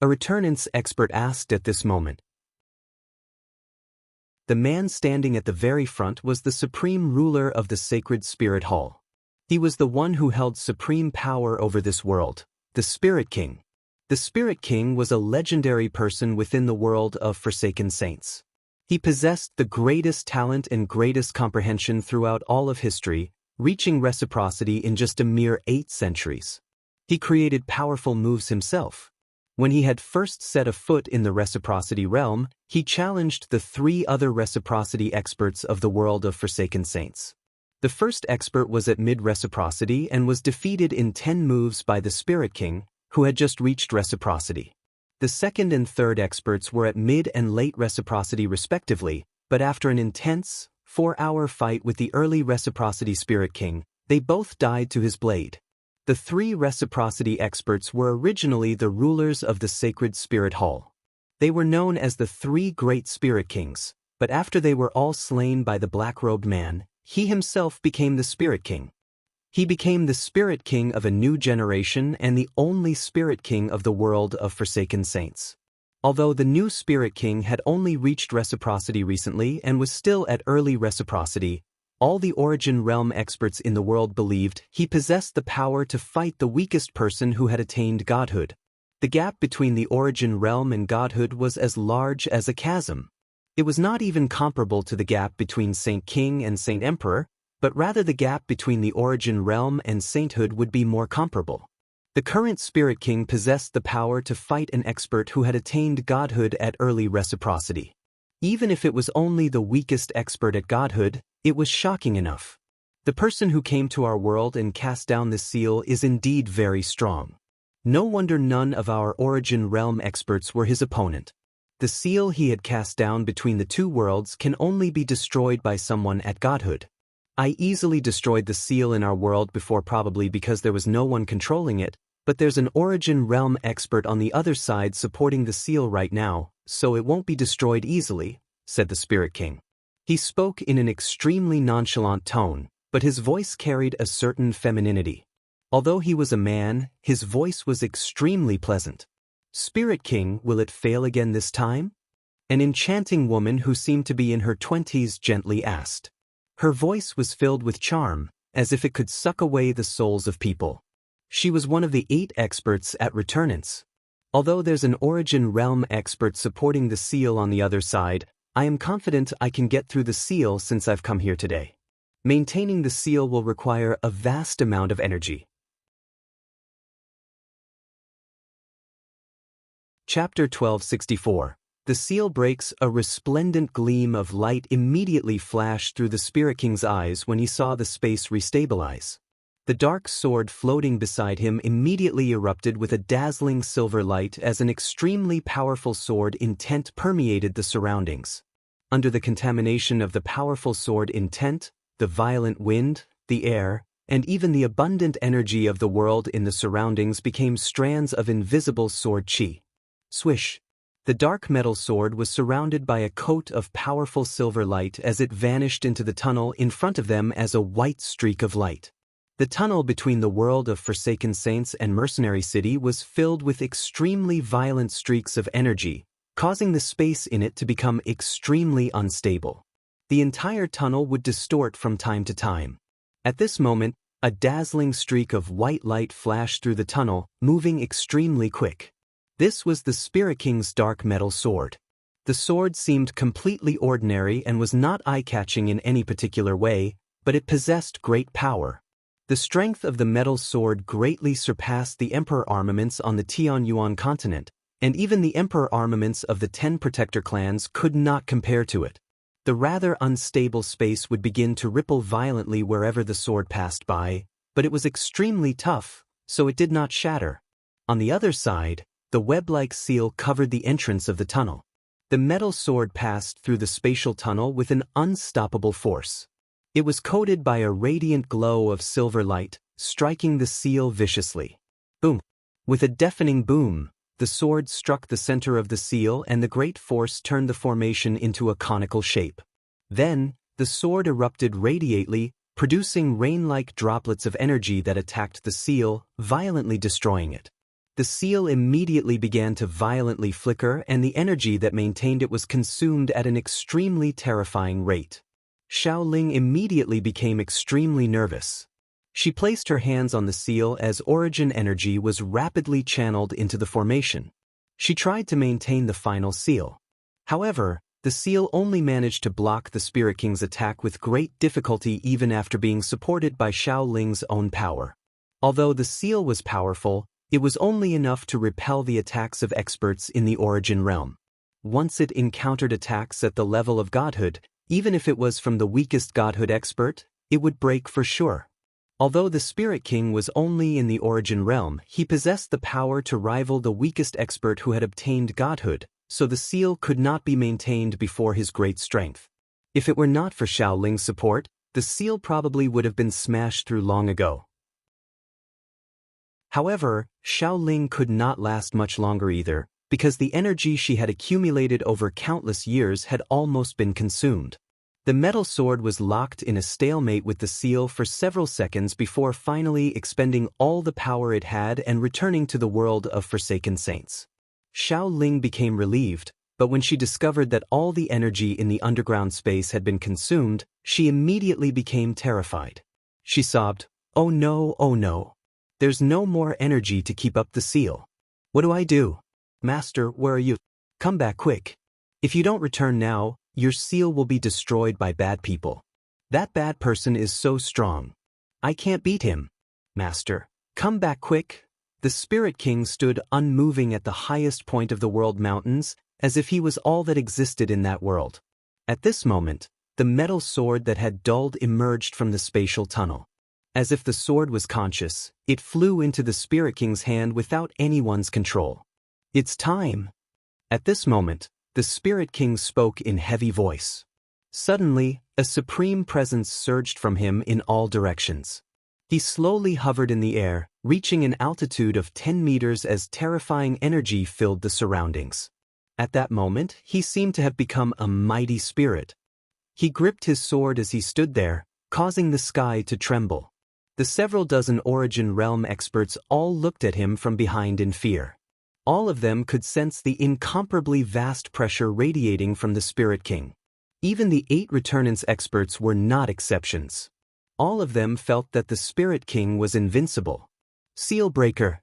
a returnance expert asked at this moment. The man standing at the very front was the supreme ruler of the sacred spirit hall. He was the one who held supreme power over this world, the Spirit King. The Spirit King was a legendary person within the world of forsaken saints. He possessed the greatest talent and greatest comprehension throughout all of history, reaching reciprocity in just a mere 8 centuries. He created powerful moves himself. When he had first set a foot in the reciprocity realm, he challenged the 3 other reciprocity experts of the world of forsaken saints. The first expert was at mid-reciprocity and was defeated in 10 moves by the Spirit King, who had just reached reciprocity. The second and third experts were at mid and late reciprocity respectively, but after an intense, 4-hour fight with the early reciprocity Spirit King, they both died to his blade. The 3 reciprocity experts were originally the rulers of the sacred spirit hall. They were known as the 3 great Spirit Kings, but after they were all slain by the black-robed man, he himself became the Spirit King. He became the Spirit King of a new generation and the only Spirit King of the world of forsaken saints. Although the new Spirit King had only reached reciprocity recently and was still at early reciprocity, all the origin realm experts in the world believed he possessed the power to fight the weakest person who had attained godhood. The gap between the origin realm and godhood was as large as a chasm. It was not even comparable to the gap between Saint King and Saint Emperor, but rather the gap between the origin realm and sainthood would be more comparable. The current Spirit King possessed the power to fight an expert who had attained godhood at early reciprocity. Even if it was only the weakest expert at godhood, it was shocking enough. The person who came to our world and cast down the seal is indeed very strong. No wonder none of our origin realm experts were his opponent. The seal he had cast down between the 2 worlds can only be destroyed by someone at godhood. I easily destroyed the seal in our world before, probably because there was no one controlling it, but there's an origin realm expert on the other side supporting the seal right now, so it won't be destroyed easily, said the Spirit King. He spoke in an extremely nonchalant tone, but his voice carried a certain femininity. Although he was a man, his voice was extremely pleasant. "Spirit King, will it fail again this time?" An enchanting woman who seemed to be in her 20s gently asked. Her voice was filled with charm, as if it could suck away the souls of people. She was one of the 8 experts at returnance. Although there's an origin realm expert supporting the seal on the other side, I am confident I can get through the seal since I've come here today. Maintaining the seal will require a vast amount of energy. Chapter 1264. The seal breaks. A resplendent gleam of light immediately flashed through the Spirit King's eyes when he saw the space restabilize. The dark sword floating beside him immediately erupted with a dazzling silver light as an extremely powerful sword intent permeated the surroundings. Under the contamination of the powerful sword intent, the violent wind, the air, and even the abundant energy of the world in the surroundings became strands of invisible sword chi. Swish! The dark metal sword was surrounded by a coat of powerful silver light as it vanished into the tunnel in front of them as a white streak of light. The tunnel between the world of Forsaken Saints and Mercenary City was filled with extremely violent streaks of energy, causing the space in it to become extremely unstable. The entire tunnel would distort from time to time. At this moment, a dazzling streak of white light flashed through the tunnel, moving extremely quick. This was the Spirit King's dark metal sword. The sword seemed completely ordinary and was not eye-catching in any particular way, but it possessed great power. The strength of the metal sword greatly surpassed the Emperor armaments on the Tianyuan continent, and even the Emperor armaments of the 10 Protector clans could not compare to it. The rather unstable space would begin to ripple violently wherever the sword passed by, but it was extremely tough, so it did not shatter. On the other side, the web-like seal covered the entrance of the tunnel. The metal sword passed through the spatial tunnel with an unstoppable force. It was coated by a radiant glow of silver light, striking the seal viciously. Boom! With a deafening boom, the sword struck the center of the seal and the great force turned the formation into a conical shape. Then, the sword erupted radiantly, producing rain-like droplets of energy that attacked the seal, violently destroying it. The seal immediately began to violently flicker and the energy that maintained it was consumed at an extremely terrifying rate. Xiaoling immediately became extremely nervous. She placed her hands on the seal as origin energy was rapidly channeled into the formation. She tried to maintain the final seal. However, the seal only managed to block the Spirit King's attack with great difficulty even after being supported by Xiaoling's own power. Although the seal was powerful, it was only enough to repel the attacks of experts in the origin realm. Once it encountered attacks at the level of godhood, even if it was from the weakest godhood expert, it would break for sure. Although the Spirit King was only in the origin realm, he possessed the power to rival the weakest expert who had obtained godhood, so the seal could not be maintained before his great strength. If it were not for Xiaoling's support, the seal probably would have been smashed through long ago. However, Xiaoling could not last much longer either, because the energy she had accumulated over countless years had almost been consumed. The metal sword was locked in a stalemate with the seal for several seconds before finally expending all the power it had and returning to the world of Forsaken Saints. Xiaoling became relieved, but when she discovered that all the energy in the underground space had been consumed, she immediately became terrified. She sobbed, "Oh no, oh no. There's no more energy to keep up the seal. What do I do? Master, where are you? Come back quick. If you don't return now, your seal will be destroyed by bad people. That bad person is so strong. I can't beat him. Master, come back quick." The Spirit King stood unmoving at the highest point of the world mountains, as if he was all that existed in that world. At this moment, the metal sword that had dulled emerged from the spatial tunnel. As if the sword was conscious, it flew into the Spirit King's hand without anyone's control. "It's time." At this moment, the Spirit King spoke in heavy voice. Suddenly, a supreme presence surged from him in all directions. He slowly hovered in the air, reaching an altitude of 10 meters as terrifying energy filled the surroundings. At that moment, he seemed to have become a mighty spirit. He gripped his sword as he stood there, causing the sky to tremble. The several dozen Origin Realm experts all looked at him from behind in fear. All of them could sense the incomparably vast pressure radiating from the Spirit King. Even the 8 Returnance experts were not exceptions. All of them felt that the Spirit King was invincible. "Seal breaker!"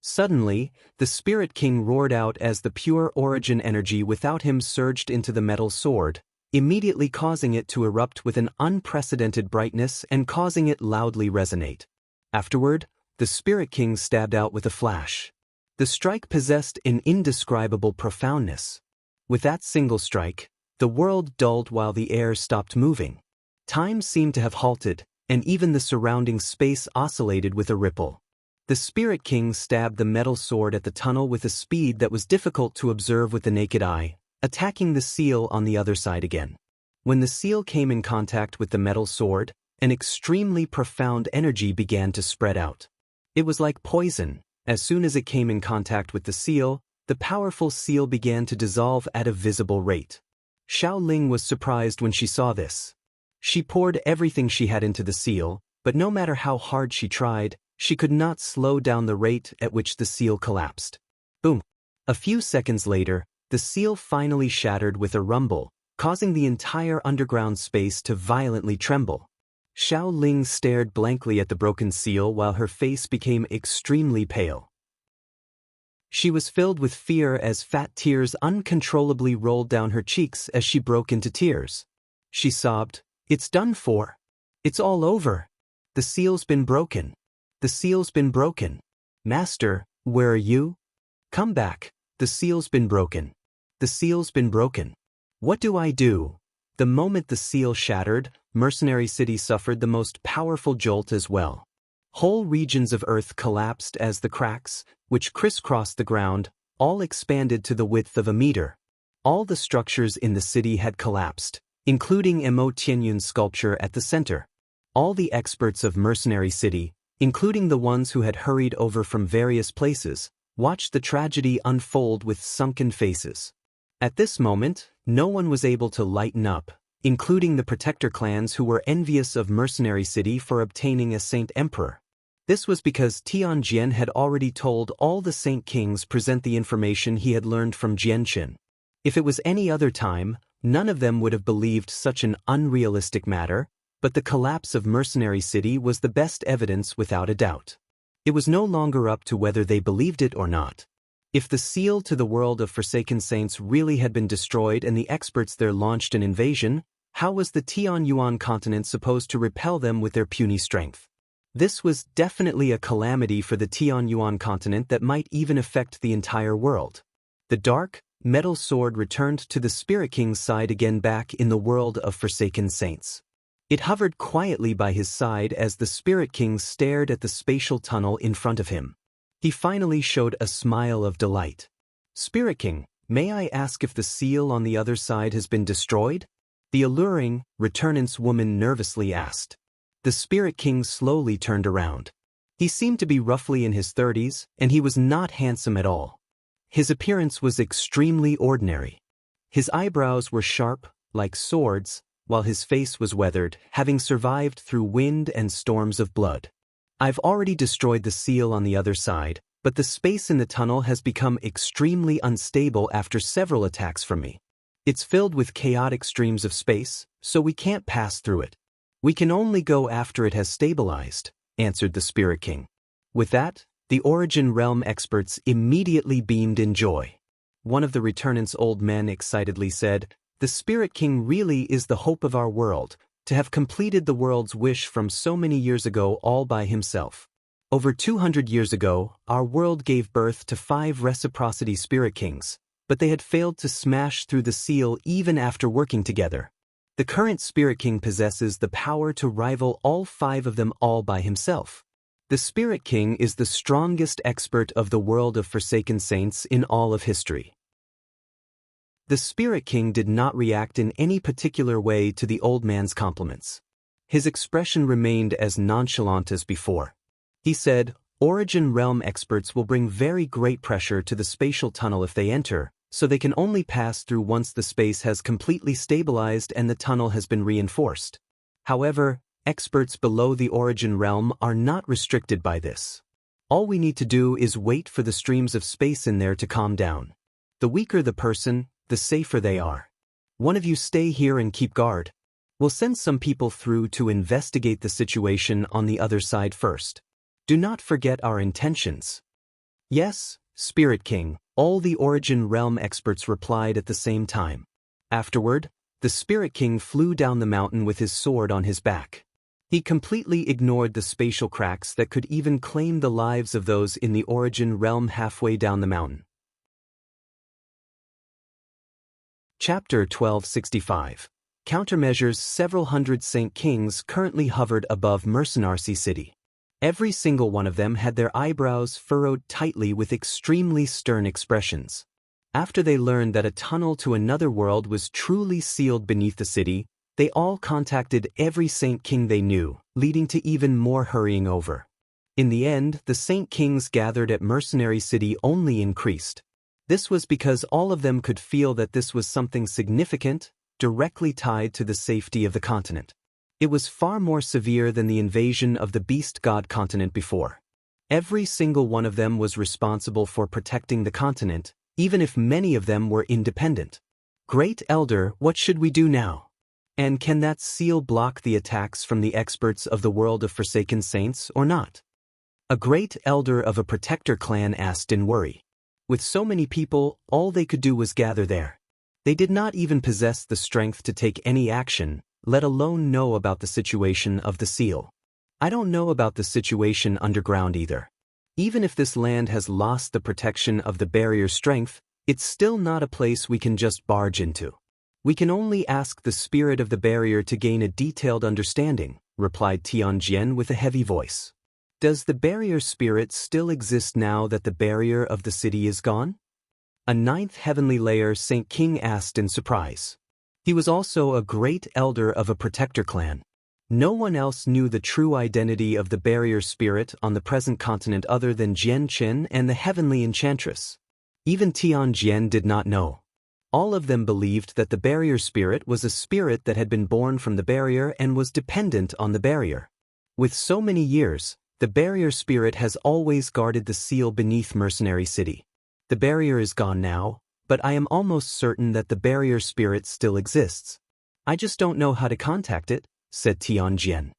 Suddenly, the Spirit King roared out as the pure origin energy without him surged into the metal sword, immediately causing it to erupt with an unprecedented brightness and causing it loudly resonate. Afterward, the Spirit King stabbed out with a flash. The strike possessed an indescribable profoundness. With that single strike, the world dulled while the air stopped moving. Time seemed to have halted, and even the surrounding space oscillated with a ripple. The Spirit King stabbed the metal sword at the tunnel with a speed that was difficult to observe with the naked eye, attacking the seal on the other side again. When the seal came in contact with the metal sword, An extremely profound energy began to spread out. It was like poison. As soon as it came in contact with the seal, the powerful seal began to dissolve at a visible rate. Xiao Ling was surprised when she saw this. She poured everything she had into the seal, but no matter how hard she tried, she could not slow down the rate at which the seal collapsed. Boom! A few seconds later, the seal finally shattered with a rumble, causing the entire underground space to violently tremble. Xiao Ling stared blankly at the broken seal while her face became extremely pale. She was filled with fear as fat tears uncontrollably rolled down her cheeks as she broke into tears. She sobbed, "It's done for. It's all over. The seal's been broken. The seal's been broken. Master, where are you? Come back. The seal's been broken. The seal's been broken. What do I do?" The moment the seal shattered, Mercenary City suffered the most powerful jolt as well. Whole regions of Earth collapsed as the cracks, which crisscrossed the ground, all expanded to the width of a meter. All the structures in the city had collapsed, including Mo Tianyun's sculpture at the center. All the experts of Mercenary City, including the ones who had hurried over from various places, watched the tragedy unfold with sunken faces. At this moment, no one was able to lighten up, including the protector clans who were envious of Mercenary City for obtaining a Saint Emperor. This was because Tianjian had already told all the Saint Kings present the information he had learned from Jianqin. If it was any other time, none of them would have believed such an unrealistic matter, but the collapse of Mercenary City was the best evidence without a doubt. It was no longer up to whether they believed it or not. If the seal to the world of Forsaken Saints really had been destroyed and the experts there launched an invasion, how was the Tianyuan continent supposed to repel them with their puny strength? This was definitely a calamity for the Tianyuan continent that might even affect the entire world. The dark, metal sword returned to the Spirit King's side again back in the world of Forsaken Saints. It hovered quietly by his side as the Spirit King stared at the spatial tunnel in front of him. He finally showed a smile of delight. "Spirit King, may I ask if the seal on the other side has been destroyed?" The alluring, returnance woman nervously asked. The Spirit King slowly turned around. He seemed to be roughly in his 30s, and he was not handsome at all. His appearance was extremely ordinary. His eyebrows were sharp, like swords, while his face was weathered, having survived through wind and storms of blood. "I've already destroyed the seal on the other side, but the space in the tunnel has become extremely unstable after several attacks from me. It's filled with chaotic streams of space, so we can't pass through it. We can only go after it has stabilized," answered the Spirit King. With that, the Origin Realm experts immediately beamed in joy. One of the returnant's old men excitedly said, "The Spirit King really is the hope of our world, to have completed the world's wish from so many years ago all by himself. Over 200 years ago, our world gave birth to 5 reciprocity Spirit Kings, but they had failed to smash through the seal even after working together. The current Spirit King possesses the power to rival all 5 of them all by himself. The Spirit King is the strongest expert of the world of Forsaken Saints in all of history." The Spirit King did not react in any particular way to the old man's compliments. His expression remained as nonchalant as before. He said, "Origin Realm experts will bring very great pressure to the spatial tunnel if they enter, so they can only pass through once the space has completely stabilized and the tunnel has been reinforced. However, experts below the Origin Realm are not restricted by this. All we need to do is wait for the streams of space in there to calm down. The weaker the person, the safer they are. One of you stay here and keep guard. We'll send some people through to investigate the situation on the other side first. Do not forget our intentions." "Yes, Spirit King," all the Origin Realm experts replied at the same time. Afterward, the Spirit King flew down the mountain with his sword on his back. He completely ignored the spatial cracks that could even claim the lives of those in the Origin Realm halfway down the mountain. Chapter 1265. Countermeasures. Several hundred Saint Kings currently hovered above Mercenary City. Every single one of them had their eyebrows furrowed tightly with extremely stern expressions. After they learned that a tunnel to another world was truly sealed beneath the city, They all contacted every Saint King they knew, leading to even more hurrying over. In the end, the Saint Kings gathered at Mercenary City only increased. This was because all of them could feel that this was something significant, directly tied to the safety of the continent. It was far more severe than the invasion of the Beast God continent before. Every single one of them was responsible for protecting the continent, even if many of them were independent. Great Elder, what should we do now? And can that seal block the attacks from the experts of the world of Forsaken Saints or not? A great elder of a protector clan asked in worry. With so many people, all they could do was gather there. They did not even possess the strength to take any action, let alone know about the situation of the seal. I don't know about the situation underground either. Even if this land has lost the protection of the barrier's strength, it's still not a place we can just barge into. We can only ask the spirit of the barrier to gain a detailed understanding, replied Tianjian with a heavy voice. Does the barrier spirit still exist now that the barrier of the city is gone? A ninth heavenly layer Saint King asked in surprise. He was also a great elder of a protector clan. No one else knew the true identity of the barrier spirit on the present continent other than Jian Qin and the heavenly enchantress. Even Tianjian did not know. All of them believed that the barrier spirit was a spirit that had been born from the barrier and was dependent on the barrier. With so many years, the barrier spirit has always guarded the seal beneath Mercenary City. The barrier is gone now, but I am almost certain that the barrier spirit still exists. I just don't know how to contact it, said Tianjian.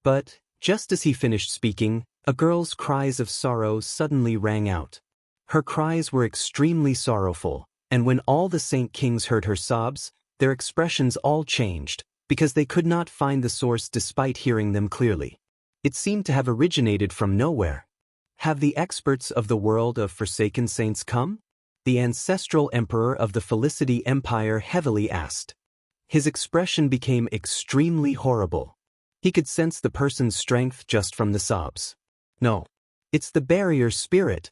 But, just as he finished speaking, a girl's cries of sorrow suddenly rang out. Her cries were extremely sorrowful, and when all the Saint Kings heard her sobs, their expressions all changed, because they could not find the source despite hearing them clearly. It seemed to have originated from nowhere. Have the experts of the world of Forsaken Saints come? The ancestral emperor of the Felicity Empire heavily asked. His expression became extremely horrible. He could sense the person's strength just from the sobs. No. It's the barrier spirit.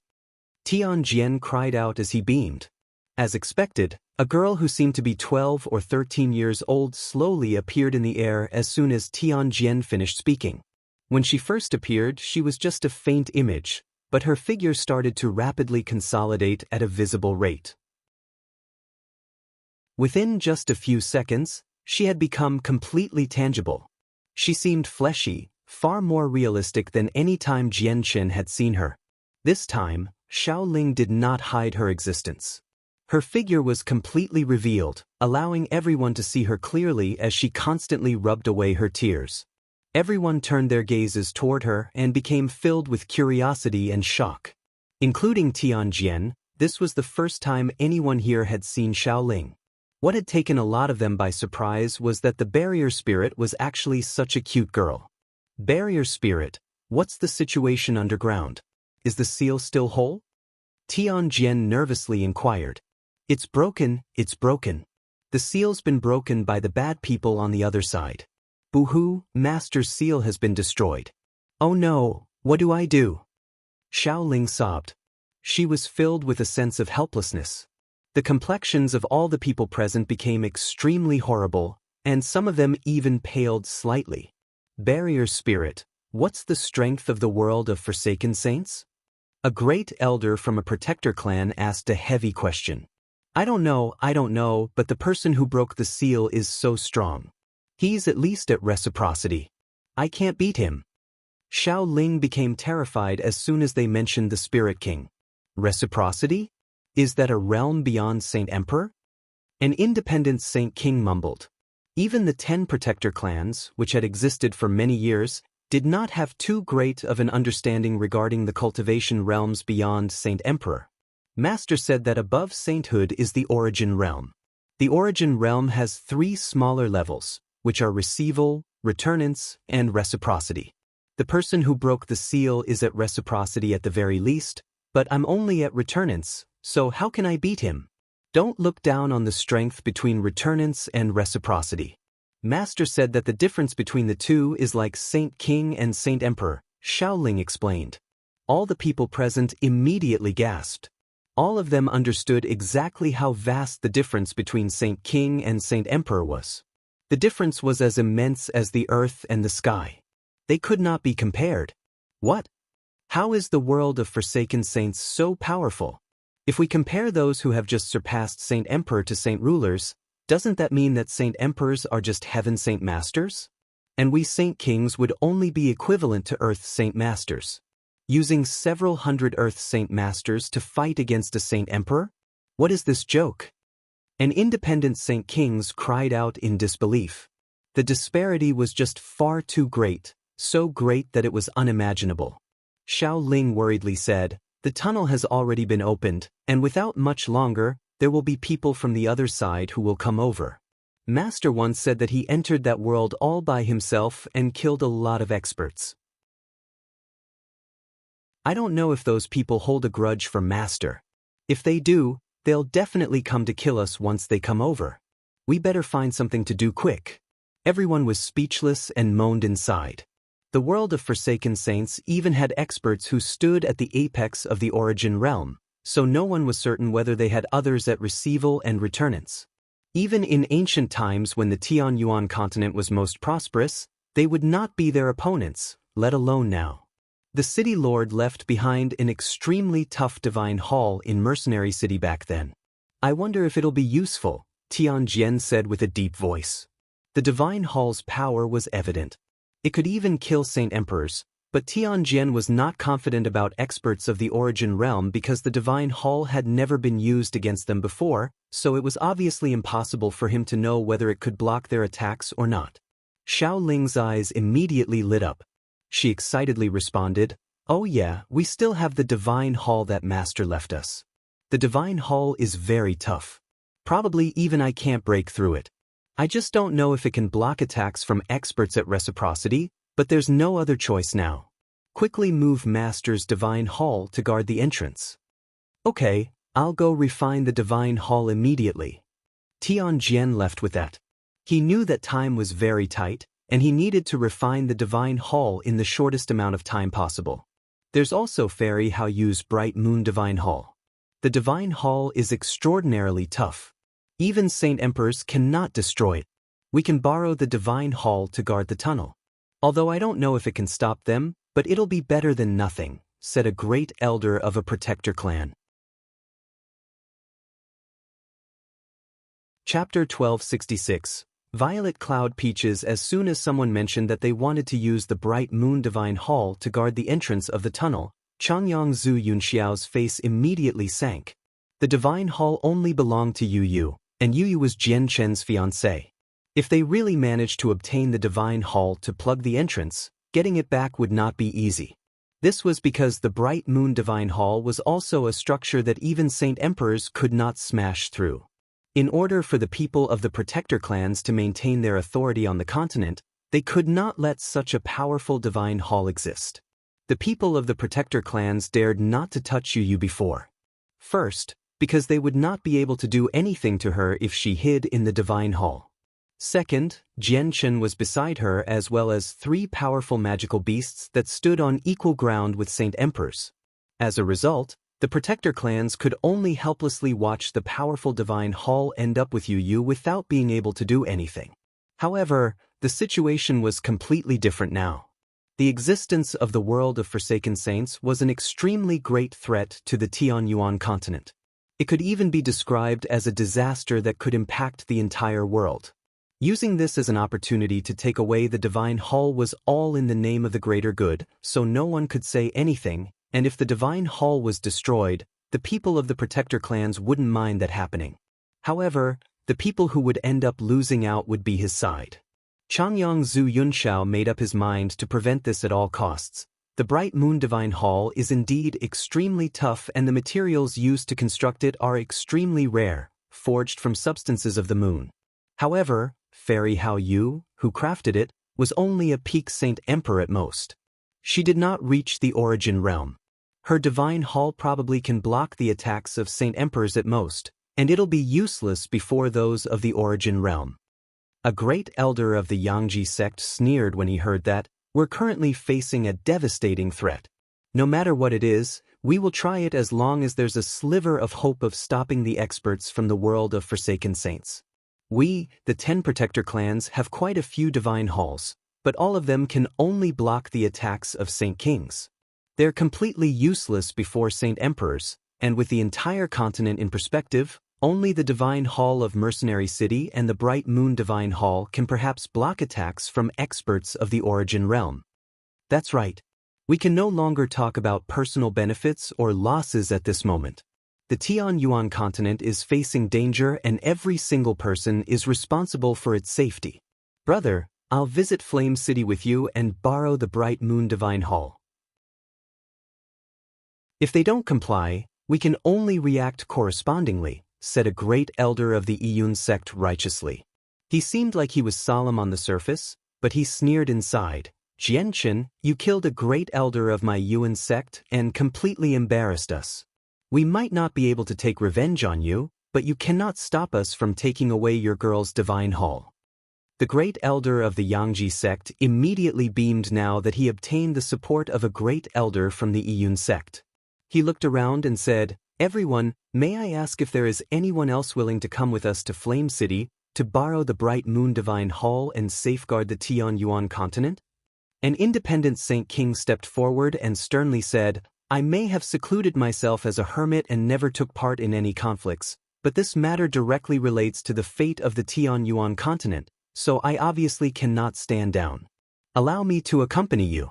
Tianjian cried out as he beamed. As expected, a girl who seemed to be 12 or 13 years old slowly appeared in the air as soon as Tianjian finished speaking. When she first appeared, she was just a faint image, but her figure started to rapidly consolidate at a visible rate. Within just a few seconds, she had become completely tangible. She seemed fleshy, far more realistic than any time Jian Qin had seen her. This time, Xiaoling did not hide her existence. Her figure was completely revealed, allowing everyone to see her clearly as she constantly rubbed away her tears. Everyone turned their gazes toward her and became filled with curiosity and shock. Including Tianjian, this was the first time anyone here had seen Xiaoling. What had taken a lot of them by surprise was that the barrier spirit was actually such a cute girl. Barrier spirit, what's the situation underground? Is the seal still whole? Tianjian nervously inquired. It's broken, it's broken. The seal's been broken by the bad people on the other side. Boo-hoo, Master's seal has been destroyed. Oh no, what do I do? Xiaoling sobbed. She was filled with a sense of helplessness. The complexions of all the people present became extremely horrible, and some of them even paled slightly. Barrier spirit, what's the strength of the world of Forsaken Saints? A great elder from a protector clan asked a heavy question. I don't know, but the person who broke the seal is so strong. He's at least at reciprocity. I can't beat him. Xiaoling became terrified as soon as they mentioned the Spirit King. Reciprocity? Is that a realm beyond Saint Emperor? An independent Saint King mumbled. Even the 10 protector clans, which had existed for many years, did not have too great of an understanding regarding the cultivation realms beyond Saint Emperor. Master said that above sainthood is the origin realm. The origin realm has 3 smaller levels, which are receival, returnance, and reciprocity. The person who broke the seal is at reciprocity at the very least, but I'm only at returnance, so how can I beat him? Don't look down on the strength between returnance and reciprocity. Master said that the difference between the two is like Saint King and Saint Emperor, Xiaoling explained. All the people present immediately gasped. All of them understood exactly how vast the difference between Saint King and Saint Emperor was. The difference was as immense as the earth and the sky. They could not be compared. What? How is the world of forsaken saints so powerful? If we compare those who have just surpassed Saint Emperor to Saint Rulers, doesn't that mean that Saint Emperors are just heaven Saint Masters? And we Saint Kings would only be equivalent to Earth Saint Masters. Using several hundred Earth Saint Masters to fight against a Saint Emperor? What is this joke? And independent Saint Kings cried out in disbelief. The disparity was just far too great, so great that it was unimaginable. Xiao Ling worriedly said, "The tunnel has already been opened, and without much longer, there will be people from the other side who will come over." Master once said that he entered that world all by himself and killed a lot of experts. I don't know if those people hold a grudge for Master. If they do, they'll definitely come to kill us once they come over. We better find something to do quick. Everyone was speechless and moaned inside. The world of forsaken saints even had experts who stood at the apex of the origin realm, so no one was certain whether they had others at receival and returnance. Even in ancient times when the Tianyuan continent was most prosperous, they would not be their opponents, let alone now. The city lord left behind an extremely tough divine hall in Mercenary City back then. I wonder if it'll be useful, Tianjian said with a deep voice. The divine hall's power was evident. It could even kill Saint Emperors, but Tianjian was not confident about experts of the origin realm because the divine hall had never been used against them before, so it was obviously impossible for him to know whether it could block their attacks or not. Xiao Ling's eyes immediately lit up. She excitedly responded, "Oh yeah, we still have the divine hall that Master left us. The divine hall is very tough. Probably even I can't break through it. I just don't know if it can block attacks from experts at reciprocity, but there's no other choice now. Quickly move Master's divine hall to guard the entrance." "Okay, I'll go refine the divine hall immediately." Tianjian left with that. He knew that time was very tight, and he needed to refine the divine hall in the shortest amount of time possible. There's also Fairy Hao Yu's Bright Moon Divine Hall. The divine hall is extraordinarily tough. Even Saint Emperors cannot destroy it. We can borrow the divine hall to guard the tunnel. Although I don't know if it can stop them, but it'll be better than nothing, said a great elder of a protector clan. Chapter 1266. Violet Cloud Peaches. As soon as someone mentioned that they wanted to use the Bright Moon Divine Hall to guard the entrance of the tunnel, Changyang Zhu Yunxiao's face immediately sank. The Divine Hall only belonged to Yu Yu, and Yu Yu was Jian Chen's fiancé. If they really managed to obtain the Divine Hall to plug the entrance, getting it back would not be easy. This was because the Bright Moon Divine Hall was also a structure that even Saint Emperors could not smash through. In order for the people of the protector clans to maintain their authority on the continent, they could not let such a powerful divine hall exist. The people of the protector clans dared not to touch Yu Yu before. First, because they would not be able to do anything to her if she hid in the divine hall. Second, Jian Chen was beside her as well as 3 powerful magical beasts that stood on equal ground with Saint Emperors. As a result, the protector clans could only helplessly watch the powerful divine hall end up with Yu Yu without being able to do anything. However, the situation was completely different now. The existence of the world of forsaken saints was an extremely great threat to the Tianyuan continent. It could even be described as a disaster that could impact the entire world. Using this as an opportunity to take away the divine hall was all in the name of the greater good, so no one could say anything. And if the divine hall was destroyed, the people of the protector clans wouldn't mind that happening. However, the people who would end up losing out would be his side. Changyang Zhu Yunxiao made up his mind to prevent this at all costs. The Bright Moon Divine Hall is indeed extremely tough, and the materials used to construct it are extremely rare, forged from substances of the moon. However, Fairy Hao Yu, who crafted it, was only a peak Saint Emperor at most. She did not reach the origin realm. Her divine hall probably can block the attacks of Saint Emperors at most, and it'll be useless before those of the origin realm. A great elder of the Yangji sect sneered when he heard that. "We're currently facing a devastating threat. No matter what it is, we will try it as long as there's a sliver of hope of stopping the experts from the world of forsaken saints." We, the 10 protector clans, have quite a few divine halls, but all of them can only block the attacks of Saint Kings. They're completely useless before Saint Emperors, and with the entire continent in perspective, only the Divine Hall of Mercenary City and the Bright Moon Divine Hall can perhaps block attacks from experts of the Origin Realm. That's right. We can no longer talk about personal benefits or losses at this moment. The Tianyuan continent is facing danger and every single person is responsible for its safety. Brother, I'll visit Flame City with you and borrow the Bright Moon Divine Hall. If they don't comply, we can only react correspondingly, said a great elder of the Iyun sect righteously. He seemed like he was solemn on the surface, but he sneered inside. Jianchen, you killed a great elder of my Yuan sect and completely embarrassed us. We might not be able to take revenge on you, but you cannot stop us from taking away your girl's divine hall. The great elder of the Yangji sect immediately beamed now that he obtained the support of a great elder from the Iyun sect. He looked around and said, Everyone, may I ask if there is anyone else willing to come with us to Flame City to borrow the Bright Moon Divine Hall and safeguard the Tianyuan continent? An independent Saint King stepped forward and sternly said, I may have secluded myself as a hermit and never took part in any conflicts, but this matter directly relates to the fate of the Tianyuan continent, so I obviously cannot stand down. Allow me to accompany you.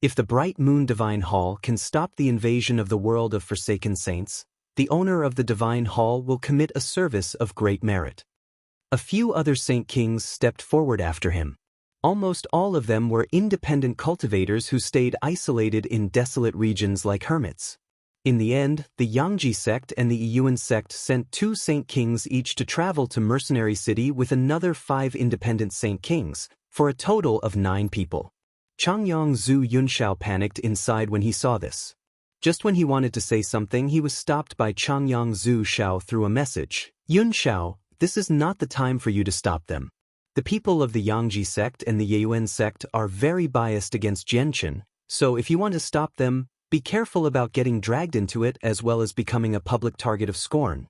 If the Bright Moon Divine Hall can stop the invasion of the world of Forsaken Saints, the owner of the Divine Hall will commit a service of great merit. A few other Saint Kings stepped forward after him. Almost all of them were independent cultivators who stayed isolated in desolate regions like hermits. In the end, the Yangji sect and the Iyuan sect sent 2 Saint Kings each to travel to Mercenary City with another 5 independent Saint Kings, for a total of 9 people. Changyang Zhu Yunshao panicked inside when he saw this. Just when he wanted to say something, he was stopped by Changyang Zhu Shao through a message. Yunshao, this is not the time for you to stop them. The people of the Yangji sect and the Yuan sect are very biased against Jianchen, so if you want to stop them, be careful about getting dragged into it as well as becoming a public target of scorn.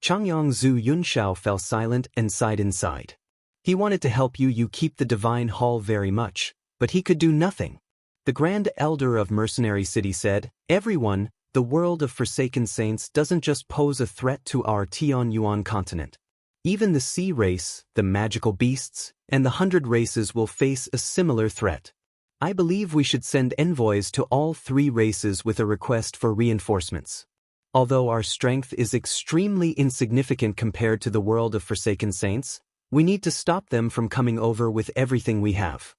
Changyang Zhu Yunshao fell silent and sighed inside. He wanted to help you keep the Divine Hall very much, but he could do nothing. The Grand Elder of Mercenary City said, Everyone, the world of Forsaken Saints doesn't just pose a threat to our Tianyuan continent. Even the sea race, the magical beasts, and the 100 races will face a similar threat. I believe we should send envoys to all 3 races with a request for reinforcements. Although our strength is extremely insignificant compared to the world of Forsaken Saints, we need to stop them from coming over with everything we have.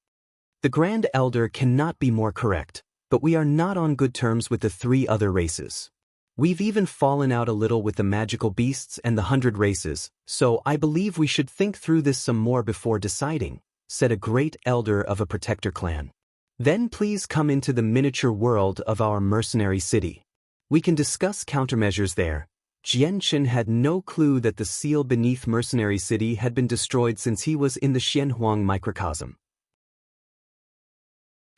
The Grand Elder cannot be more correct, but we are not on good terms with the 3 other races. We've even fallen out a little with the magical beasts and the 100 races, so I believe we should think through this some more before deciding, said a great elder of a protector clan. Then please come into the miniature world of our mercenary city. We can discuss countermeasures there. Jianchen had no clue that the seal beneath Mercenary City had been destroyed since he was in the Xianhuang microcosm.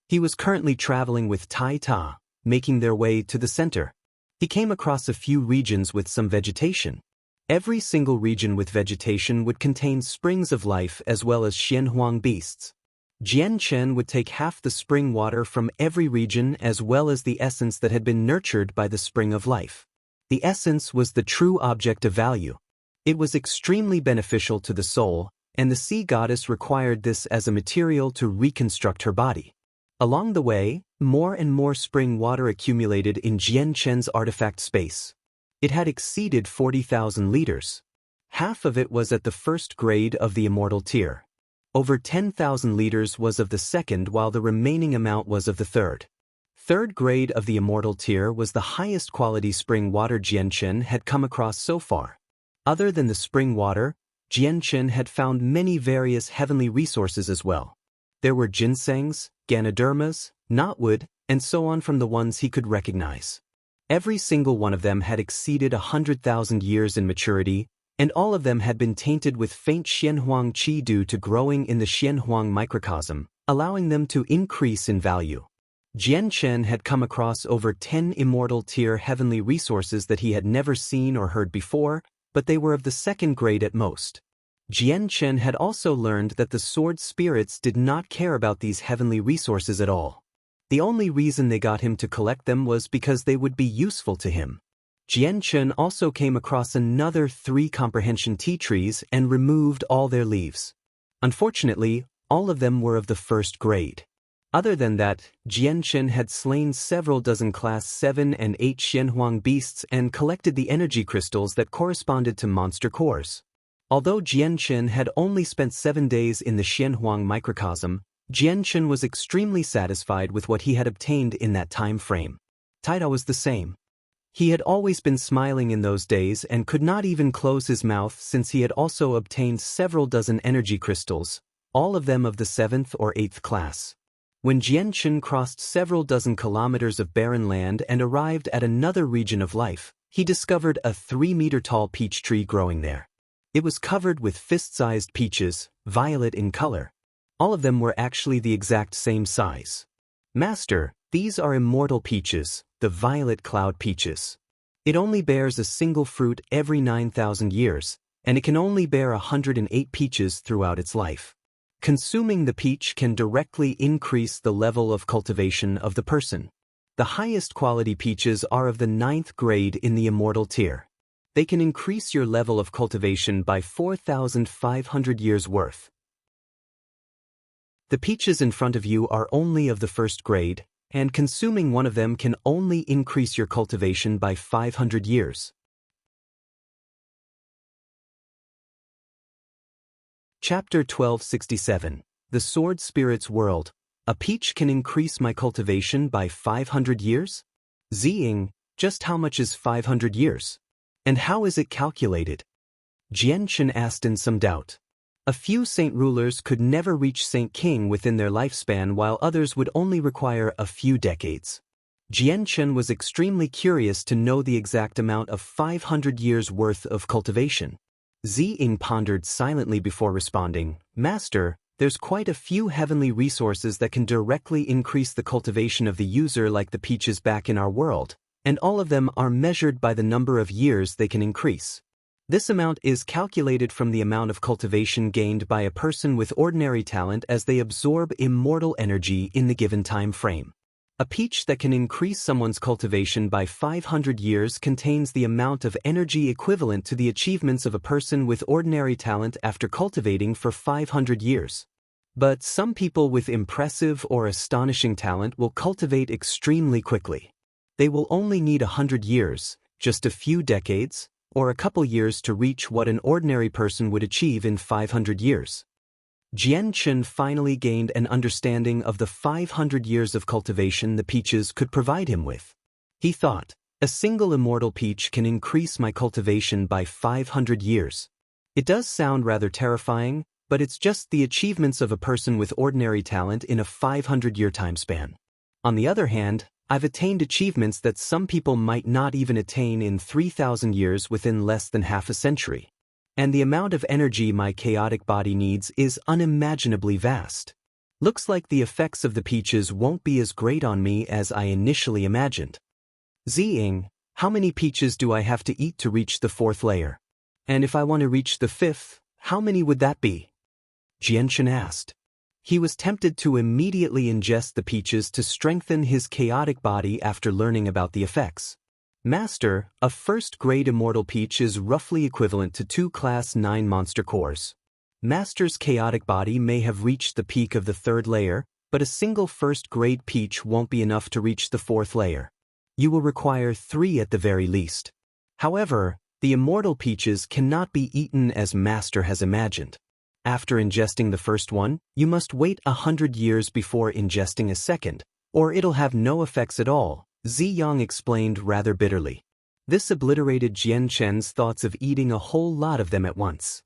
He was currently traveling with Tai Ta, making their way to the center. He came across a few regions with some vegetation. Every single region with vegetation would contain springs of life as well as Xianhuang beasts. Jianchen would take half the spring water from every region as well as the essence that had been nurtured by the spring of life. The essence was the true object of value. It was extremely beneficial to the soul, and the sea goddess required this as a material to reconstruct her body. Along the way, more and more spring water accumulated in Jianchen's artifact space. It had exceeded 40,000 liters. Half of it was at the first grade of the immortal tier. Over 10,000 liters was of the second, while the remaining amount was of the third. Third grade of the immortal tier was the highest quality spring water Jianchen had come across so far. Other than the spring water, Jianchen had found many various heavenly resources as well. There were ginsengs, ganodermas, knotwood, and so on from the ones he could recognize. Every single one of them had exceeded 100,000 years in maturity, and all of them had been tainted with faint Xianhuang qi due to growing in the Xianhuang microcosm, allowing them to increase in value. Jianchen had come across over 10 immortal tier heavenly resources that he had never seen or heard before, but they were of the second grade at most. Jian Chen had also learned that the sword spirits did not care about these heavenly resources at all. The only reason they got him to collect them was because they would be useful to him. Jian Chen also came across another 3 comprehension tea trees and removed all their leaves. Unfortunately, all of them were of the 1st grade. Other than that, Jian Chen had slain several dozen class 7 and 8 Xianhuang beasts and collected the energy crystals that corresponded to monster cores. Although Jian Chen had only spent 7 days in the Xianhuang microcosm, Jian Chen was extremely satisfied with what he had obtained in that time frame. Taida was the same. He had always been smiling in those days and could not even close his mouth since he had also obtained several dozen energy crystals, all of them of the 7th or 8th class. When Jian Chen crossed several dozen kilometers of barren land and arrived at another region of life, he discovered a 3-meter-tall peach tree growing there. It was covered with fist-sized peaches, violet in color. All of them were actually the exact same size. Master, these are immortal peaches, the violet cloud peaches. It only bears a single fruit every 9,000 years, and it can only bear 108 peaches throughout its life. Consuming the peach can directly increase the level of cultivation of the person. The highest quality peaches are of the 9th grade in the immortal tier. They can increase your level of cultivation by 4,500 years worth. The peaches in front of you are only of the 1st grade, and consuming one of them can only increase your cultivation by 500 years. Chapter 1267. The Sword Spirit's World. A peach can increase my cultivation by 500 years? Ziying, just how much is 500 years? And how is it calculated? Jian Chen asked in some doubt. A few saint rulers could never reach Saint King within their lifespan, while others would only require a few decades. Jian Chen was extremely curious to know the exact amount of 500 years' worth of cultivation. Ziying pondered silently before responding, Master, there's quite a few heavenly resources that can directly increase the cultivation of the user, like the peaches back in our world, and all of them are measured by the number of years they can increase. This amount is calculated from the amount of cultivation gained by a person with ordinary talent as they absorb immortal energy in the given time frame. A peach that can increase someone's cultivation by 500 years contains the amount of energy equivalent to the achievements of a person with ordinary talent after cultivating for 500 years. But some people with impressive or astonishing talent will cultivate extremely quickly. They will only need 100 years, just a few decades, or a couple years to reach what an ordinary person would achieve in 500 years. Jian Chen finally gained an understanding of the 500 years of cultivation the peaches could provide him with. He thought, a single immortal peach can increase my cultivation by 500 years. It does sound rather terrifying, but it's just the achievements of a person with ordinary talent in a 500-year time span. On the other hand, I've attained achievements that some people might not even attain in 3,000 years within less than half a century. And the amount of energy my chaotic body needs is unimaginably vast. Looks like the effects of the peaches won't be as great on me as I initially imagined. Ziying, how many peaches do I have to eat to reach the 4th layer? And if I want to reach the 5th, how many would that be? Jian Chen asked. He was tempted to immediately ingest the peaches to strengthen his chaotic body after learning about the effects. Master, a 1st-grade immortal peach is roughly equivalent to 2 Class 9 monster cores. Master's chaotic body may have reached the peak of the 3rd layer, but a single 1st-grade peach won't be enough to reach the 4th layer. You will require 3 at the very least. However, the immortal peaches cannot be eaten as Master has imagined. After ingesting the first one, you must wait 100 years before ingesting a second, or it'll have no effects at all, Ziyang explained rather bitterly. This obliterated Jian Chen's thoughts of eating a whole lot of them at once.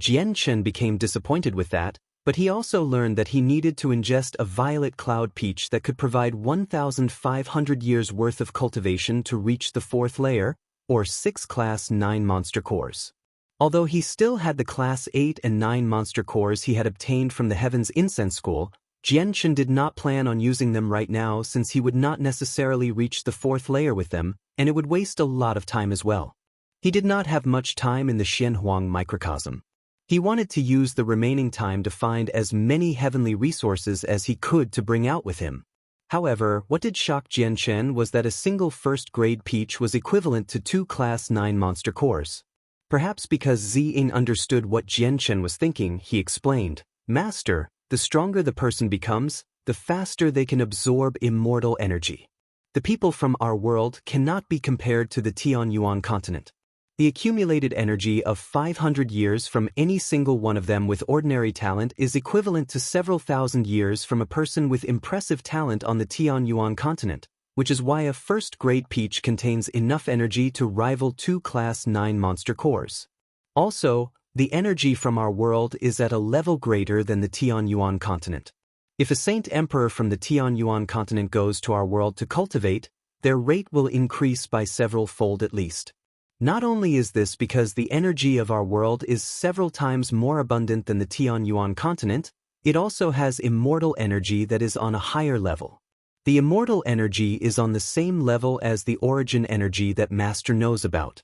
Jian Chen became disappointed with that, but he also learned that he needed to ingest a violet cloud peach that could provide 1,500 years worth of cultivation to reach the 4th layer, or 6 Class 9 monster cores. Although he still had the Class 8 and 9 monster cores he had obtained from the Heaven's Incense School, Jian Chen did not plan on using them right now since he would not necessarily reach the 4th layer with them, and it would waste a lot of time as well. He did not have much time in the Xianhuang microcosm. He wanted to use the remaining time to find as many heavenly resources as he could to bring out with him. However, what did shock Jianchen was that a single first-grade peach was equivalent to 2 Class 9 monster cores. Perhaps because Ziying understood what Jianchen was thinking, he explained, "Master, the stronger the person becomes, the faster they can absorb immortal energy. The people from our world cannot be compared to the Tianyuan continent. The accumulated energy of 500 years from any single one of them with ordinary talent is equivalent to several thousand years from a person with impressive talent on the Tianyuan continent, which is why a first-grade peach contains enough energy to rival 2 Class 9 monster cores. Also, the energy from our world is at a level greater than the Tianyuan continent. If a Saint Emperor from the Tianyuan continent goes to our world to cultivate, their rate will increase by several fold at least. Not only is this because the energy of our world is several times more abundant than the Tianyuan continent, it also has immortal energy that is on a higher level. The immortal energy is on the same level as the origin energy that Master knows about."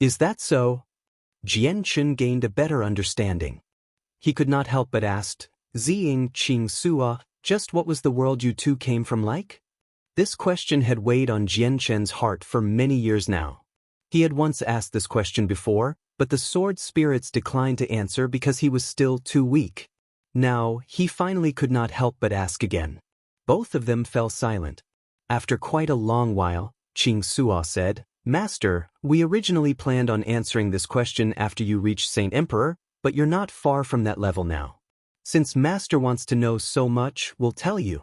"Is that so?" Jianchen gained a better understanding. He could not help but ask, "Ziying Qing Sua, just what was the world you two came from like?" This question had weighed on Jianchen's heart for many years now. He had once asked this question before, but the sword spirits declined to answer because he was still too weak. Now, he finally could not help but ask again. Both of them fell silent. After quite a long while, Qing Sua said, "Master, we originally planned on answering this question after you reached Saint Emperor, but you're not far from that level now. Since Master wants to know so much, we'll tell you."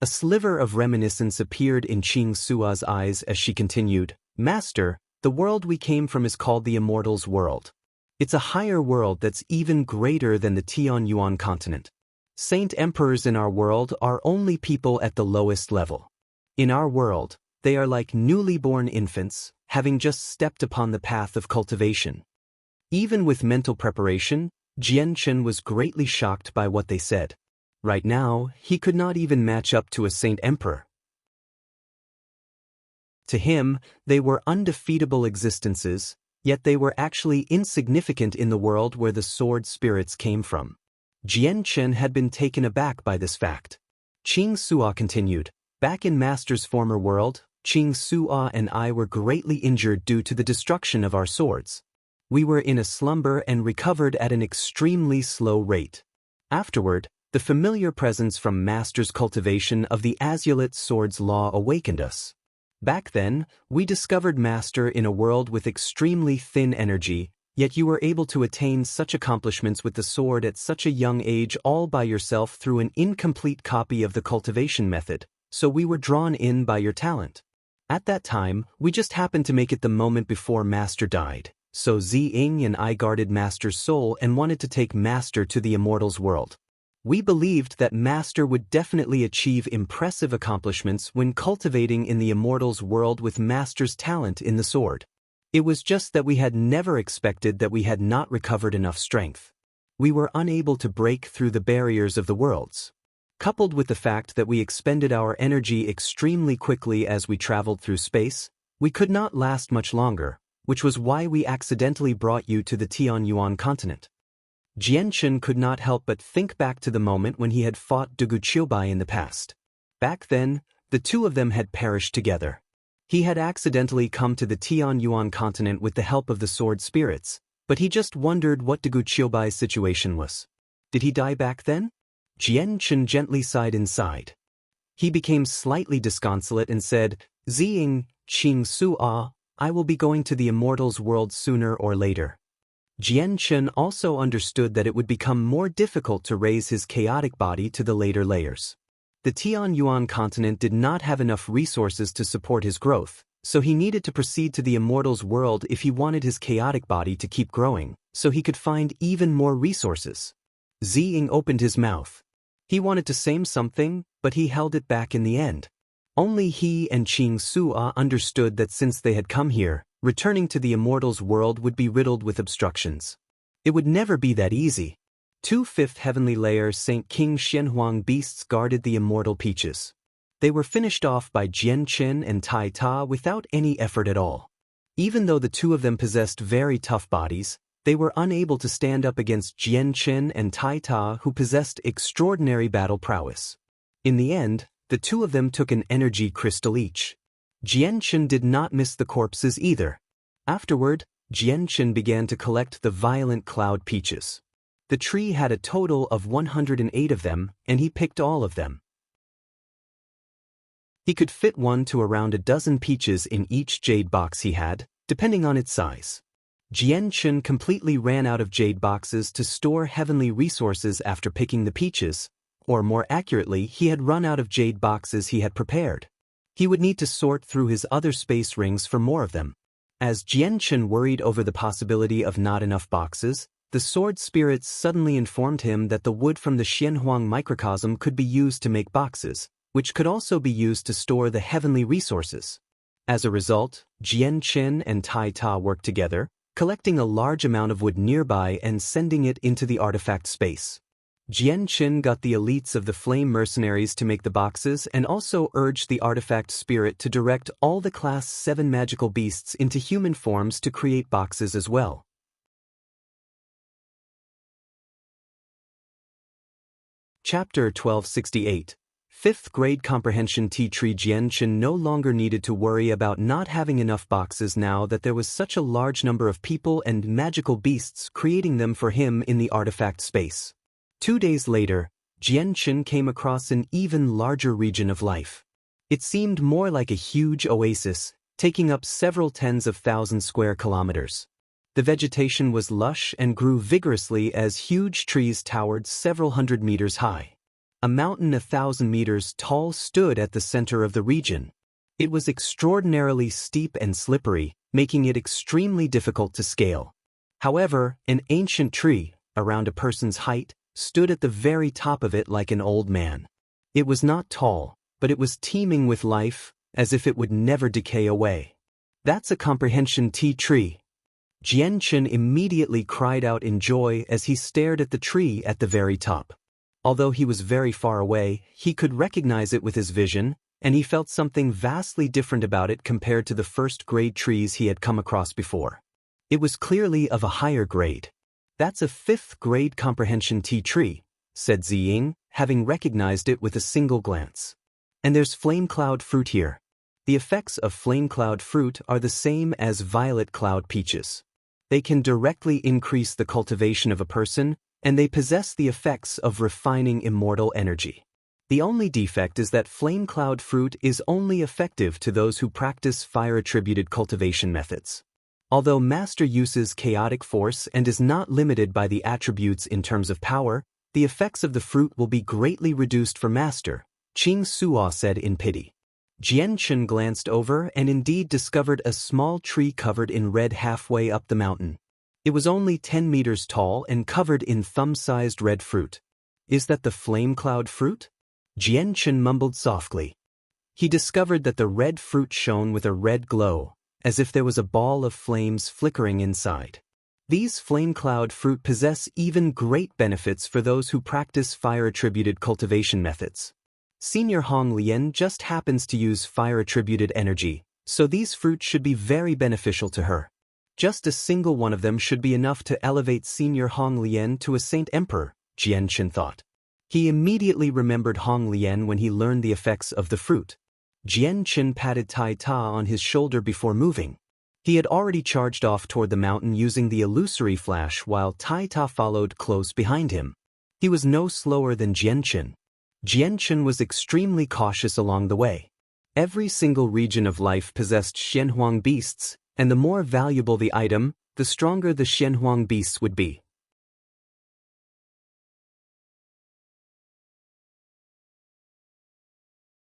A sliver of reminiscence appeared in Qing Sua's eyes as she continued, "Master, the world we came from is called the Immortals' World. It's a higher world that's even greater than the Tianyuan continent. Saint Emperors in our world are only people at the lowest level. In our world, they are like newly born infants, having just stepped upon the path of cultivation." Even with mental preparation, Jianchen was greatly shocked by what they said. Right now, he could not even match up to a Saint Emperor. To him, they were undefeatable existences, yet they were actually insignificant in the world where the sword spirits came from. Jianchen had been taken aback by this fact. Qing Sua continued, "Back in Master's former world, Qing Sua and I were greatly injured due to the destruction of our swords. We were in a slumber and recovered at an extremely slow rate. Afterward, the familiar presence from Master's cultivation of the Azulite Sword's law awakened us. Back then, we discovered Master in a world with extremely thin energy, yet you were able to attain such accomplishments with the sword at such a young age all by yourself through an incomplete copy of the cultivation method, so we were drawn in by your talent. At that time, we just happened to make it the moment before Master died, so Ziying and I guarded Master's soul and wanted to take Master to the Immortals' World. We believed that Master would definitely achieve impressive accomplishments when cultivating in the Immortals' World with Master's talent in the sword. It was just that we had never expected that we had not recovered enough strength. We were unable to break through the barriers of the worlds. Coupled with the fact that we expended our energy extremely quickly as we traveled through space, we could not last much longer, which was why we accidentally brought you to the Tianyuan continent." Jianchen could not help but think back to the moment when he had fought Dugu Qiubai in the past. Back then, the two of them had perished together. He had accidentally come to the Tianyuan continent with the help of the sword spirits, but he just wondered what Dugu Qiubai's situation was. Did he die back then? Jianchen gently sighed inside. He became slightly disconsolate and said, "Ziying, Qing Sua, I will be going to the Immortals' World sooner or later." Jianchen also understood that it would become more difficult to raise his chaotic body to the later layers. The Tianyuan continent did not have enough resources to support his growth, so he needed to proceed to the Immortals' World if he wanted his chaotic body to keep growing, so he could find even more resources. Ziying opened his mouth. He wanted to say something, but he held it back in the end. Only he and Qing Sua understood that since they had come here, returning to the Immortals' World would be riddled with obstructions. It would never be that easy. 2 5th Heavenly Layer St. King Xianhuang beasts guarded the immortal peaches. They were finished off by Jianchen and Tai Ta without any effort at all. Even though the two of them possessed very tough bodies, they were unable to stand up against Jian Qin and Tai Ta, who possessed extraordinary battle prowess. In the end, the two of them took an energy crystal each. Jian Qin did not miss the corpses either. Afterward, Jian Qin began to collect the violent cloud peaches. The tree had a total of 108 of them, and he picked all of them. He could fit one to around a dozen peaches in each jade box he had, depending on its size. Jian Qin completely ran out of jade boxes to store heavenly resources after picking the peaches, or more accurately, he had run out of jade boxes he had prepared. He would need to sort through his other space rings for more of them. As Jian Qin worried over the possibility of not enough boxes, the sword spirits suddenly informed him that the wood from the Xianhuang microcosm could be used to make boxes, which could also be used to store the heavenly resources. As a result, Jian Qin and Tai Ta worked together, collecting a large amount of wood nearby and sending it into the artifact space. Jian Qin got the elites of the flame mercenaries to make the boxes and also urged the artifact spirit to direct all the class 7 magical beasts into human forms to create boxes as well. Chapter 1268. 5th Grade Comprehension Tea Tree. Jian Qin no longer needed to worry about not having enough boxes now that there was such a large number of people and magical beasts creating them for him in the artifact space. 2 days later, Jian Qin came across an even larger region of life. It seemed more like a huge oasis, taking up several tens of thousands square kilometers. The vegetation was lush and grew vigorously as huge trees towered several hundred meters high. A mountain 1,000 meters tall stood at the center of the region. It was extraordinarily steep and slippery, making it extremely difficult to scale. However, an ancient tree, around a person's height, stood at the very top of it like an old man. It was not tall, but it was teeming with life, as if it would never decay away. "That's a comprehension tea tree." Jian Qin immediately cried out in joy as he stared at the tree at the very top. Although he was very far away, he could recognize it with his vision, and he felt something vastly different about it compared to the first-grade trees he had come across before. It was clearly of a higher grade. "That's a 5th-grade comprehension tea tree," said Ziying, having recognized it with a single glance. "And there's flame cloud fruit here." The effects of flame cloud fruit are the same as violet cloud peaches. They can directly increase the cultivation of a person, and they possess the effects of refining immortal energy. The only defect is that flame cloud fruit is only effective to those who practice fire-attributed cultivation methods. Although Master uses chaotic force and is not limited by the attributes in terms of power, the effects of the fruit will be greatly reduced for Master, Qing Suo said in pity. Jian Qin glanced over and indeed discovered a small tree covered in red halfway up the mountain. It was only 10 meters tall and covered in thumb-sized red fruit. "Is that the flame cloud fruit?" Jian Qin mumbled softly. He discovered that the red fruit shone with a red glow, as if there was a ball of flames flickering inside. These flame cloud fruit possess even great benefits for those who practice fire-attributed cultivation methods. Senior Hong Lian just happens to use fire-attributed energy, so these fruits should be very beneficial to her. Just a single one of them should be enough to elevate Senior Hong Lian to a Saint Emperor, Jian Qin thought. He immediately remembered Hong Lian when he learned the effects of the fruit. Jian Qin patted Tai Ta on his shoulder before moving. He had already charged off toward the mountain using the illusory flash while Tai Ta followed close behind him. He was no slower than Jian Qin. Jian Qin was extremely cautious along the way. Every single region of life possessed Xianhuang beasts, and the more valuable the item, the stronger the Xianhuang beasts would be.